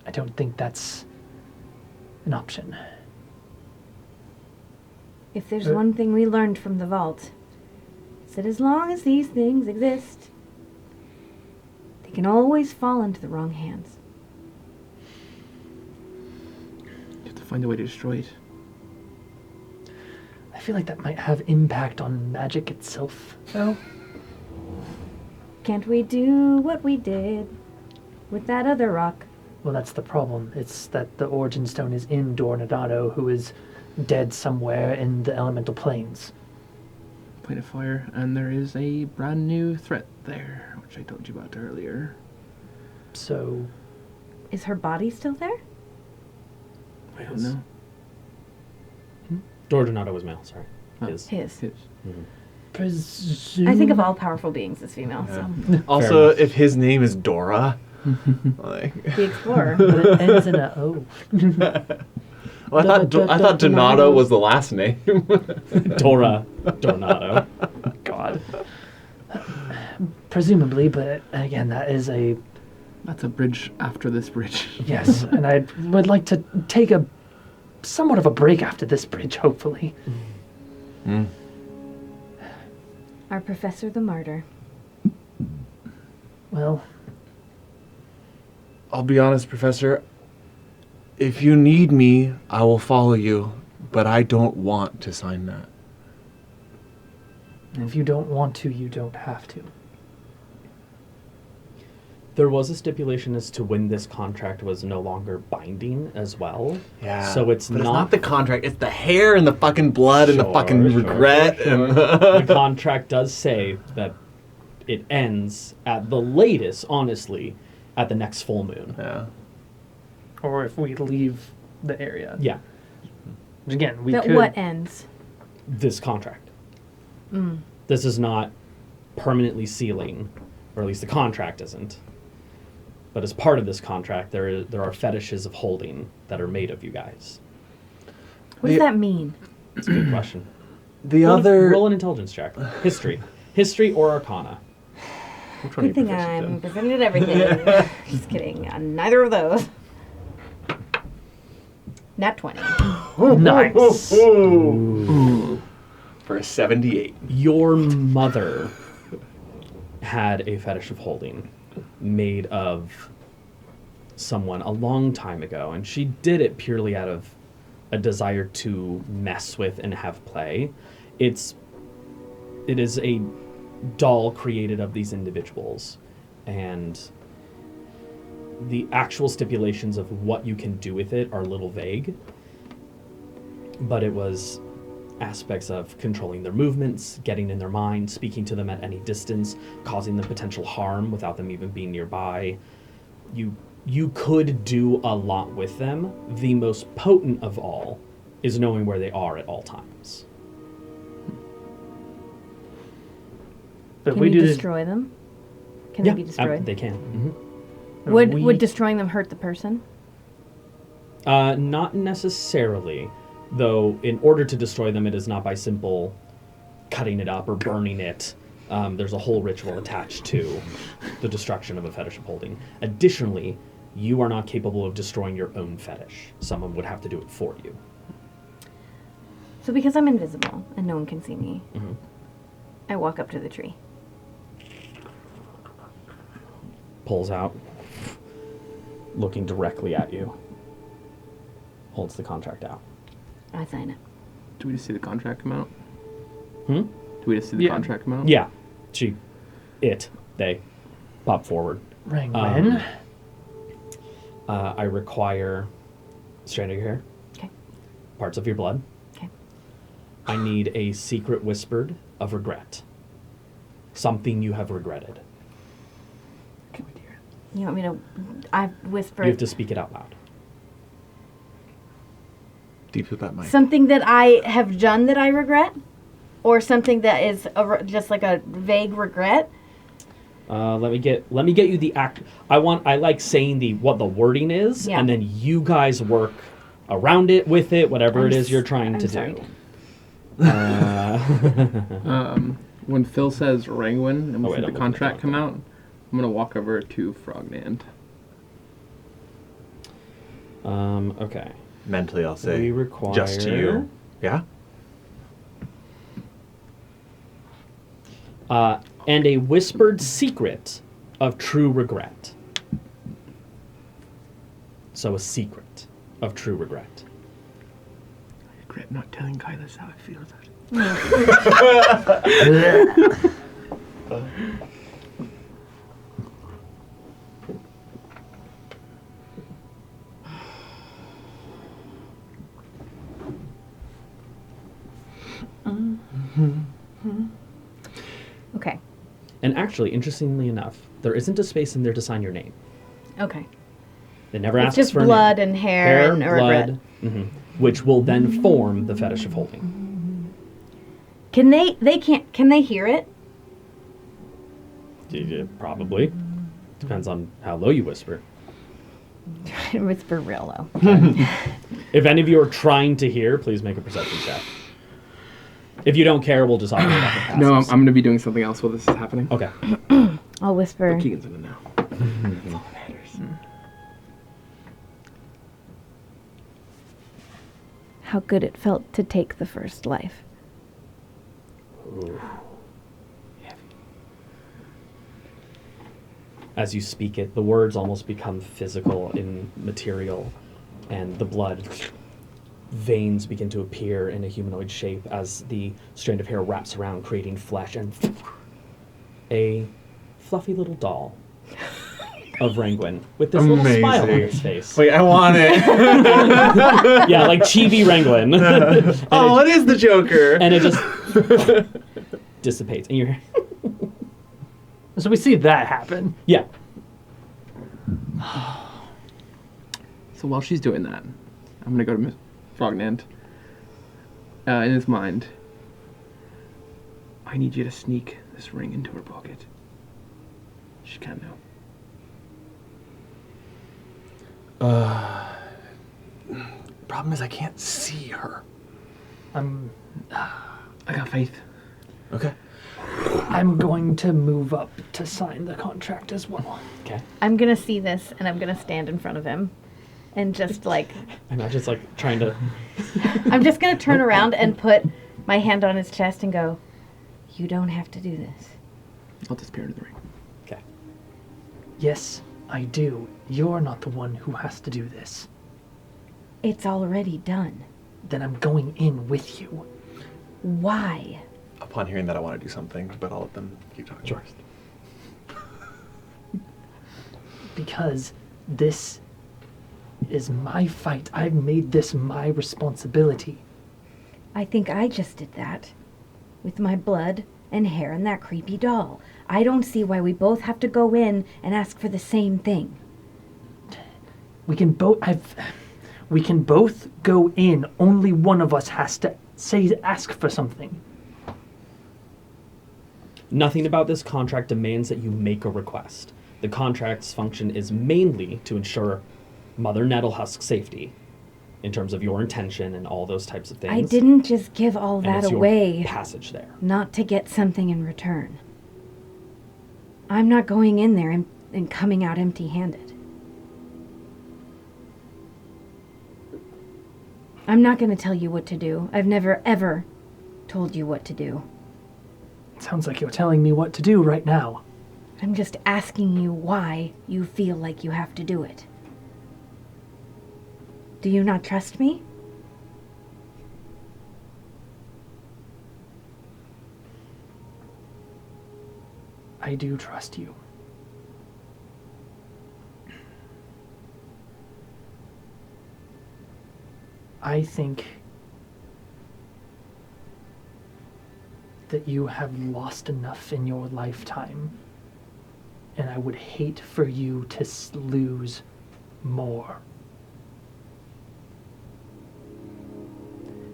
S3: I don't think that's an option.
S5: If there's one thing we learned from the vault, it's that as long as these things exist, they can always fall into the wrong hands.
S2: You have to find a way to destroy it.
S3: I feel like that might have impact on magic itself, though.
S5: Can't we do what we did with that other rock?
S3: Well, that's the problem. It's that the Origin Stone is in Dornadado, who is dead somewhere in the elemental planes.
S2: Plane of fire, and there is a brand new threat there, which I told you about earlier.
S3: So,
S5: Is her body still there?
S2: I don't know.
S1: Dordonato was male, sorry.
S2: Oh.
S1: His.
S5: His.
S2: His.
S3: presume...
S5: I think of all powerful beings as female,
S4: Yeah.
S5: so.
S4: Also,
S1: enough.
S4: if his name is Dora, like,
S5: The explorer.
S3: But it ends in a O.
S4: well, I thought Donato was the last name.
S1: Dora Dornado.
S3: God. Presumably, but again, that is a...
S2: That's a bridge after this bridge.
S3: Yes, and I would like to take a somewhat of a break after this bridge, hopefully.
S5: Our Professor the Martyr.
S3: Well,
S4: I'll be honest, Professor. If you need me, I will follow you, but I don't want to sign that.
S3: if you don't want to, you don't have to.
S1: There was a stipulation as to when this contract was no longer binding as well.
S4: Yeah.
S1: So it's
S4: but
S1: not
S4: the contract. It's the hair and the fucking blood and the fucking regret. And
S1: the contract does say that it ends at the latest, honestly, at the next full moon.
S4: yeah.
S3: Or if we leave the area.
S1: Yeah,
S3: Which again, we
S5: But
S3: could...
S5: what ends?
S1: this contract. This is not permanently sealing, or at least the contract isn't. But as part of this contract, there are fetishes of holding that are made of you guys.
S5: What does that mean?
S1: It's a good question.
S4: The
S1: Roll
S4: other.
S1: an intelligence check. History or Arcana.
S4: Which one are
S5: Good
S4: you
S5: thing
S4: proficient
S5: I'm
S4: in?
S5: proficient at everything. Just kidding. Neither of those. Nat 20.
S3: Nice.
S4: For a 78.
S1: Your mother had a fetish of holding made of someone a long time ago, and she did it purely out of a desire to mess with and have play. It is a doll created of these individuals, and the actual stipulations of what you can do with it are a little vague, but it was aspects of controlling their movements, getting in their mind, speaking to them at any distance, causing them potential harm without them even being nearby. You could do a lot with them. The most potent of all is knowing where they are at all times.
S3: But if
S5: Can
S3: we
S5: we
S3: do this...
S5: destroy them? Can they be destroyed?
S1: They can. Mm-hmm.
S5: Would destroying them hurt the person?
S1: Not necessarily, though. In order to destroy them, it is not by simple cutting it up or burning it. There's a whole ritual attached to the destruction of a fetish of holding. Additionally, you are not capable of destroying your own fetish. Someone would have to do it for you.
S5: So because I'm invisible and no one can see me,
S1: Mhm.
S5: I walk up to the tree.
S1: Pulls out, looking directly at you. holds the contract out.
S5: I sign it.
S2: Do we just see the contract come out?
S1: Hmm?
S2: Do we just see the contract come out?
S1: Yeah. They pop forward.
S3: Rangwen.
S1: I require strand of your hair.
S5: Okay.
S1: Parts of your blood.
S5: Okay.
S1: I need a secret whispered of regret. Something you have regretted.
S5: You want me to? I whisper.
S1: You have to speak it out loud.
S4: Deep with that mic.
S5: Something that I have done that I regret, or something that is just like a vague regret.
S1: Let me get you the act. I like saying what the wording is,
S5: Yeah.
S1: and then you guys work around it, with it, whatever it is you're trying to
S5: sorry.
S1: do.
S2: When Phil says Rangwin and we
S1: wait,
S2: see
S1: I'm
S2: the contract
S1: looking
S2: come out, I'm gonna walk over to Frognand.
S1: Okay.
S4: Mentally, I'll say,
S1: We require
S4: just to you. Yeah?
S1: And a whispered secret of true regret. So a secret of true regret.
S2: I regret not telling Kylas how I feel about it.
S5: Okay.
S1: And actually, interestingly enough, there isn't a space in there to sign your name.
S5: Okay.
S1: It never
S5: It's
S1: asks
S5: just
S1: for a
S5: blood
S1: name.
S5: and hair and a regret.
S1: blood, which will then form the fetish of holding.
S5: Can they hear it?
S1: Probably. Depends on how low you whisper.
S5: Whisper real low.
S1: If any of you are trying to hear, please make a perception check. If you don't care, we'll just operate off of passes.
S2: No, I'm gonna be doing something else while this is happening.
S1: Okay.
S5: I'll whisper.
S2: But Keegan's gonna know. That's all that matters.
S5: How good it felt to take the first life.
S1: As you speak it, the words almost become physical in material, and the blood veins begin to appear in a humanoid shape as the strand of hair wraps around, creating flesh, and a fluffy little doll of Rangwin with this little smile on his face.
S4: Wait, I want it.
S1: Yeah, like chibi Rangwin.
S4: It is the Joker.
S1: And it just dissipates. And you're,
S3: So we see that happen.
S1: yeah.
S2: So while she's doing that, I'm gonna go to Miss Frognand. In his mind, I need you to sneak this ring into her pocket. She can't know.
S4: Problem is, I can't see her.
S3: I'm
S2: I got faith.
S4: Okay.
S3: going to move up to sign the contract as well.
S1: Okay.
S5: I'm gonna see this and I'm gonna stand in front of him and just like
S1: I'm not just like trying to.
S5: I'm just gonna turn around and put my hand on his chest and go, "You don't have to do this."
S2: I'll disappear into the ring.
S1: Okay.
S3: Yes, I do. You're not the one who has to do this.
S5: It's already done.
S3: Then I'm going in with you.
S5: Why?
S4: Upon hearing that, I want to do something, but I'll let them keep talking first.
S3: Because this is my fight. I've made this my responsibility.
S5: I think I just did that. With my blood and hair and that creepy doll. I don't see why we both have to go in and ask for the same thing.
S3: We can both go in. Only one of us has to ask for something.
S1: Nothing about this contract demands that you make a request. The contract's function is mainly to ensure Mother Nettlehusk's safety, in terms of your intention and all those types of things.
S5: I didn't just give all
S1: and
S5: that
S1: it's your
S5: away
S1: passage there.
S5: not to get something in return. I'm not going in there and coming out empty-handed. I'm not going to tell you what to do. I've never, ever told you what to do.
S3: Sounds like you're telling me what to do right now.
S5: I'm just asking you why you feel like you have to do it. Do you not trust me?
S3: I do trust you. I think that you have lost enough in your lifetime, and I would hate for you to lose more.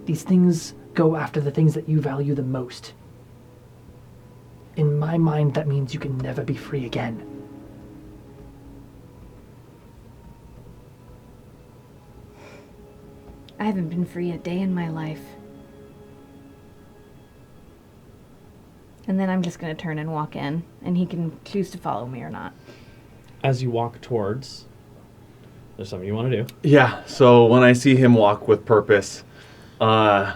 S3: These things go after the things that you value the most. In my mind, that means you can never be free again.
S5: I haven't been free a day in my life. And then I'm just going to turn and walk in, and he can choose to follow me or not.
S1: As you walk towards, there's something you want to do.
S4: Yeah, so when I see him walk with purpose, I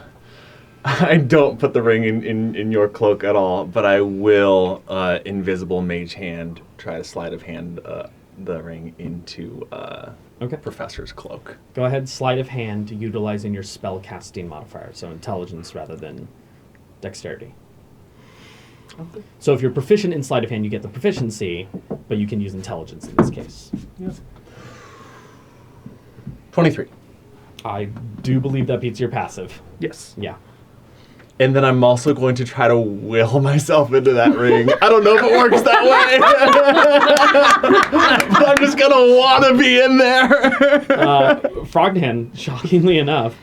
S4: don't put the ring in your cloak at all, but I will invisible mage hand, try to sleight of hand the ring into
S1: Okay.
S4: Professor's cloak.
S1: Go ahead, sleight of hand, utilizing your spell casting modifier, so intelligence rather than dexterity.
S4: Okay.
S1: So if you're proficient in sleight of hand, you get the proficiency, but you can use intelligence in this case.
S4: Yeah. 23.
S1: I do believe that beats your passive.
S3: Yes.
S1: Yeah.
S4: And then I'm also going to try to will myself into that ring. I don't know if it works that way. But I'm just going to want to be in there.
S1: Frognan, shockingly enough,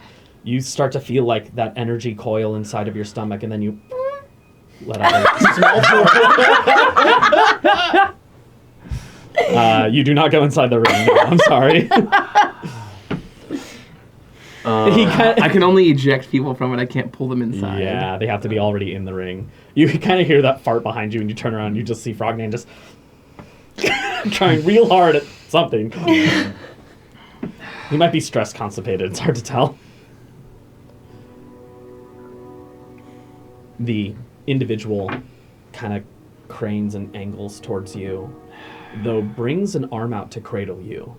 S1: you start to feel like that energy coil inside of your stomach, and then you let out a small you do not go inside the ring. No, I'm sorry.
S2: I can only eject people from it. I can't pull them inside.
S1: Yeah, they have to be already in the ring. You kind of hear that fart behind you, and you turn around and you just see Frognan just trying real hard at something. He might be stress constipated. It's hard to tell. The individual kind of cranes and angles towards you, though brings an arm out to cradle you.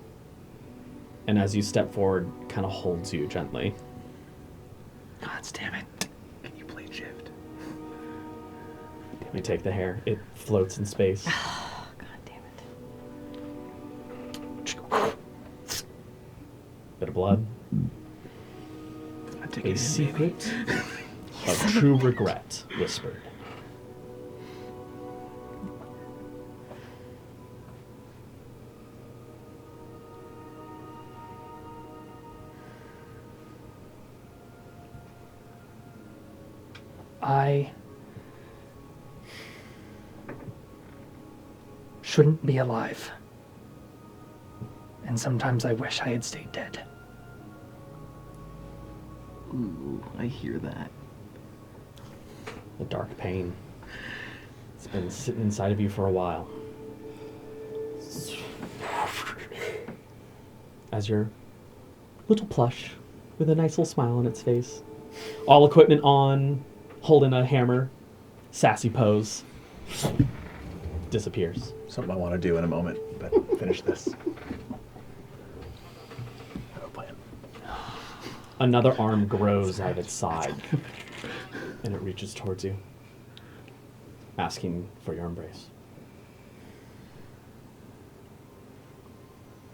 S1: And as you step forward, kind of holds you gently.
S2: God damn it. Can you play shift?
S1: You take the hair. It floats in space.
S5: Oh, God damn it.
S1: Bit of blood.
S2: I take
S1: A
S2: it in,
S1: secret of true regret whispered.
S3: I shouldn't be alive. And sometimes I wish I had stayed dead.
S2: Ooh, I hear that.
S1: The dark pain. It's been sitting inside of you for a while. As your little plush with a nice little smile on its face. All equipment on, holding a hammer, sassy pose. Disappears.
S4: Something I want to do in a moment, but finish this. I have a plan.
S1: Another arm grows out of its side, and it reaches towards you, asking for your embrace.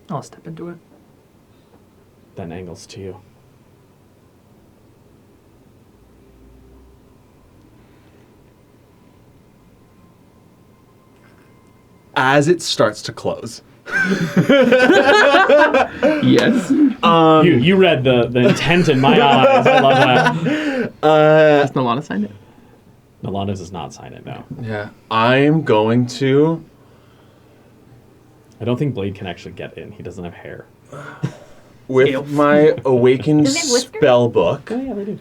S3: I'll step into it.
S1: Then angles to you.
S4: As it starts to close.
S2: Yes.
S1: You read the intent in my eyes. I love that.
S2: Does Nalana sign it?
S1: Nalana does not sign it, no.
S4: Yeah. I'm going to...
S1: I don't think Blade can actually get in. He doesn't have hair.
S4: With my Awakened
S5: Does it have whiskers?
S4: spell book,
S1: Oh, yeah, they do.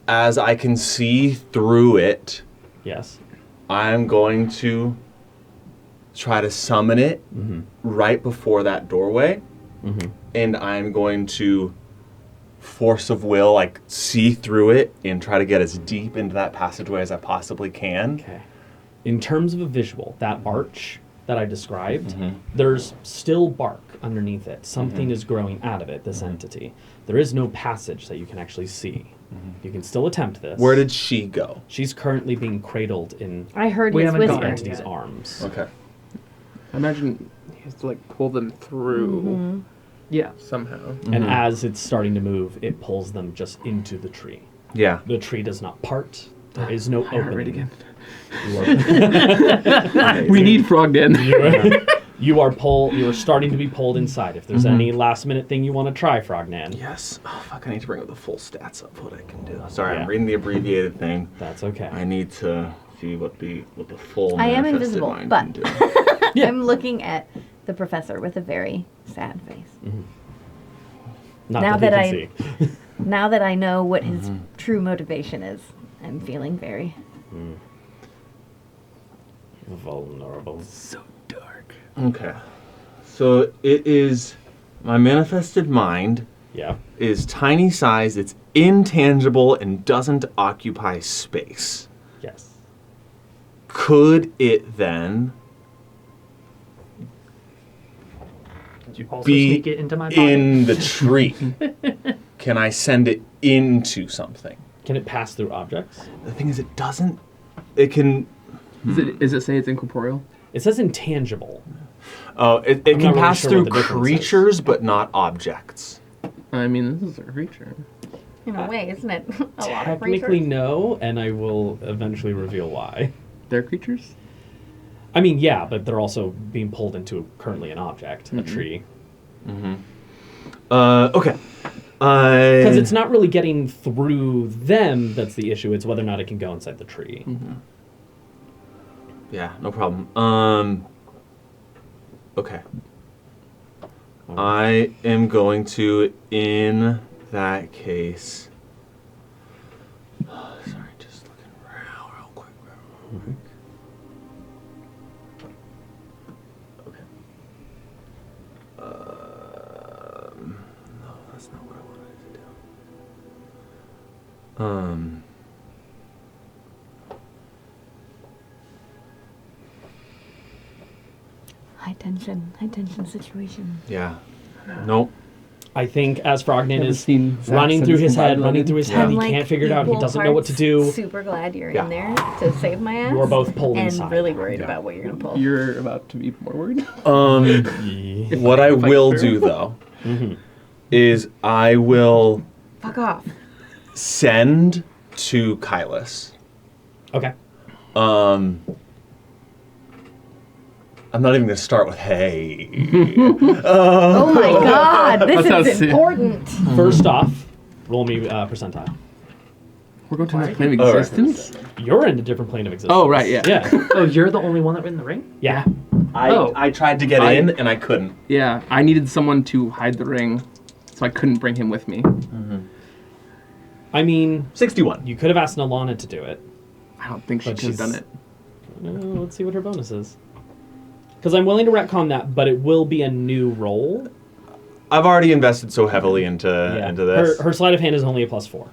S4: as I can see through it,
S1: Yes.
S4: I'm going to try to summon it right before that doorway.
S1: Mm-hmm.
S4: And I'm going to force of will, like, see through it and try to get as deep into that passageway as I possibly can.
S1: Okay. In terms of a visual, that arch that I described, there's still bark underneath it. Something is growing out of it, this entity. There is no passage that you can actually see. You can still attempt this.
S4: Where did she go?
S1: She's currently being cradled in
S5: I heard
S3: We
S5: his
S3: haven't
S1: the
S3: gone
S5: whisper.
S1: entity's
S3: yet.
S1: arms.
S4: Okay.
S2: I imagine he has to like pull them through
S3: Yeah.
S2: somehow.
S1: And as it's starting to move, it pulls them just into the tree.
S4: Yeah.
S1: The tree does not part. There is no
S2: I heard
S1: opening.
S2: again.
S1: You are,
S2: We need Frogden.
S1: you are starting to be pulled inside. If there's any last minute thing you want to try, Frognan,
S4: Yes. Oh, fuck, I need to bring up the full stats of what I can do. Sorry,
S1: Yeah.
S4: I'm reading the abbreviated thing.
S1: that's okay.
S4: I need to see what the full
S5: I am
S4: manifested
S5: invisible,
S4: mind
S5: but-
S4: can do.
S1: Yeah.
S5: I'm looking at the professor with a very sad face.
S1: Not
S5: now
S1: that,
S5: that
S1: he can see.
S5: Now that I know what his true motivation is, I'm feeling very...
S1: Vulnerable.
S2: So dark.
S4: Okay. So it is my manifested mind
S1: Yeah.
S4: is tiny size, it's intangible and doesn't occupy space.
S1: Yes.
S4: Could it then
S3: You also
S4: be
S3: sneak it into my body.
S4: in the tree? Can I send it into something?
S1: Can it pass through objects?
S4: The thing is, it doesn't. It can.
S2: Does it say it's incorporeal?
S1: It says intangible.
S4: Oh, it
S1: I'm
S4: can
S1: not really
S4: pass
S1: sure
S4: through
S1: what the difference is.
S4: creatures, but not objects.
S2: I mean, this is a creature.
S5: In a way, isn't it? A lot of
S1: Technically,
S5: creatures.
S1: no, and I will eventually reveal why.
S2: They're creatures?
S1: I mean, yeah, but they're also being pulled into currently an object, a tree.
S4: Okay.
S1: Because it's not really getting through them that's the issue. It's whether or not it can go inside the tree.
S4: Yeah, no problem. Okay. I am going to, in that case. Sorry, just looking real quick. Okay. No, that's not what I wanted to do.
S5: High tension situation.
S4: Yeah. Nope.
S1: I think as Frognan
S2: Haven't
S1: is
S2: seen Zach
S1: running
S2: since
S1: through his head,
S2: Discombobulated.
S1: running through his head,
S5: I'm
S1: he
S5: like
S1: can't figure it out. He
S5: equal
S1: doesn't know what to
S5: parts
S1: do.
S5: Super glad you're
S4: Yeah.
S5: in there to save my ass.
S1: You are both pulled
S5: and
S1: inside.
S5: really worried
S4: Yeah.
S5: about what you're gonna pull.
S2: You're about to be more worried?
S4: What I
S2: If I
S4: will
S2: fail.
S4: do though is I will
S5: Fuck off.
S4: send to Kylus.
S1: Okay.
S4: I'm not even gonna start with hey.
S5: Oh my god, this
S2: That
S5: is
S2: sounds sick.
S5: important.
S1: First off, roll me percentile.
S2: We're going to another plane of
S4: Oh, right.
S2: existence?
S1: You're in a different plane of existence.
S2: Oh, right, yeah.
S1: Yeah.
S3: Oh, you're the only one that in the ring?
S1: Yeah.
S4: I tried to get in and I couldn't.
S2: Yeah, I needed someone to hide the ring, so I couldn't bring him with me.
S1: I mean,
S4: 61.
S1: you could have asked Nalana to do it.
S2: I don't think she
S1: But
S2: could have
S1: she's-
S2: done it.
S1: Let's see what her bonus is. Because I'm willing to retcon that, but it will be a new roll.
S4: I've already invested so heavily into this.
S1: Her sleight of hand is only a +4.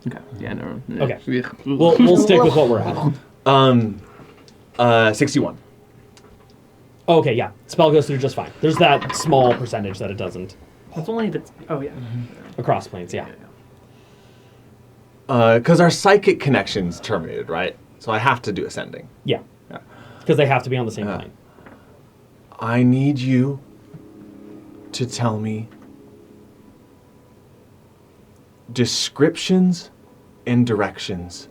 S2: Okay, yeah, no.
S1: Okay.
S2: Yeah.
S1: We'll stick with what we're at.
S4: 61.
S1: Okay, yeah. Spell goes through just fine. There's that small percentage that it doesn't.
S3: That's only if it's. Oh, yeah.
S1: Across planes, yeah.
S4: Because our psychic connection's terminated, right? So I have to do ascending.
S1: Yeah.
S4: Yeah.
S1: Because they have to be on the same plane.
S4: I need you to tell me descriptions and directions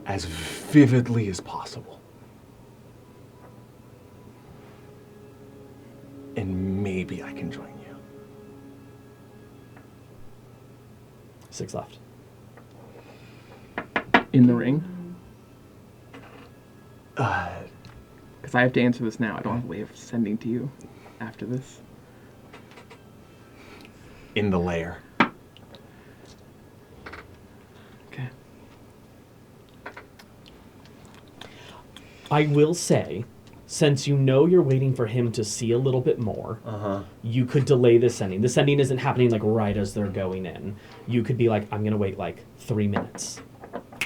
S4: as vividly as possible. And maybe I can join you.
S1: 6 left.
S2: In the ring?
S4: Uh,
S2: Because I have to answer this now. I don't have a way of sending to you after this.
S4: in the lair.
S2: Okay.
S1: I will say, since you know you're waiting for him to see a little bit more, you could delay the sending. The sending isn't happening like right as they're going in. You could be like, I'm going to wait like 3 minutes,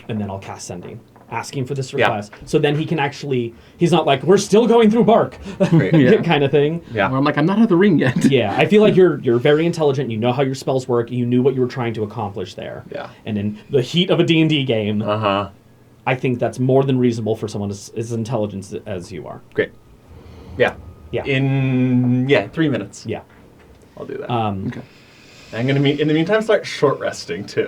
S1: and then I'll cast sending. asking for this
S4: Yeah.
S1: request. So then he can actually, he's not like, we're still going through bark,
S4: Great.
S2: Yeah.
S1: kind of thing.
S4: Yeah.
S2: Or I'm like, I'm not at the ring yet.
S1: Yeah, I feel like you're very intelligent. You know how your spells work. You knew what you were trying to accomplish there.
S4: Yeah.
S1: And in the heat of a D&D game,
S4: Uh-huh.
S1: I think that's more than reasonable for someone as intelligent as you are.
S4: Great. Yeah.
S1: Yeah.
S4: In 3 minutes.
S1: Yeah.
S4: I'll do that.
S2: Okay.
S4: I'm gonna in the meantime start short resting too.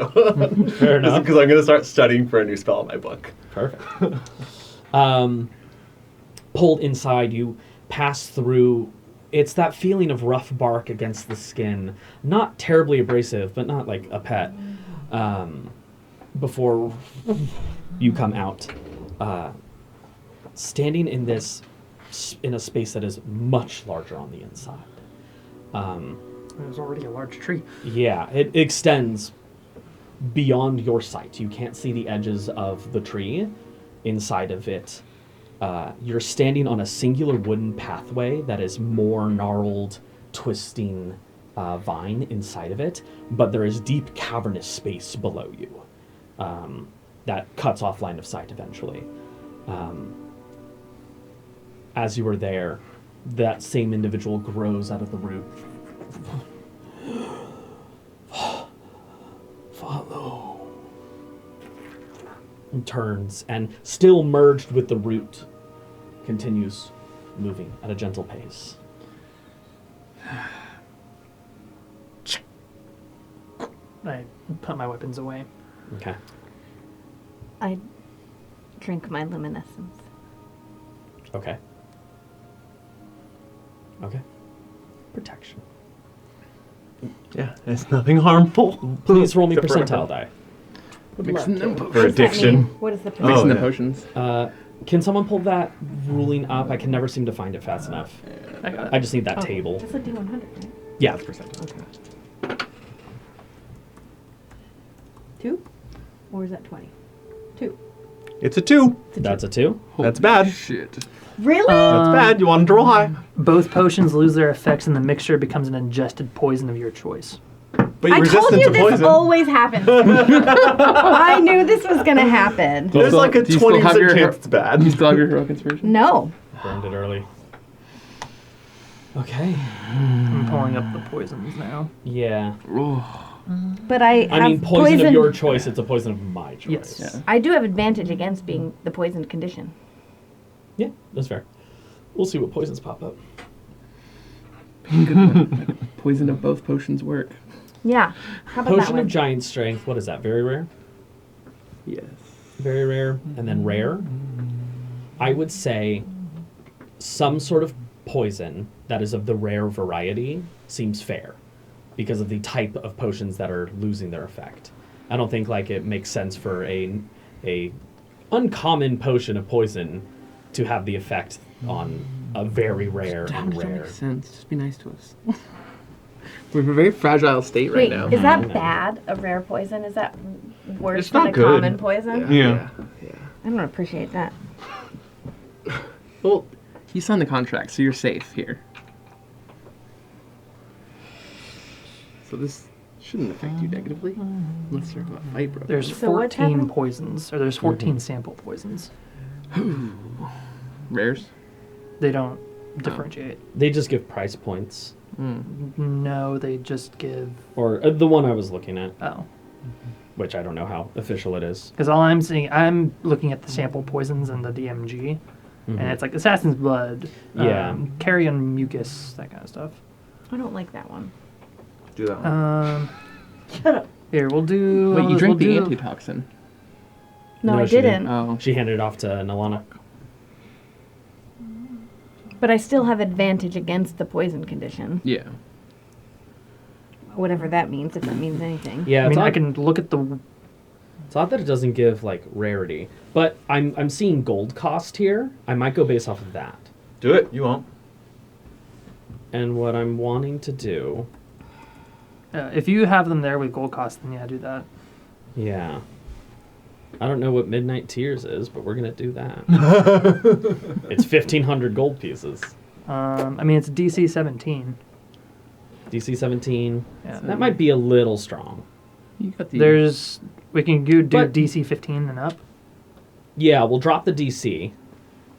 S1: Fair enough.
S4: Because I'm gonna start studying for a new spell in my book.
S1: Perfect. Pulled inside, you pass through. It's that feeling of rough bark against the skin. Not terribly abrasive, but not like a pet. Before you come out, standing in a space that is much larger on the inside.
S3: There's already a large tree.
S1: Yeah, it extends beyond your sight. You can't see the edges of the tree inside of it. You're standing on a singular wooden pathway that is more gnarled, twisting vine inside of it, but there is deep cavernous space below you that cuts off line of sight eventually. As you are there, that same individual grows out of the root. Follow. And turns, and still merged with the root, continues moving at a gentle pace.
S3: I put my weapons away.
S1: Okay.
S5: I drink my luminescence.
S1: Okay. Okay. Protection.
S4: Yeah, it's nothing harmful.
S1: Please roll me
S4: Except for
S1: percentile die.
S2: Mixing them
S4: For
S5: What does that
S4: addiction.
S5: mean? What is the
S4: Oh,
S2: Mixing the
S4: yeah.
S2: potions.
S1: Can someone pull that ruling up? I can never seem to find it fast enough.
S3: I got it.
S1: I just need that table.
S5: That's a D100, right?
S1: Yeah.
S2: Percentile.
S5: 2? Or is that 20? 2.
S4: It's a 2.
S1: That's a 2.
S4: That's bad.
S2: Shit.
S5: Really?
S4: That's bad. You want to roll high.
S3: Both potions lose their effects and the mixture becomes an ingested poison of your choice.
S4: But you're
S5: I told
S4: resistant
S5: you
S4: to
S5: this
S4: poison.
S5: always happens. I knew this was going to happen.
S4: There's like a
S2: Do you still have
S4: 20%
S2: your
S4: chance it's bad.
S2: Do you still have your heroic inspiration?
S5: No.
S1: Burned it early. Okay.
S3: I'm pulling up the poisons now.
S1: Yeah.
S5: But I have
S1: I mean, poison of your choice. It's a poison of my choice.
S3: Yes.
S2: Yeah.
S5: I do have advantage against being the poisoned condition.
S1: Yeah, that's fair. We'll see what poisons pop up.
S2: Poison of both potions work.
S5: Yeah. How about that
S1: Potion of
S5: one?
S1: giant strength. What is that? Very rare?
S2: Yes.
S1: Very rare. And then rare. I would say some sort of poison that is of the rare variety seems fair because of the type of potions that are losing their effect. I don't think like it makes sense for a uncommon potion of poison to have the effect on a very rare and
S2: That
S1: rare.
S2: makes sense. Just be nice to us. We're in a very fragile state right
S5: Wait,
S2: now.
S5: is that bad, a rare poison? Is that worse
S4: It's
S5: than
S4: not
S5: a
S4: good.
S5: common poison?
S4: Yeah.
S5: I don't appreciate that.
S2: Well, you signed the contract, so you're safe here. So this shouldn't affect you negatively, unless you're about fibro.
S3: There's
S5: So what's
S3: 14
S5: happening?
S3: poisons, or there's 14 sample poisons.
S2: Rares.
S3: They don't differentiate.
S1: They just give price points.
S3: No, they just give.
S1: Or the one I was looking at,
S3: Oh.
S1: which I don't know how official it is.
S3: Because all I'm seeing, I'm looking at the sample poisons and the DMG, and it's like Assassin's Blood,
S1: Yeah.
S3: Carrion Mucus, that kind of stuff.
S5: I don't like that one.
S4: Do that one.
S5: Shut up.
S3: Here, we'll do.
S2: Wait, you
S3: we'll
S2: drank the
S3: do-
S2: antitoxin.
S5: No,
S1: No,
S5: I
S1: she didn't.
S5: didn't.
S2: Oh.
S1: She handed it off to Nalana.
S5: But I still have advantage against the poison condition.
S2: Yeah.
S5: Whatever that means, if that means anything.
S1: Yeah,
S3: I
S1: it's
S3: mean, I
S1: odd-
S3: can look at the.
S1: It's odd that it doesn't give like rarity, but I'm seeing gold cost here. I might go based off of that.
S4: Do it. You won't.
S1: And what I'm wanting to do,
S3: If you have them there with gold cost, then yeah, do that.
S1: yeah. I don't know what Midnight Tears is, but we're gonna do that. It's 1,500 gold pieces.
S3: I mean, it's DC 17.
S1: DC 17.
S3: Yeah.
S1: That might be a little strong.
S2: You got the.
S3: We can do
S1: But-
S3: DC 15 and up.
S1: Yeah, we'll drop the DC.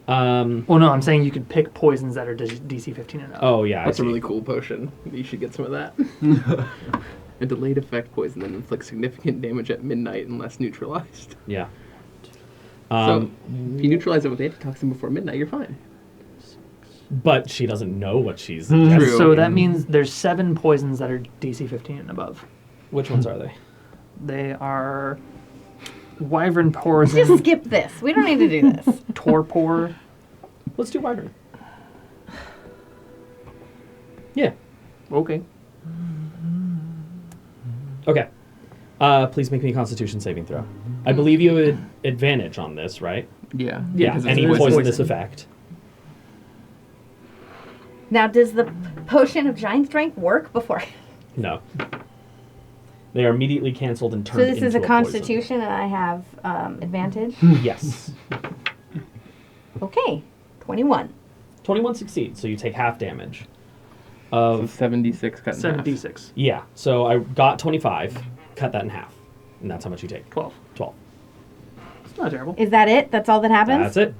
S3: Well, no, I'm saying you could pick poisons that are DC 15 and up.
S1: Oh, yeah.
S2: That's
S1: I
S2: a
S1: see.
S2: really cool potion. You should get some of that. A delayed effect poison that inflicts significant damage at midnight unless neutralized.
S1: Yeah.
S2: So, if you neutralize it with antitoxin before midnight, you're fine.
S1: But she doesn't know what she's
S2: True.
S1: ingesting.
S3: So that means there's 7 poisons that are DC 15 and above.
S1: Which ones are they?
S3: They are Wyvern Poison,
S5: Just skip this. We don't need to do this.
S3: Torpor.
S1: Let's do Wyvern. Yeah.
S3: Okay.
S1: Okay. Please make me a Constitution saving throw. I believe you have advantage on this, right?
S2: Yeah.
S3: Yeah,
S2: because
S1: Any
S2: it's
S1: poisonous effect.
S5: Now, does the potion of giant strength work before?
S1: No. They are immediately canceled and
S5: So
S1: turned
S5: this
S1: into
S5: is a
S1: poison.
S5: constitution and I have advantage?
S1: Yes.
S5: Okay. 21.
S1: 21 succeeds, so you take half damage.
S2: So
S1: Of
S2: 76 cut in half.
S3: 7d6.
S1: Yeah, so I got 25, cut that in half, and that's how much you take.
S3: 12.
S1: 12.
S3: It's not terrible.
S5: Is that it? That's all that happens?
S1: That's it.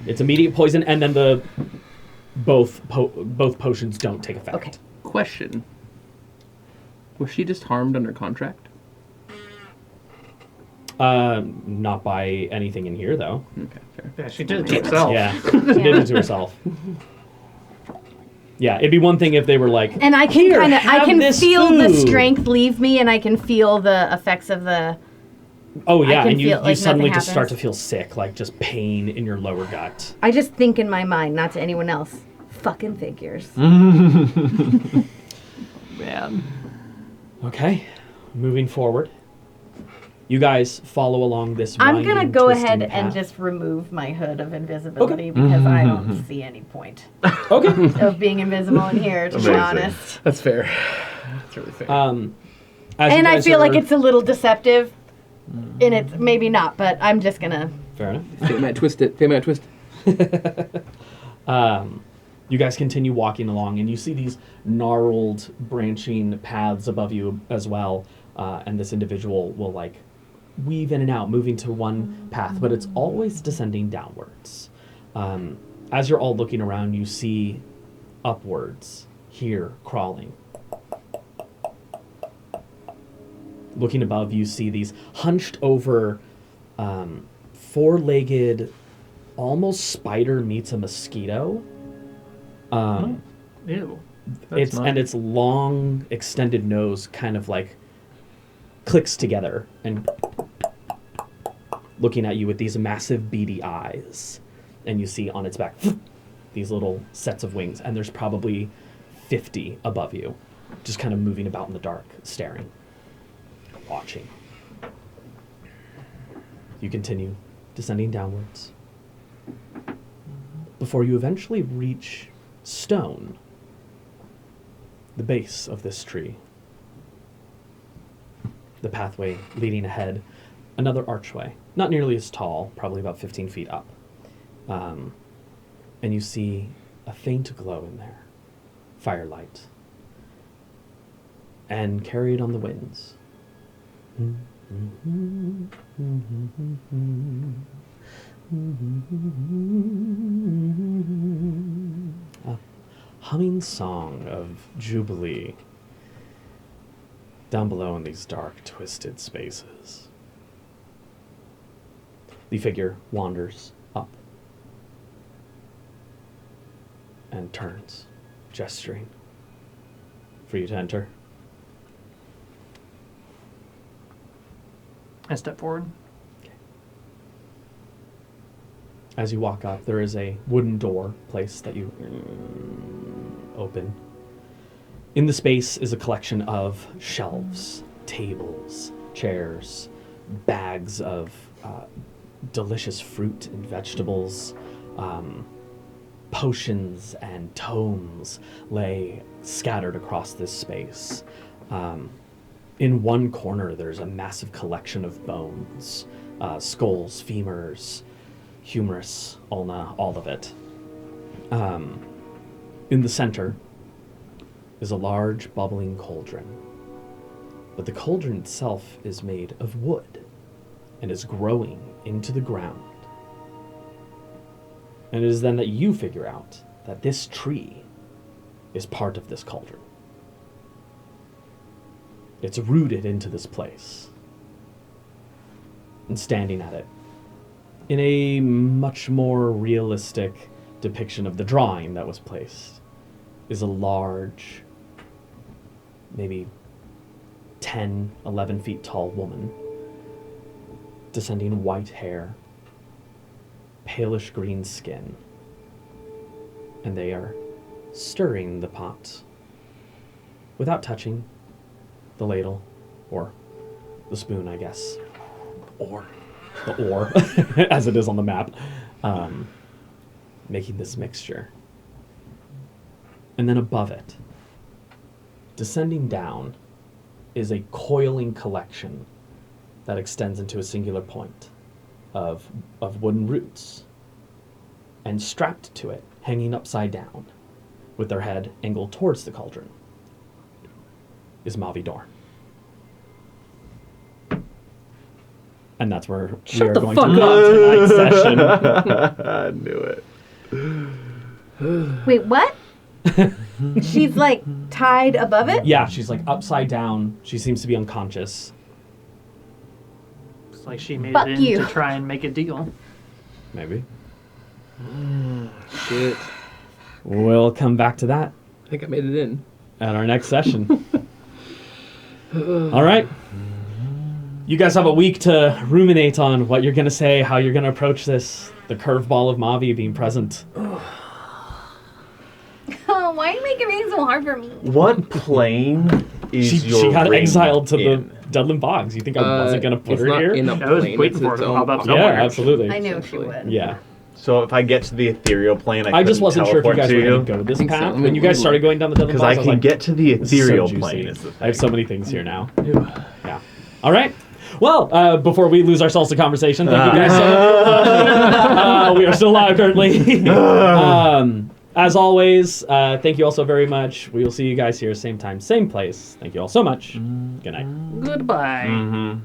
S1: It's immediate poison, and then the both potions don't take effect.
S5: Okay.
S2: Question. Was she just harmed under contract?
S1: Not by anything in here, though.
S2: Okay, fair.
S3: Yeah, she did it to herself.
S1: Yeah, she did it to herself. Yeah, it'd be one thing if they were like,
S5: And I can
S1: "Here,
S5: kind of, I
S1: have
S5: can
S1: this
S5: feel the
S1: food."
S5: strength leave me, and I can feel the effects of the.
S1: Oh yeah,
S5: can
S1: and you,
S5: feel
S1: you
S5: like
S1: suddenly
S5: nothing
S1: just start to
S5: happens.
S1: feel sick, like just pain in your lower gut.
S5: I just think in my mind, not to anyone else. Fucking figures.
S1: Mm.
S3: Man.
S1: Okay, moving forward. You guys follow along this.
S5: I'm gonna
S1: winding,
S5: go
S1: twisting
S5: ahead and
S1: path.
S5: just remove my hood of invisibility because I don't see any point
S1: Okay.
S5: of being invisible in here, to be
S4: Amazing.
S5: honest.
S2: That's fair. That's really fair.
S1: As you
S5: And I
S1: guys
S5: feel like
S1: are-
S5: it's a little deceptive, and it's maybe not, but I'm just gonna.
S1: fair enough.
S2: Fate might twist it. Fate might twist it.
S1: You guys continue walking along, and you see these gnarled, branching paths above you as well. And this individual will like weave in and out, moving to one path, but it's always descending downwards. As you're all looking around, you see upwards, here, crawling. Looking above, you see these hunched over, four-legged, almost spider meets a mosquito.
S3: Ew.
S1: And its long, extended nose kind of like clicks together and looking at you with these massive beady eyes. And you see on its back these little sets of wings, and there's probably 50 above you, just kind of moving about in the dark, staring, watching. You continue descending downwards before you eventually reach stone, the base of this tree. The pathway leading ahead, another archway, not nearly as tall, probably about 15 feet up. And you see a faint glow in there, firelight, and carried on the winds. A humming song of jubilee down below in these dark, twisted spaces. The figure wanders up and turns, gesturing for you to enter.
S3: I step forward.
S1: As you walk up, there is a wooden door place that you open. In the space is a collection of shelves, tables, chairs, bags of delicious fruit and vegetables, potions and tomes lay scattered across this space. In one corner, there's a massive collection of bones, skulls, femurs, humerus, ulna, all of it. In the center is a large bubbling cauldron. But the cauldron itself is made of wood and is growing into the ground And it is then that you figure out that this tree is part of this cauldron. It's rooted into this place. And standing at it, in a much more realistic depiction of the drawing that was placed, is a large, maybe 10, 11 feet tall woman, descending white hair, palish green skin, and they are stirring the pot without touching the ladle or the spoon, I guess, or the oar, as it is on the map, making this mixture. And then above it, descending down, is a coiling collection that extends into a singular point of wooden roots. And strapped to it, hanging upside down, with their head angled towards the cauldron, is Mavi Dorn. And that's where we are going to end tonight's session.
S4: I knew it.
S5: Wait, what? She's like tied above it?
S1: Yeah, she's like upside down. She seems to be unconscious.
S3: It's like she made
S5: Fuck
S3: it in
S5: you.
S3: to try and make a deal.
S1: Maybe.
S2: Shit.
S1: We'll come back to that
S2: I think I made it in.
S1: at our next session. All right. You guys have a week to ruminate on what you're going to say, how you're going to approach this, the curveball of Mavi being present.
S5: Oh, why are you making things so hard for me?
S4: What plane is your
S1: She got
S4: ring
S1: exiled to
S4: in?
S1: the Dudlin Bogs. You think I wasn't going to put
S2: it's
S1: her
S2: not
S1: here?
S2: in a
S3: I was
S2: plane,
S3: waiting
S2: it's
S3: for
S2: its
S3: it to
S2: own
S3: pop up
S2: pocket.
S1: Yeah,
S3: somewhere.
S1: absolutely.
S5: I know she would.
S1: Yeah.
S4: So if I get to the ethereal plane,
S1: I just
S4: couldn't
S1: wasn't sure if you
S4: teleport
S1: guys
S4: to
S1: were
S4: you?
S1: going to go this
S2: think so.
S1: path.
S2: Let me-
S1: When you guys started going down the Dudlin
S4: Because
S1: Bogs,
S4: I
S1: was
S4: can
S1: like,
S4: get to the
S1: this is so
S4: ethereal
S1: juicy.
S4: plane. Is the thing.
S1: I have so many things here now. Yeah. All right. Well, before we lose ourselves to conversation, thank you guys so much. We are still live currently. As always, thank you all so very much. We will see you guys here same time, same place. Thank you all so much. Good night.
S3: Goodbye.
S4: Mhm.